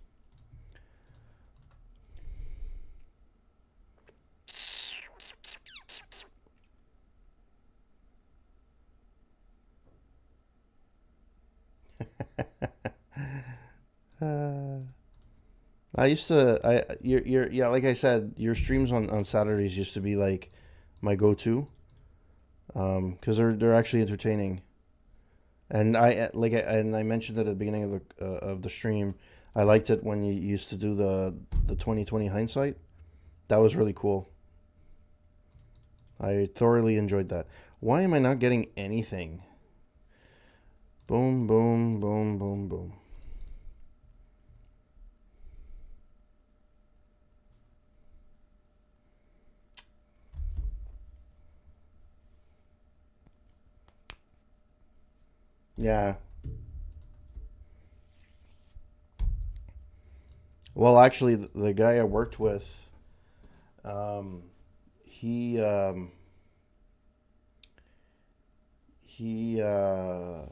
uh, I used to your yeah, like I said, your streams on Saturdays used to be like my go-to because they're actually entertaining. And I mentioned it at the beginning of the stream. I liked it when you used to do the 2020 hindsight. That was really cool. I thoroughly enjoyed that. Why am I not getting anything? Boom, boom, boom, boom, boom. Yeah. Well, actually, the guy I worked with, um, he he uh,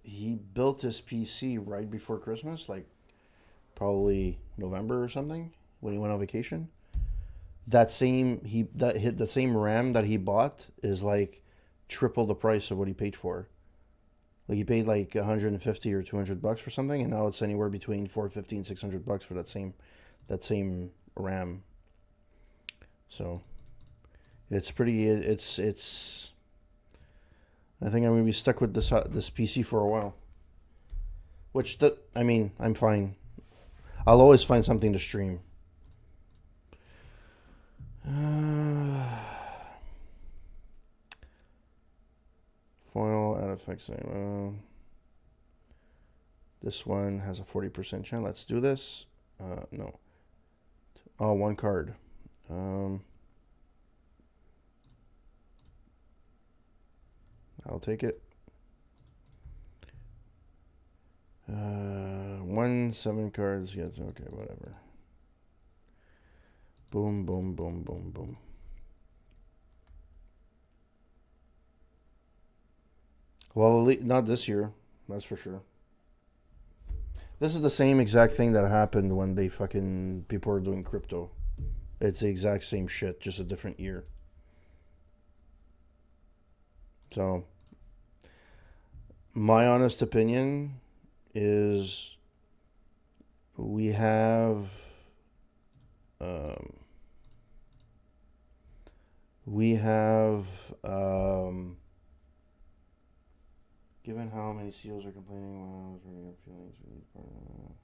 he built his PC right before Christmas, like probably November or something, when he went on vacation. That hit the same RAM that he bought is like triple the price of what he paid for. Like he paid like 150 or 200 bucks for something, and now it's anywhere between 450 and 600 bucks for that same RAM. So it's pretty. It's. I think I'm gonna be stuck with this PC for a while. I mean, I'm fine. I'll always find something to stream. Foil out effects. This one has a 40% chance. Let's do this. No. Oh, one card. I'll take it. 7 cards. Yes, okay, whatever. Boom, boom, boom, boom, boom. Well, not this year. That's for sure. This is the same exact thing that happened when they fucking people were doing crypto. It's the exact same shit, just a different year. So, my honest opinion is we have um, we have given how many seals are complaining when I was reading your feelings.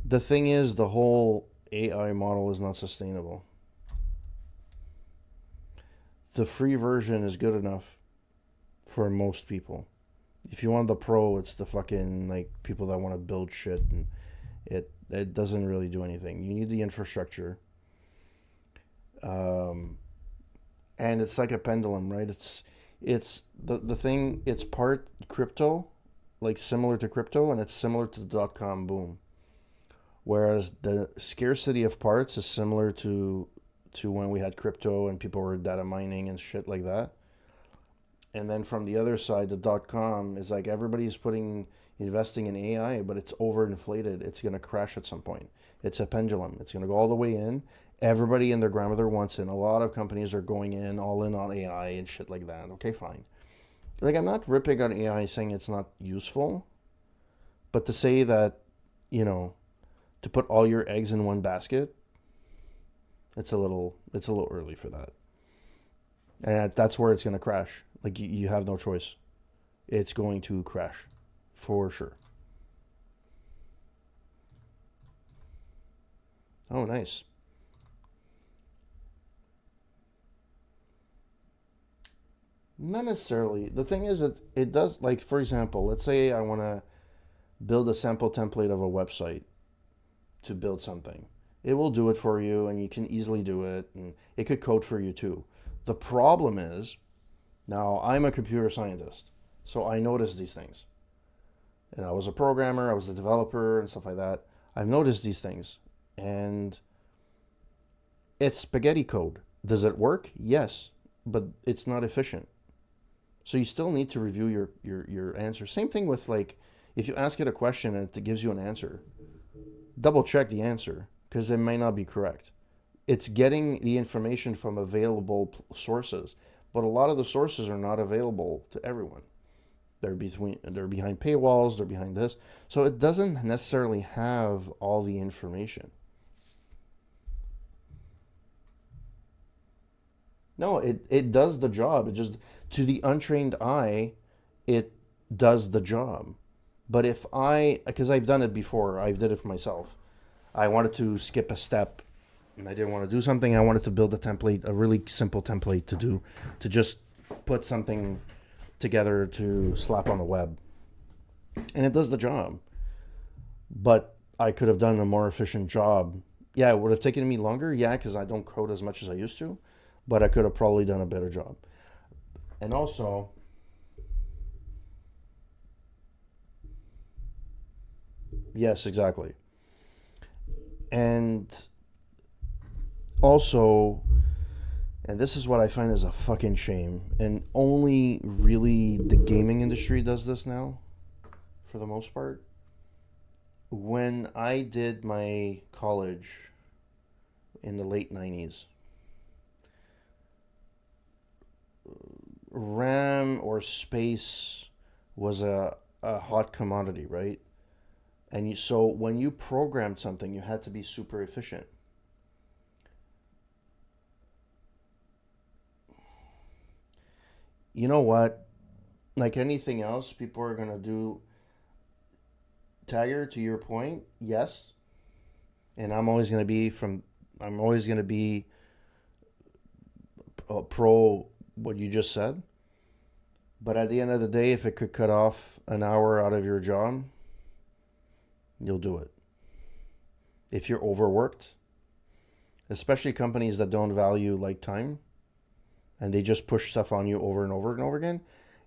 The thing is, the whole AI model is not sustainable. The free version is good enough for most people. If you want the pro, it's the fucking like people that want to build shit, and it doesn't really do anything. You need the infrastructure, um, and it's like a pendulum, right? It's the thing. It's part crypto, like similar to crypto, and it's similar to the .com boom. Whereas the scarcity of parts is similar to when we had crypto and people were data mining and shit like that. And then from the other side, the .com is like everybody's investing in AI, but it's overinflated. It's gonna crash at some point. It's a pendulum. It's gonna go all the way in. Everybody and their grandmother wants in. A lot of companies are going in all in on AI and shit like that. Okay, fine. Like I'm not ripping on AI saying it's not useful, but to say that, you know, to put all your eggs in one basket, It's a little early for that. And that's where it's going to crash. Like you have no choice. It's going to crash for sure. Oh, nice. Not necessarily. The thing is, it does, like, for example, let's say I want to build a sample template of a website to build something. It will do it for you, and you can easily do it, and it could code for you too. The problem is, now I'm a computer scientist, so I notice these things. And I was a programmer, I was a developer, and stuff like that. I've noticed these things, and it's spaghetti code. Does it work? Yes, but it's not efficient. So you still need to review your answer. Same thing with, like, if you ask it a question and it gives you an answer, double check the answer because it may not be correct. It's getting the information from available sources, but a lot of the sources are not available to everyone. They're behind paywalls, they're behind this. So it doesn't necessarily have all the information. No, it does the job. It just, to the untrained eye, it does the job. But if because I've done it before, I've did it for myself. I wanted to skip a step and I didn't want to do something. I wanted to build a template, a really simple template to just put something together to slap on the web. And it does the job. But I could have done a more efficient job. Yeah, it would have taken me longer. Yeah, because I don't code as much as I used to. But I could have probably done a better job. And also, yes, exactly. And also, and this is what I find is a fucking shame, and only really the gaming industry does this now, for the most part. When I did my college in the late 90s, RAM or space was a hot commodity, right? So when you programmed something, you had to be super efficient. You know what? Like anything else, people are gonna do. Tagger, to your point, yes, and I'm always gonna be pro what you just said. But at the end of the day, if it could cut off an hour out of your job, you'll do it. If you're overworked, especially companies that don't value like time and they just push stuff on you over and over and over again,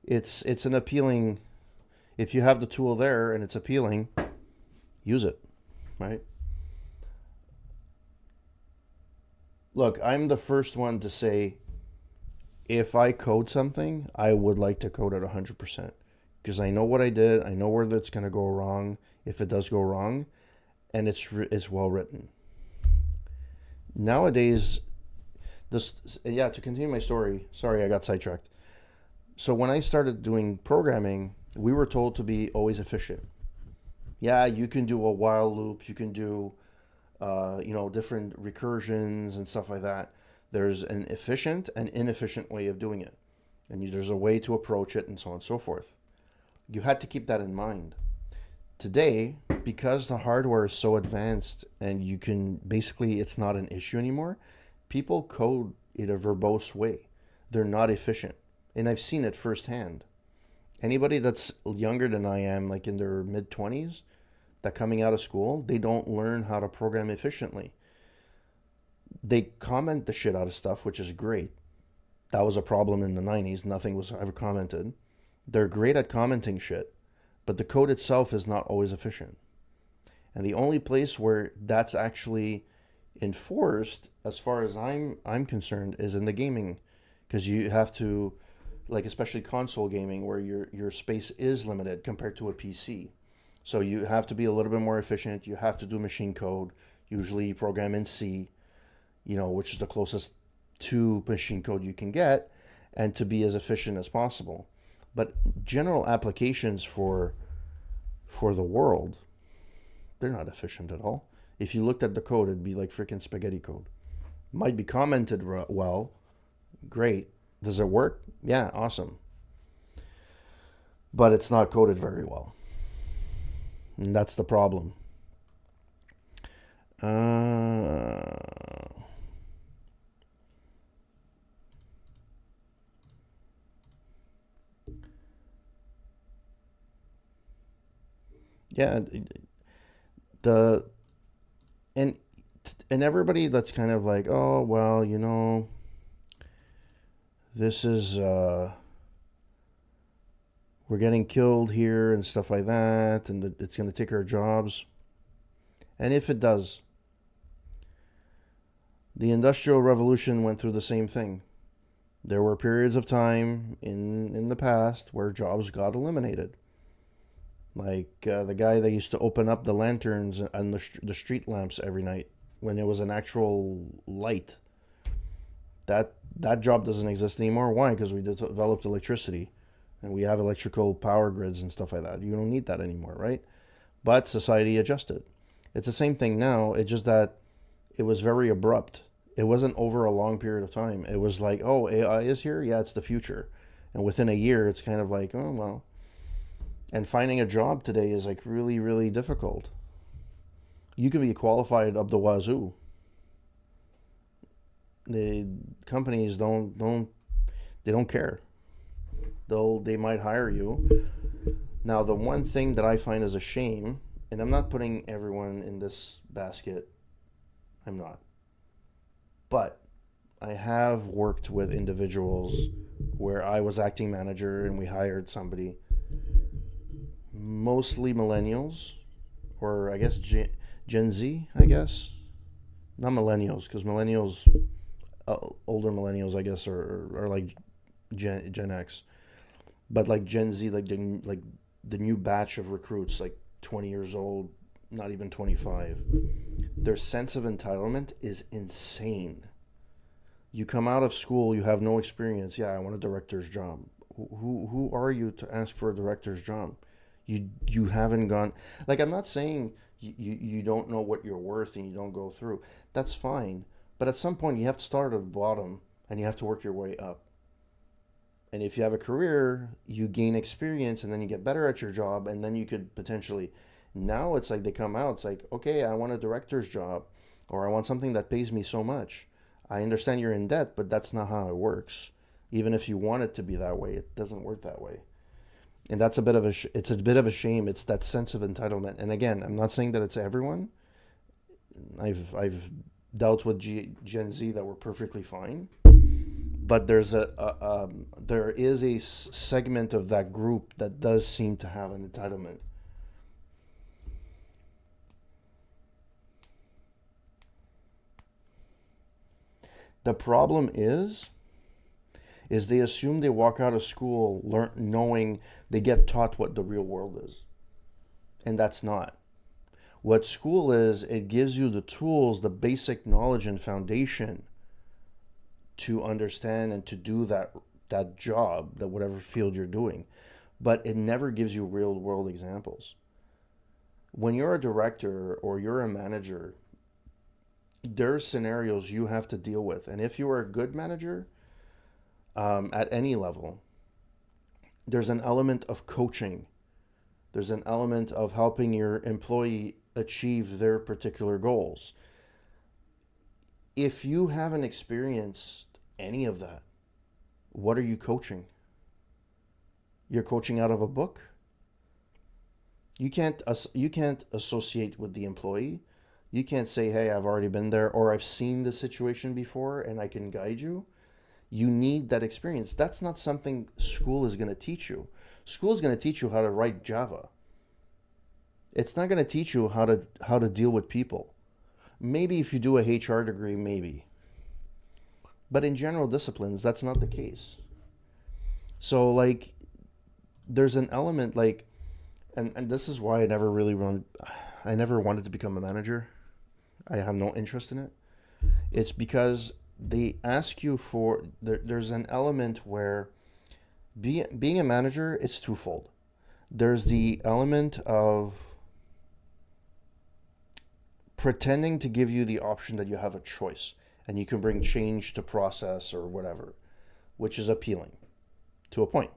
it's an appealing. If you have the tool there and it's appealing, use it, right? Look, I'm the first one to say if I code something, I would like to code it 100% because I know what I did, I know where that's going to go wrong if it does go wrong, and it's well written. Nowadays, this yeah, to continue my story, sorry I got sidetracked. So when I started doing programming, we were told to be always efficient. Yeah, you can do a while loop, you can do different recursions and stuff like that. There's an efficient and inefficient way of doing it, and there's a way to approach it, and so on and so forth. You had to keep that in mind. Today, because the hardware is so advanced and you can basically, it's not an issue anymore, people code in a verbose way. They're not efficient. And I've seen it firsthand. Anybody that's younger than I am, like in their mid 20s, that coming out of school, they don't learn how to program efficiently. They comment the shit out of stuff, which is great. That was a problem in the 90s. Nothing was ever commented. They're great at commenting shit, but the code itself is not always efficient. And the only place where that's actually enforced, as far as I'm concerned, is in the gaming, because you have to, like especially console gaming, where your space is limited compared to a PC. So you have to be a little bit more efficient. You have to do machine code. Usually you program in C, which is the closest to machine code you can get, and to be as efficient as possible. But general applications for the world, they're not efficient at all. If you looked at the code, it'd be like freaking spaghetti code. might be commented well. Great. Does it work? Yeah, awesome. But it's not coded very well. And that's the problem. Uh, yeah, the and and everybody that's kind of like, oh well, this is we're getting killed here and stuff like that, and it's going to take our jobs. And if it does, the Industrial Revolution went through the same thing. There were periods of time in the past where jobs got eliminated. Like the guy that used to open up the lanterns and the street lamps every night when it was an actual light. That job doesn't exist anymore. Why? Because we developed electricity and we have electrical power grids and stuff like that. You don't need that anymore, right? But society adjusted. It's the same thing now. It's just that it was very abrupt. It wasn't over a long period of time. It was like, oh, AI is here? Yeah, it's the future. And within a year, it's kind of like, oh, well. And finding a job today is like really, really difficult. You can be qualified up the wazoo. The companies they don't care. They might hire you. Now, the one thing that I find is a shame, and I'm not putting everyone in this basket, I'm not. But I have worked with individuals where I was acting manager and we hired somebody, mostly millennials, or I guess Gen Z, I guess. Not millennials, because millennials, older millennials, I guess, are like Gen X. But like Gen Z, like the new batch of recruits, like 20 years old, not even 25. Their sense of entitlement is insane. You come out of school, you have no experience. Yeah, I want a director's job. Who are you to ask for a director's job? You haven't gone. Like, I'm not saying you don't know what you're worth and you don't go through. That's fine. But at some point, you have to start at the bottom and you have to work your way up. And if you have a career, you gain experience and then you get better at your job, and then you could potentially. Now it's like they come out, it's like, okay, I want a director's job, or I want something that pays me so much. I understand you're in debt, but that's not how it works. Even if you want it to be that way, it doesn't work that way. And that's a bit of it's a bit of a shame. It's that sense of entitlement. And again, I'm not saying that it's everyone. I've dealt with Gen Z that were perfectly fine, but there is a segment of that group that does seem to have an entitlement. The problem is they assume they walk out of school knowing they get taught what the real world is. And that's not. What school is, it gives you the tools, the basic knowledge and foundation to understand and to do that job, that whatever field you're doing. But it never gives you real world examples. When you're a director or you're a manager, there's scenarios you have to deal with. And if you are a good manager, at any level, there's an element of coaching. There's an element of helping your employee achieve their particular goals. If you haven't experienced any of that, what are you coaching? You're coaching out of a book? You can't associate with the employee. You can't say, hey, I've already been there, or I've seen this situation before and I can guide you. You need that experience. That's not something school is going to teach you. School is going to teach you how to write Java. It's not going to teach you how to deal with people. Maybe if you do a HR degree, maybe. But in general disciplines, that's not the case. So like there's an element like and this is why I never wanted to become a manager. I have no interest in it. It's because they ask you for there's an element where being a manager, it's twofold. There's the element of pretending to give you the option that you have a choice. and you can bring change to process or whatever, which is appealing to a point.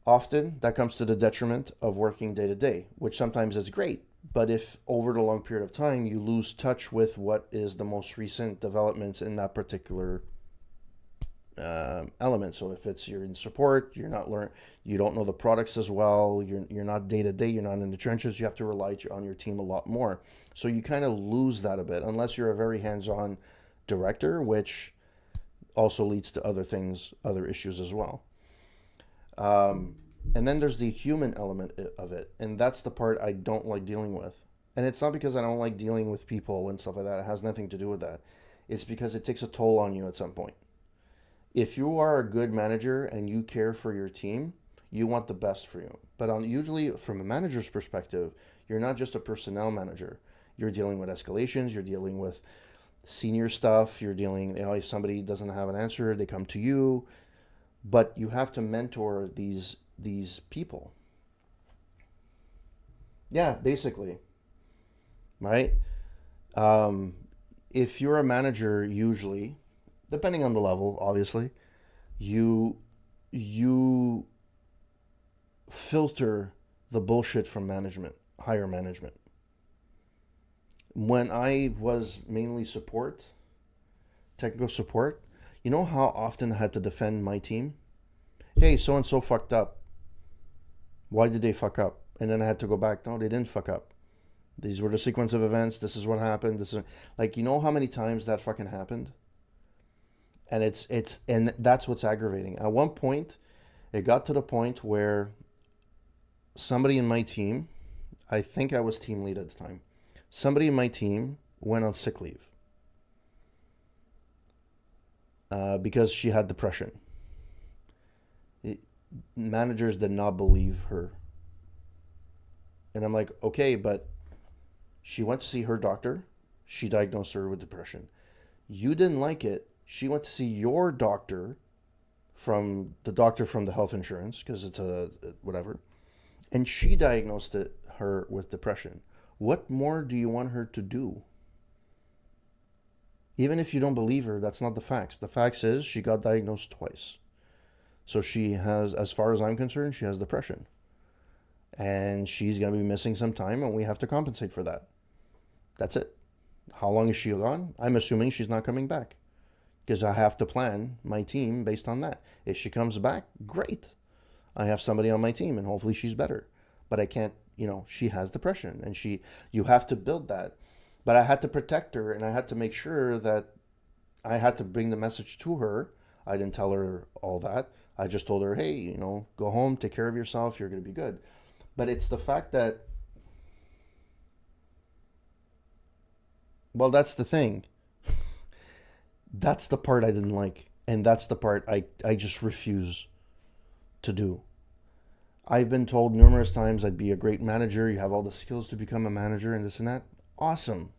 Often that comes to the detriment of working day to day, which sometimes is great. But if over the long period of time you lose touch with what is the most recent developments in that particular element, so if it's you're in support, you don't know the products as well, you're not day to day, you're not in the trenches, you have to rely on your team a lot more. So you kind of lose that a bit, unless you're a very hands-on director, which also leads to other things, other issues as well. And then there's the human element of it, and that's the part I don't like dealing with. And it's not because I don't like dealing with people and stuff like that. It has nothing to do with that. It's because it takes a toll on you at some point. If you are a good manager and you care for your team, you want the best for you. But usually, from a manager's perspective, you're not just a personnel manager. You're dealing with escalations. You're dealing with senior stuff. You're dealing, if somebody doesn't have an answer, they come to you. But you have to mentor these people. Yeah, basically, right? If you're a manager, usually, depending on the level, obviously, you filter the bullshit from management, higher management. When I was mainly support, technical support, you know how often I had to defend my team? Hey, so and so fucked up. Why did they fuck up? And then I had to go back. No, they didn't fuck up. These were the sequence of events. This is what happened. This is like, you know how many times that fucking happened? And and that's what's aggravating. At one point, it got to the point where somebody in my team, I think I was team lead at the time, somebody in my team went on sick leave because she had depression. Managers did not believe her. And I'm like, okay, but she went to see her doctor. She diagnosed her with depression. You didn't like it. She went to see your doctor from the health insurance, because it's a whatever. And she diagnosed her with depression. What more do you want her to do? Even if you don't believe her, that's not the facts. The facts is she got diagnosed twice. So she has, as far as I'm concerned, she has depression. And she's going to be missing some time, and we have to compensate for that. That's it. How long is she gone? I'm assuming she's not coming back, because I have to plan my team based on that. If she comes back, great. I have somebody on my team, and hopefully she's better. But I can't, she has depression, and you have to build that. But I had to protect her, and I had to make sure that I had to bring the message to her. I didn't tell her all that. I just told her, hey, go home, take care of yourself, you're going to be good. But it's the fact that, well, that's the thing. That's the part I didn't like. And that's the part I just refuse to do. I've been told numerous times I'd be a great manager. You have all the skills to become a manager and this and that. Awesome.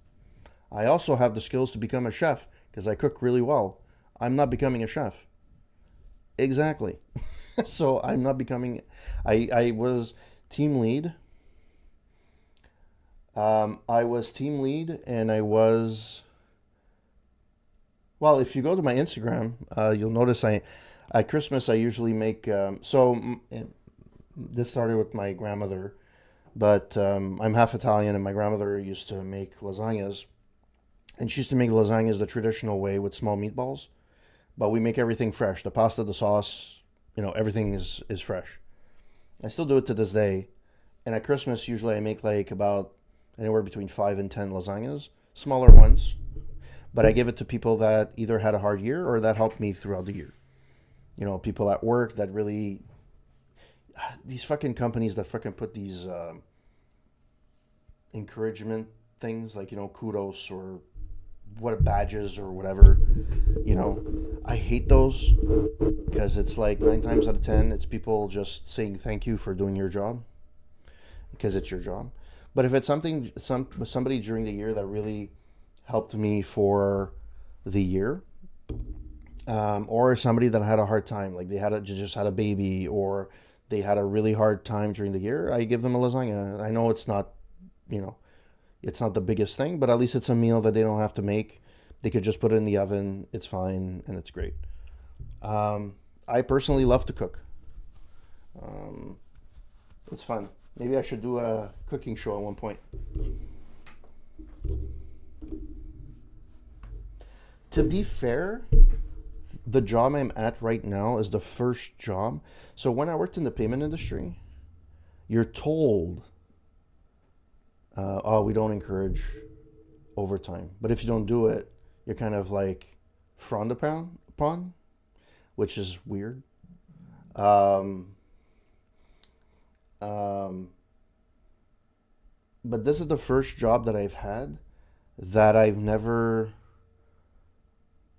I also have the skills to become a chef because I cook really well. I'm not becoming a chef. Exactly. So I'm not becoming... I was team lead. I was team lead, and I was... Well, if you go to my Instagram, you'll notice at Christmas I usually make... this started with my grandmother, but I'm half Italian, and my grandmother used to make lasagnas. And she used to make lasagnas the traditional way with small meatballs. But we make everything fresh. The pasta, the sauce, everything is fresh. I still do it to this day. And at Christmas, usually I make like about anywhere between 5 and 10 lasagnas. Smaller ones. But I give it to people that either had a hard year or that helped me throughout the year. People at work that really... These fucking companies that fucking put these encouragement things like, kudos or what badges or whatever. I hate those because it's like 9 times out of 10, it's people just saying thank you for doing your job because it's your job. But if it's somebody during the year that really helped me for the year, or somebody that had a hard time, like they just had a baby, or they had a really hard time during the year, I give them a lasagna. I know it's not, it's not the biggest thing, but at least it's a meal that they don't have to make. They could just put it in the oven. It's fine and it's great. I personally love to cook. Um, it's fun. Maybe I should do a cooking show at one point. To be fair, the job I'm at right now is the first job. So when I worked in the payment industry, you're told, oh, we don't encourage overtime. But if you don't do it, you're kind of like frowned upon, which is weird. Um, um, but this is the first job that I've had that I've never,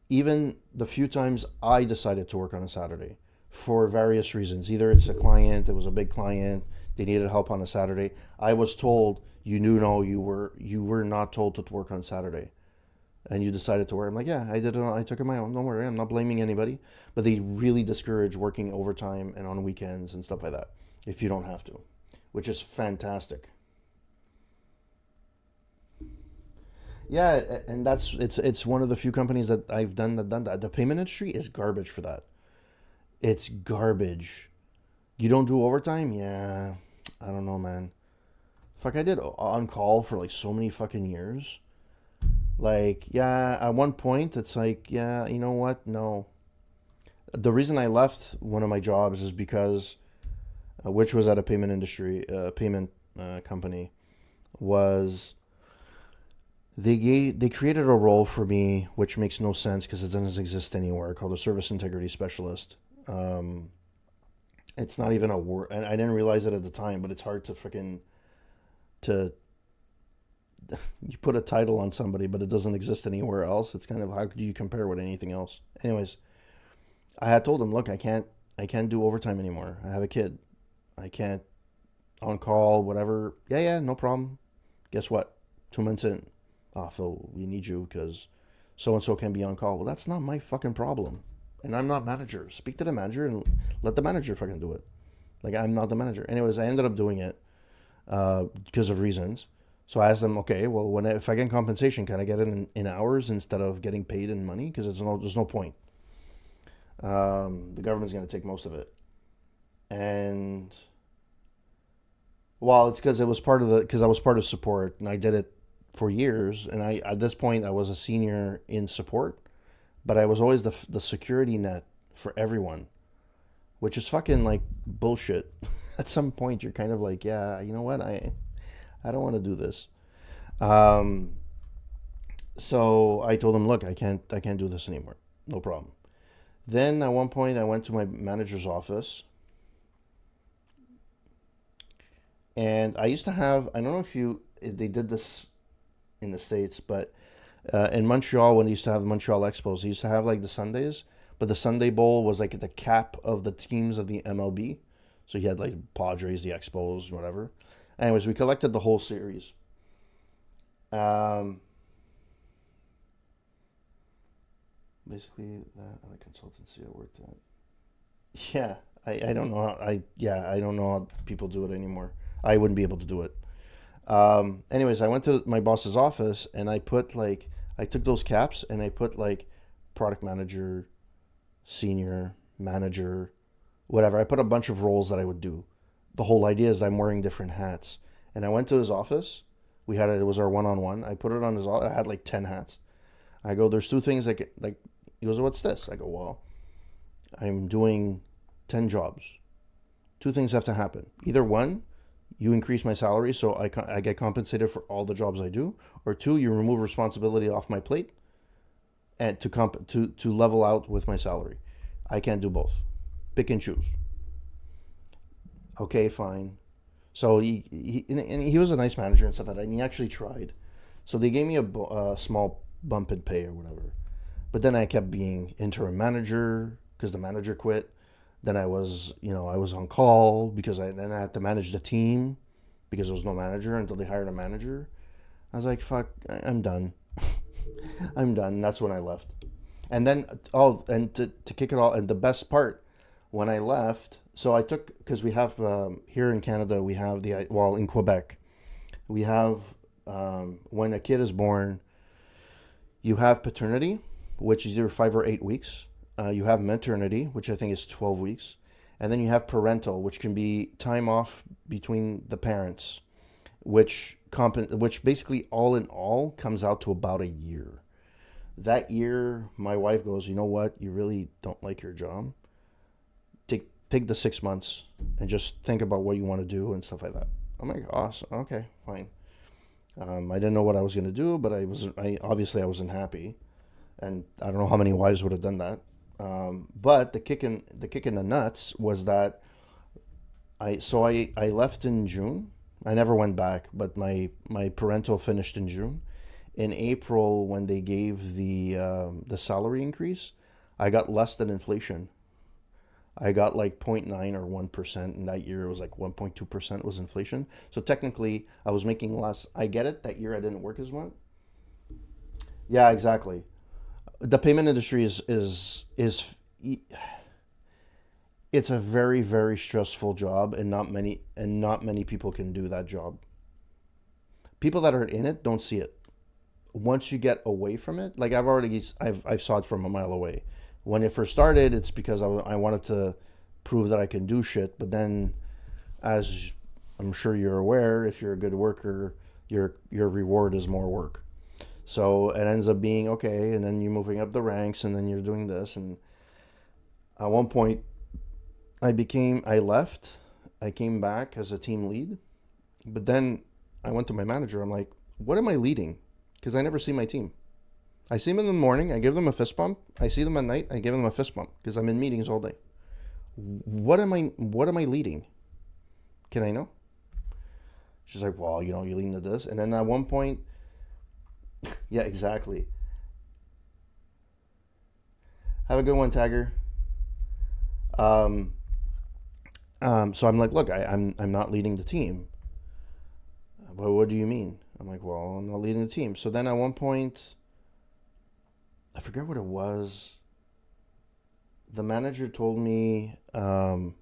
even the few times I decided to work on a Saturday for various reasons. Either it's a client, it was a big client, they needed help on a Saturday. I was told, you knew, no, you were not told to work on Saturday, and you decided to work. I'm like, yeah, I did it. I took it my own. Don't worry, I'm not blaming anybody. But they really discourage working overtime and on weekends and stuff like that if you don't have to, which is fantastic. Yeah, and it's one of the few companies that I've done that. The payment industry is garbage for that. It's garbage. You don't do overtime? Yeah. I don't know, man. Fuck, I did on call for like so many fucking years. Like, yeah, at one point it's like, yeah, you know what? No. The reason I left one of my jobs is because, which was at a payment company, was they created a role for me which makes no sense because it doesn't exist anywhere, called a service integrity specialist. Um, it's not even a word, and I didn't realize it at the time, but it's hard to freaking to you put a title on somebody, but it doesn't exist anywhere else. It's kind of, how could you compare with anything else? Anyways, I had told him, look, I can't do overtime anymore. I have a kid. I can't on call, whatever. Yeah, yeah, no problem. Guess what? 2 months in, oh, Phil, we need you because so and so can be on call. Well, that's not my fucking problem, and I'm not manager. Speak to the manager and let the manager fucking do it. Like, I'm not the manager. Anyways, I ended up doing it because of reasons. So I asked them, okay, well, if I get compensation, can I get it in hours instead of getting paid in money? Because there's no point. The government's going to take most of it. And, well, it's because I was part of support, and I did it for years. And at this point, I was a senior in support, but I was always the security net for everyone, which is fucking like bullshit. At some point, you're kind of like, yeah, you know what, I don't want to do this. Um, so I told him, look, I can't do this anymore. No problem. Then at one point, I went to my manager's office, and I used to have, I don't know if they did this in the States, but in Montreal, when they used to have Montreal Expos, they used to have like the Sundays, but the Sunday Bowl was like the cap of the teams of the MLB. So you had like Padres, the Expos, whatever. Anyways, we collected the whole series. Um, Basically, that other consultancy I worked at. Yeah, I don't know I don't know how people do it anymore. I wouldn't be able to do it. Anyways, I went to my boss's office and I took those caps and I put like product manager, senior manager, whatever. I put a bunch of roles that I would do. The whole idea is I'm wearing different hats. And I went to his office. It was our one on one. I put it on his office. I had like 10 hats. I go, there's two things like, he goes, what's this? I go, well, I'm doing 10 jobs. Two things have to happen. Either one, you increase my salary so I get compensated for all the jobs I do, or two, you remove responsibility off my plate and to level out with my salary. I can't do both. Pick and choose. Okay, fine. So he was a nice manager and stuff like that, and he actually tried. So they gave me a small bump in pay or whatever. But then I kept being interim manager because the manager quit. Then I was on call because then I had to manage the team because there was no manager until they hired a manager. I was like, fuck, I'm done. I'm done. That's when I left. And then, and to kick it all, and the best part, when I left, so I took, because we have, here in Canada, we have in Quebec, we have, when a kid is born, You have paternity, which is either 5 or 8 weeks. You have maternity, which I think is 12 weeks. And then you have parental, which can be time off between the parents, which basically all in all comes out to about a year. That year, my wife goes, you know what? You really don't like your job. Take the 6 months and just think about what you want to do and stuff like that. I'm like, awesome. Okay, fine. I didn't know what I was gonna do, but I obviously I wasn't happy, and I don't know how many wives would have done that. But the kick in the nuts was that I left in June. I never went back, but my parental finished in June. In April, when they gave the salary increase, I got less than inflation. I got like 0.9 or 1%, and that year it was like 1.2% was inflation. So technically, I was making less. I get it. That year I didn't work as much. Yeah, exactly. The payment industry is it's a very very stressful job, and not many people can do that job. People that are in it don't see it. Once you get away from it, like I've saw it from a mile away. When it first started, it's because I wanted to prove that I can do shit. But then, as I'm sure you're aware, if you're a good worker, your reward is more work. So it ends up being okay, and then you're moving up the ranks, and then you're doing this. And at one point, I left, I came back as a team lead, but then I went to my manager. I'm like, what am I leading? Because I never see my team. I see them in the morning, I give them a fist bump. I see them at night, I give them a fist bump because I'm in meetings all day. What am I leading? Can I know? She's like, well, you lean to this. And then at one point, yeah, exactly. Have a good one, Tagger. Um, so I'm like, look, I'm not leading the team. But what do you mean? I'm like, well, I'm not leading the team. So then at one point, I forget what it was. The manager told me, well,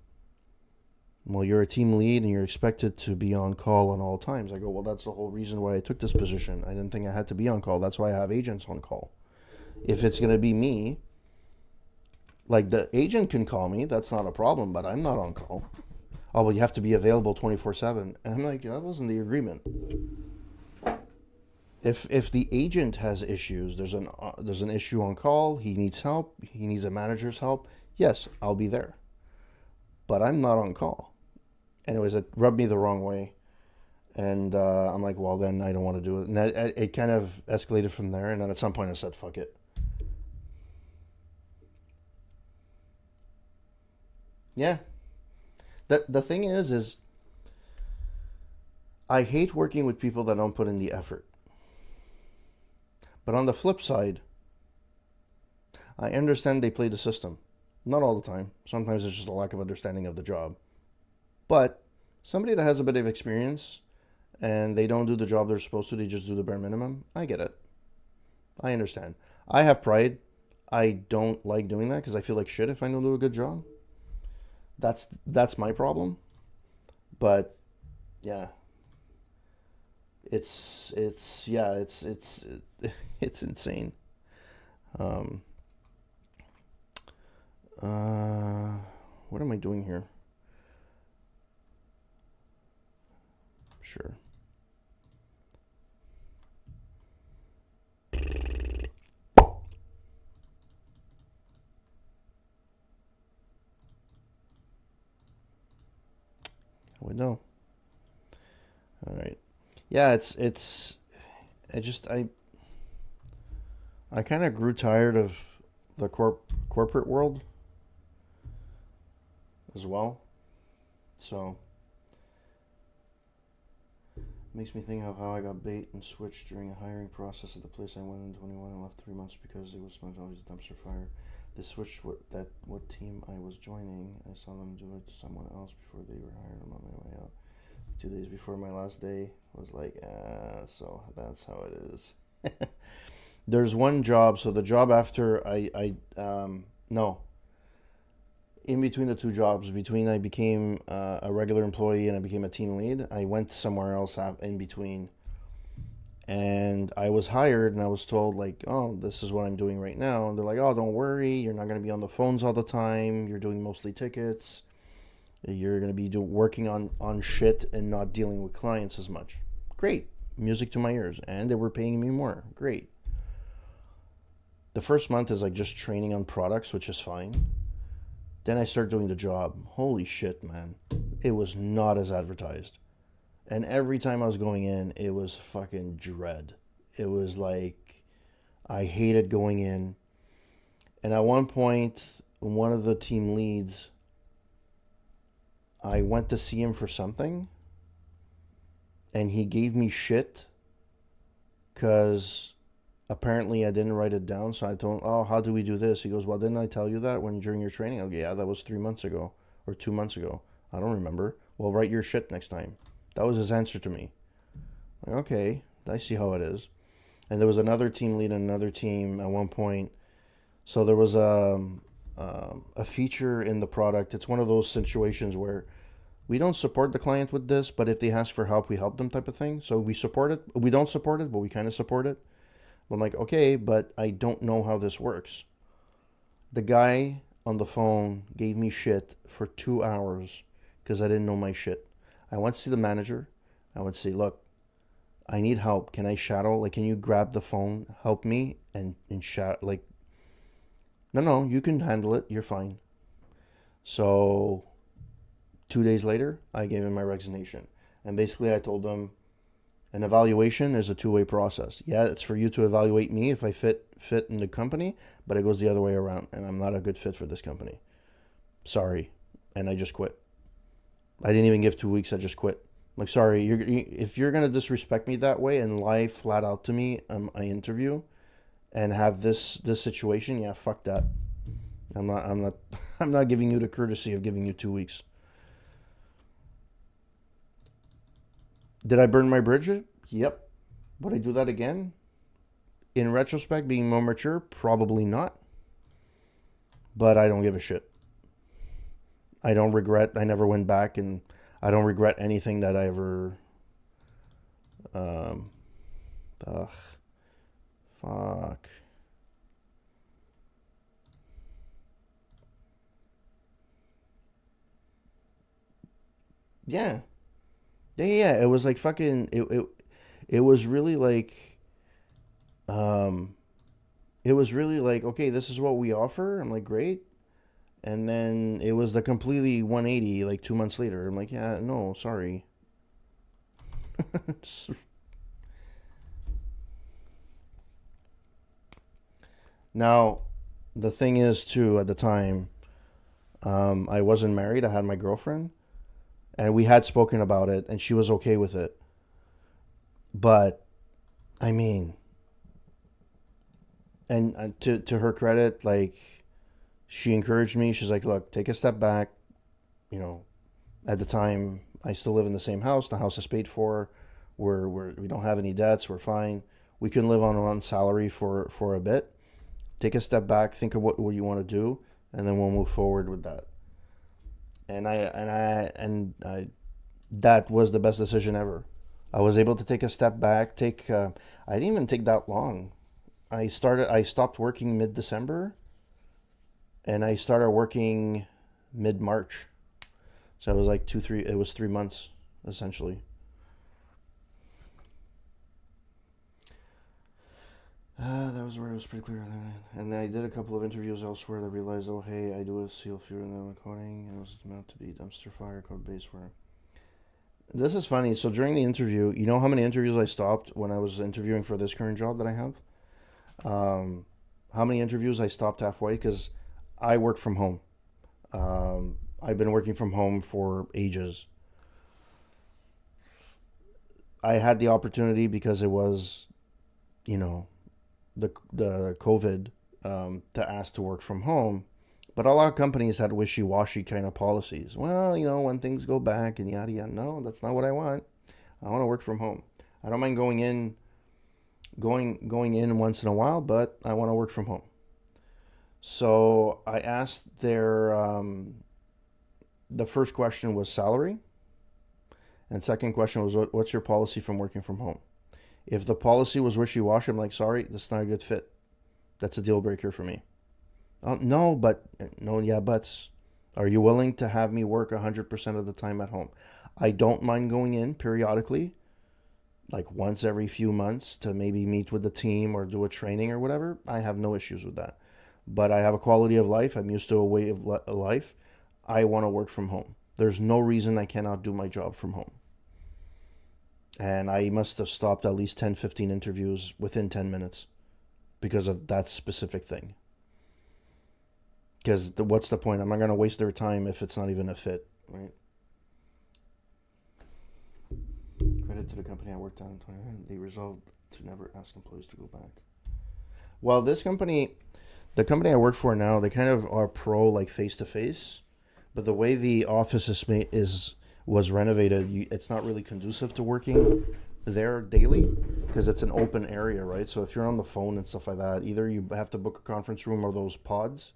you're a team lead and you're expected to be on call on all times. I go, well, that's the whole reason why I took this position. I didn't think I had to be on call. That's why I have agents on call. If it's going to be me, like the agent can call me, that's not a problem, but I'm not on call. Oh, well, you have to be available 24/7. And I'm like, that wasn't the agreement. If the agent has issues, there's an issue on call. He needs help. He needs a manager's help. Yes, I'll be there, but I'm not on call. Anyways, it rubbed me the wrong way, and I'm like, well, then I don't want to do it. And it kind of escalated from there. And then at some point, I said, fuck it. Yeah. The thing is I hate working with people that don't put in the effort. But on the flip side, I understand they play the system. Not all the time. Sometimes it's just a lack of understanding of the job. But somebody that has a bit of experience and they don't do the job they're supposed to, they just do the bare minimum. I get it. I understand. I have pride. I don't like doing that because I feel like shit if I don't do a good job. That's my problem. But yeah, it's insane. Um, uh, what am I doing here? Sure. I would know. All right. Yeah, it's. I kind of grew tired of the corporate world as well. So makes me think of how I got bait and switched during a hiring process at the place I went in 21 and left 3 months because it was always a dumpster fire. They switched what team I was joining. I saw them do it to someone else before they were hired. I'm on my way out. 2 days before my last day, was like, so that's how it is. There's one job. So the job after no, in between the two jobs, between I became a regular employee and I became a team lead, I went somewhere else in between, And I was hired and I was told, like, oh, this is what I'm doing right now. And they're like, oh, don't worry, you're not going to be on the phones all the time. You're doing mostly tickets. You're going to be working on shit and not dealing with clients as much. Great. Music to my ears. And they were paying me more. Great. The first month is like just training on products, which is fine. Then I start doing the job. Holy shit, man. It was not as advertised. And every time I was going in, it was fucking dread. It was like, I hated going in. And at one point, one of the team leads, I went to see him for something. And he gave me shit because apparently I didn't write it down. So I told him, oh, how do we do this? He goes, well, didn't I tell you that during your training? I go, yeah, that was 3 months ago or 2 months ago. I don't remember. Well, write your shit next time. That was his answer to me. Like, okay, I see how it is. And there was another team lead and another team at one point. So there was a feature in the product. It's one of those situations where we don't support the client with this, but if they ask for help, we help them type of thing. So we support it. We don't support it, but we kind of support it. I'm like, okay, but I don't know how this works. The guy on the phone gave me shit for 2 hours because I didn't know my shit. I went to see the manager. I would say, look, I need help. Can I shadow? Like, can you grab the phone, help me, and shadow? Like, no, you can handle it. You're fine. So 2 days later, I gave him my resignation. And basically I told him an evaluation is a two-way process. Yeah, it's for you to evaluate me if I fit in the company, but it goes the other way around, and I'm not a good fit for this company. Sorry. And I just quit. I didn't even give 2 weeks. I just quit. Like, sorry, if you're going to disrespect me that way and lie flat out to me I interview and have this situation, yeah, fuck that. I'm not giving you the courtesy of giving you 2 weeks. Did I burn my bridges? Yep. Would I do that again? In retrospect, being more mature, probably not. But I don't give a shit. I don't regret. I never went back, and I don't regret anything that I ever. Ugh, fuck. Yeah. Yeah. It was like fucking. It was really like. Um. It was really like, okay, this is what we offer. I'm like, great. And then it was the completely 180 like 2 months later. I'm like, yeah, no, sorry. Now, the thing is, too, at the time, I wasn't married. I had my girlfriend, and we had spoken about it, and she was okay with it. But, I mean, and to her credit, like, she encouraged me. She's like, look, take a step back. You know, at the time, I still live in the same house. The house is paid for. We don't have any debts. We're fine. We can live on one salary for a bit. Take a step back. Think of what you want to do, and then we'll move forward with that. And that was the best decision ever. I was able to take a step back. I didn't even take that long. I stopped working mid December, and I started working mid March. So it was like 2, 3. It was 3 months essentially. That was where it was pretty clear. And then I did a couple of interviews elsewhere that realized, oh, hey, I do a seal fear in the recording, and it was meant to be dumpster fire code base where. This is funny. So during the interview, you know how many interviews I stopped when I was interviewing for this current job that I have? How many interviews I stopped halfway? Because I work from home. I've been working from home for ages. I had the opportunity because it was, you know, the COVID to ask to work from home, but a lot of companies had wishy-washy kind of policies. Well, when things go back and yada yada. No, that's not what I want. I want to work from home. I don't mind going in once in a while, but I want to work from home. So I asked the first question was salary, and second question was what's your policy from working from home? If the policy was wishy-washy, I'm like, sorry, that's not a good fit. That's a deal breaker for me. Oh, no, but, no, yeah, but, are you willing to have me work 100% of the time at home? I don't mind going in periodically, like once every few months to maybe meet with the team or do a training or whatever. I have no issues with that. But I have a quality of life. I'm used to a way of life. I want to work from home. There's no reason I cannot do my job from home. And I must have stopped at least 10, 15 interviews within 10 minutes because of that specific thing. Because what's the point? I'm not going to waste their time if it's not even a fit, right? Credit to the company I worked on. They resolved to never ask employees to go back. Well, this company, the company I work for now, they kind of are pro like face to face, but the way the office was renovated, it's not really conducive to working there daily because it's an open area, right? So if you're on the phone and stuff like that, either you have to book a conference room or those pods,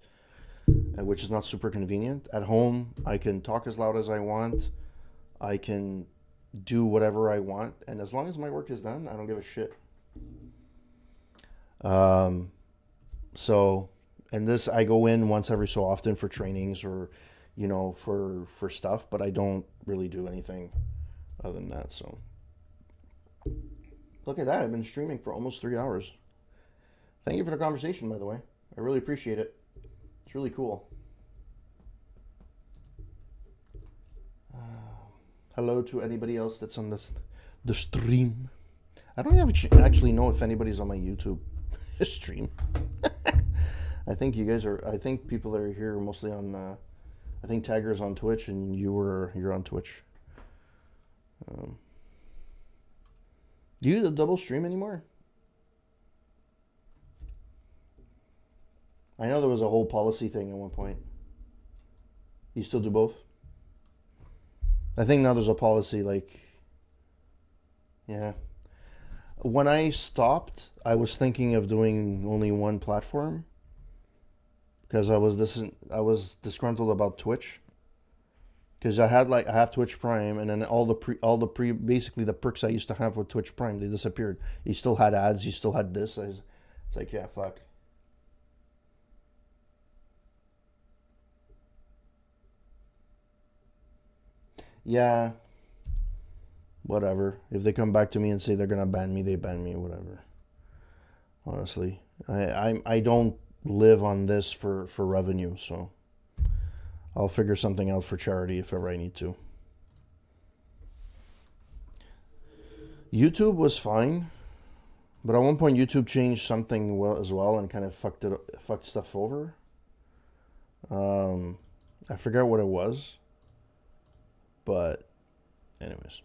which is not super convenient. At home, I can talk as loud as I want. I can do whatever I want, and as long as my work is done, I don't give a shit. So, and this, I go in once every so often for trainings or, for stuff, but I don't really do anything other than that. So, look at that. I've been streaming for almost 3 hours. Thank you for the conversation, by the way. I really appreciate it. It's really cool. Hello to anybody else that's on the stream. I don't actually know if anybody's on my YouTube stream. I think you guys are. I think people that are here are mostly on. I think Tagger's on Twitch and you're on Twitch. Do you double stream anymore? I know there was a whole policy thing at one point. You still do both? I think now there's a policy like, yeah. When I stopped, I was thinking of doing only one platform because I was disgruntled about Twitch because I have Twitch Prime, and then basically the perks I used to have with Twitch Prime, they disappeared. You still had ads, you still had this. It's like, yeah, fuck. Yeah, whatever. If they come back to me and say they're gonna ban me, they ban me. Whatever. Honestly, I don't live on this for revenue, so I'll figure something out for charity if ever I need to. YouTube was fine, but at one point YouTube changed something as well and kind of fucked stuff over. I forgot what it was, but anyways.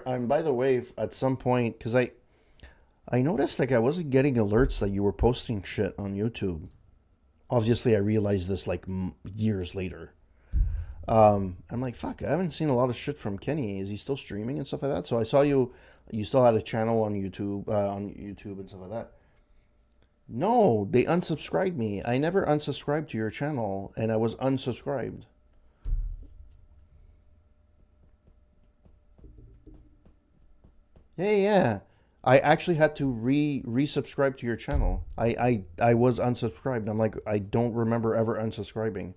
I'm by the way, at some point, because I noticed like I wasn't getting alerts that you were posting shit on YouTube. Obviously, I realized this like years later. I'm like, fuck, I haven't seen a lot of shit from Kenny. Is he still streaming and stuff like that? So I saw you still had a channel on YouTube, and stuff like that. No, they unsubscribed me. I never unsubscribed to your channel, and I was unsubscribed. Yeah, yeah. I actually had to resubscribe to your channel. I was unsubscribed. I'm like, I don't remember ever unsubscribing.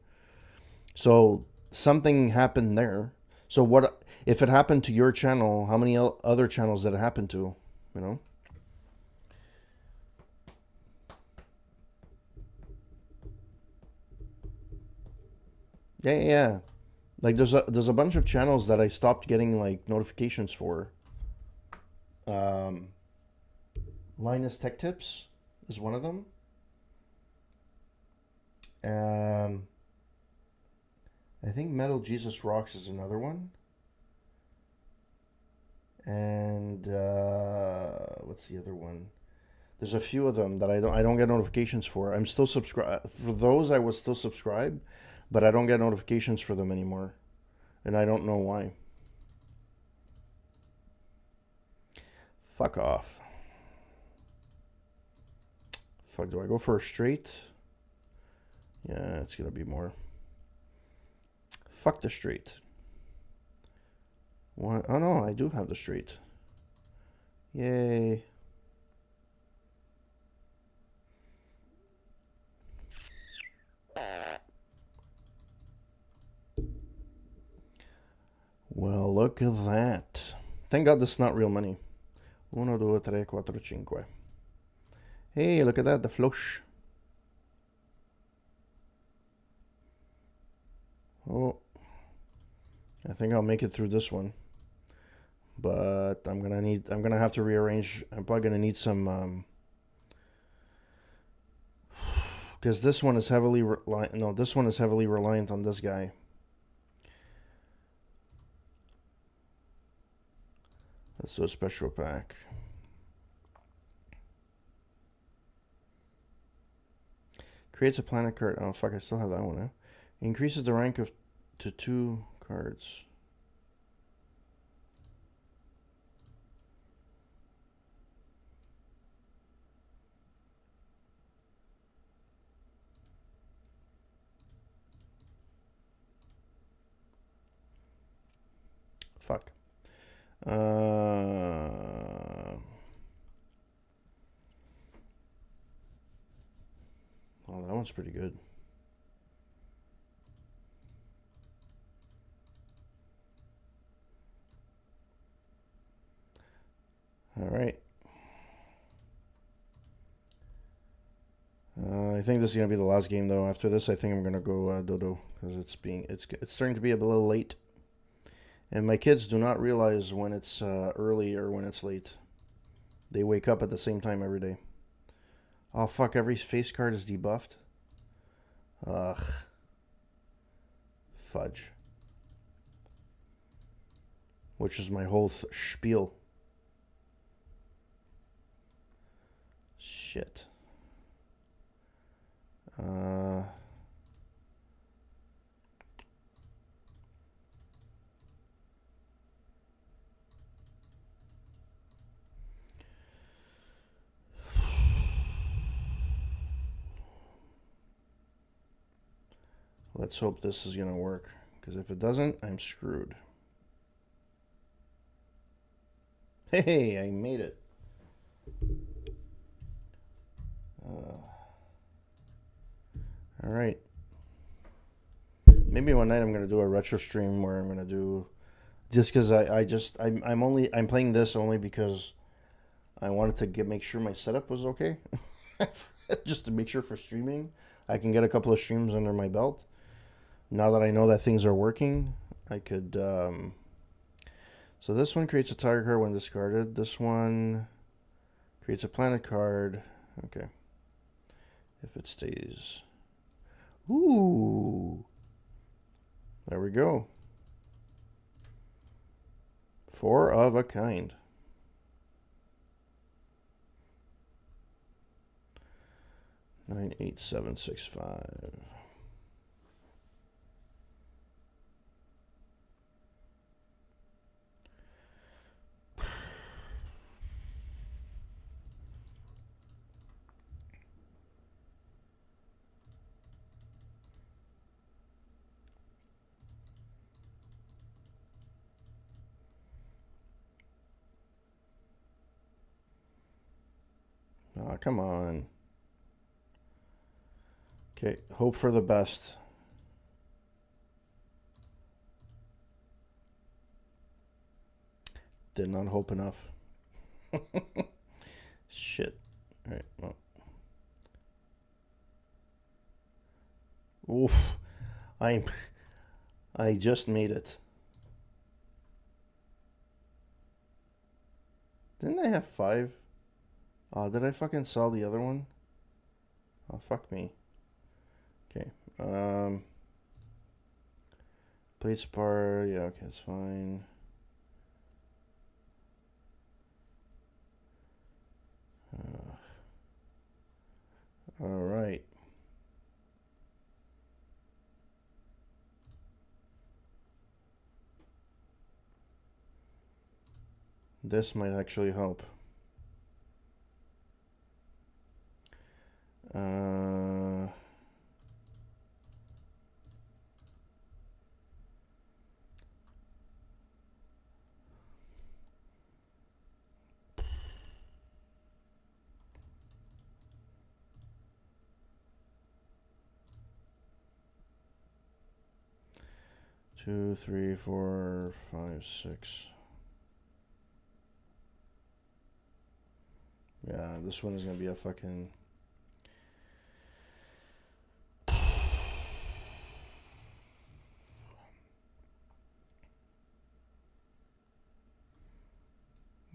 So something happened there. So what if it happened to your channel? How many other channels did it happen to? You know? Yeah, yeah, yeah. Like there's a bunch of channels that I stopped getting like notifications for. Um, Linus Tech Tips is one of them. Um, I think Metal Jesus Rocks is another one. And what's the other one? There's a few of them that I don't get notifications for. I'm still subscribed for those. I was still subscribed, but I don't get notifications for them anymore, and I don't know why. Fuck off. Fuck, do I go for a straight? Yeah, it's gonna be more. Fuck the straight. What? Oh no, I do have the straight. Yay. Well, look at that. Thank God this is not real money. 1, 2, 3, 4, 5. Hey, look at that, the flush. Oh, I think I'll make it through this one. But I'm gonna have to rearrange. I'm probably gonna need some, because this one is heavily reliant. No, this one is heavily reliant on this guy. Let's do a special pack. Creates a planet card. Oh fuck! I still have that one. Huh? Increases the rank of to 2 cards. Fuck. Oh, that one's pretty good. All right. I think this is gonna be the last game though. After this, I think I'm gonna go dodo because it's starting to be a little late, and my kids do not realize when it's early or when it's late. They wake up at the same time every day. Oh fuck! Every face card is debuffed. Ugh. Fudge. Which is my whole spiel. Shit. Let's hope this is gonna work, because if it doesn't, I'm screwed. Hey, I made it. All right. Maybe one night I'm gonna do a retro stream where I'm gonna do, just because I'm playing this only because I wanted to make sure my setup was okay, just to make sure for streaming I can get a couple of streams under my belt. Now that I know that things are working, I could. So this one creates a tiger card when discarded. This one creates a planet card. Okay. If it stays. Ooh. There we go. 4 of a kind. Nine, 8, 7, 6, 5. Oh, come on. Okay, hope for the best. Did not hope enough. Shit. All right, well. Oof. I just made it. Didn't I have 5? Oh, did I fucking sell the other one? Oh, fuck me. Okay. Plate spar. Yeah, okay, it's fine. All right. This might actually help. 2, 3, 4, 5, 6. Yeah, this one is gonna be a fucking.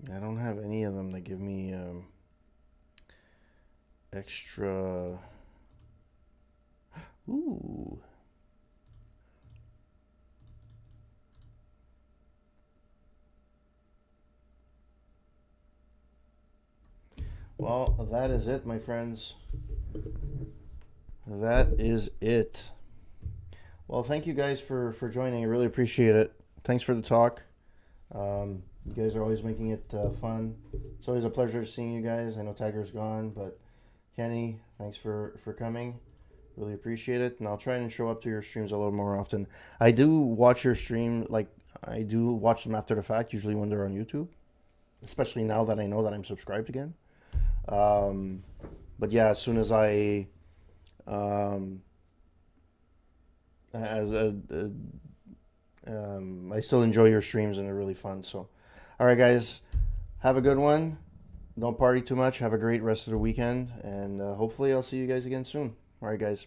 I don't have any of them that give me extra. Ooh. Well, that is it, my friends. That is it. Well, thank you guys for joining. I really appreciate it. Thanks for the talk. You guys are always making it fun. It's always a pleasure seeing you guys. I know Tiger's gone, but Kenny, thanks for coming. Really appreciate it, and I'll try and show up to your streams a little more often. I do watch your stream, like I do watch them after the fact, usually when they're on YouTube, especially now that I know that I'm subscribed again. But yeah, as soon as I I still enjoy your streams and they're really fun. So, all right, guys, have a good one. Don't party too much. Have a great rest of the weekend, and hopefully I'll see you guys again soon. All right, guys.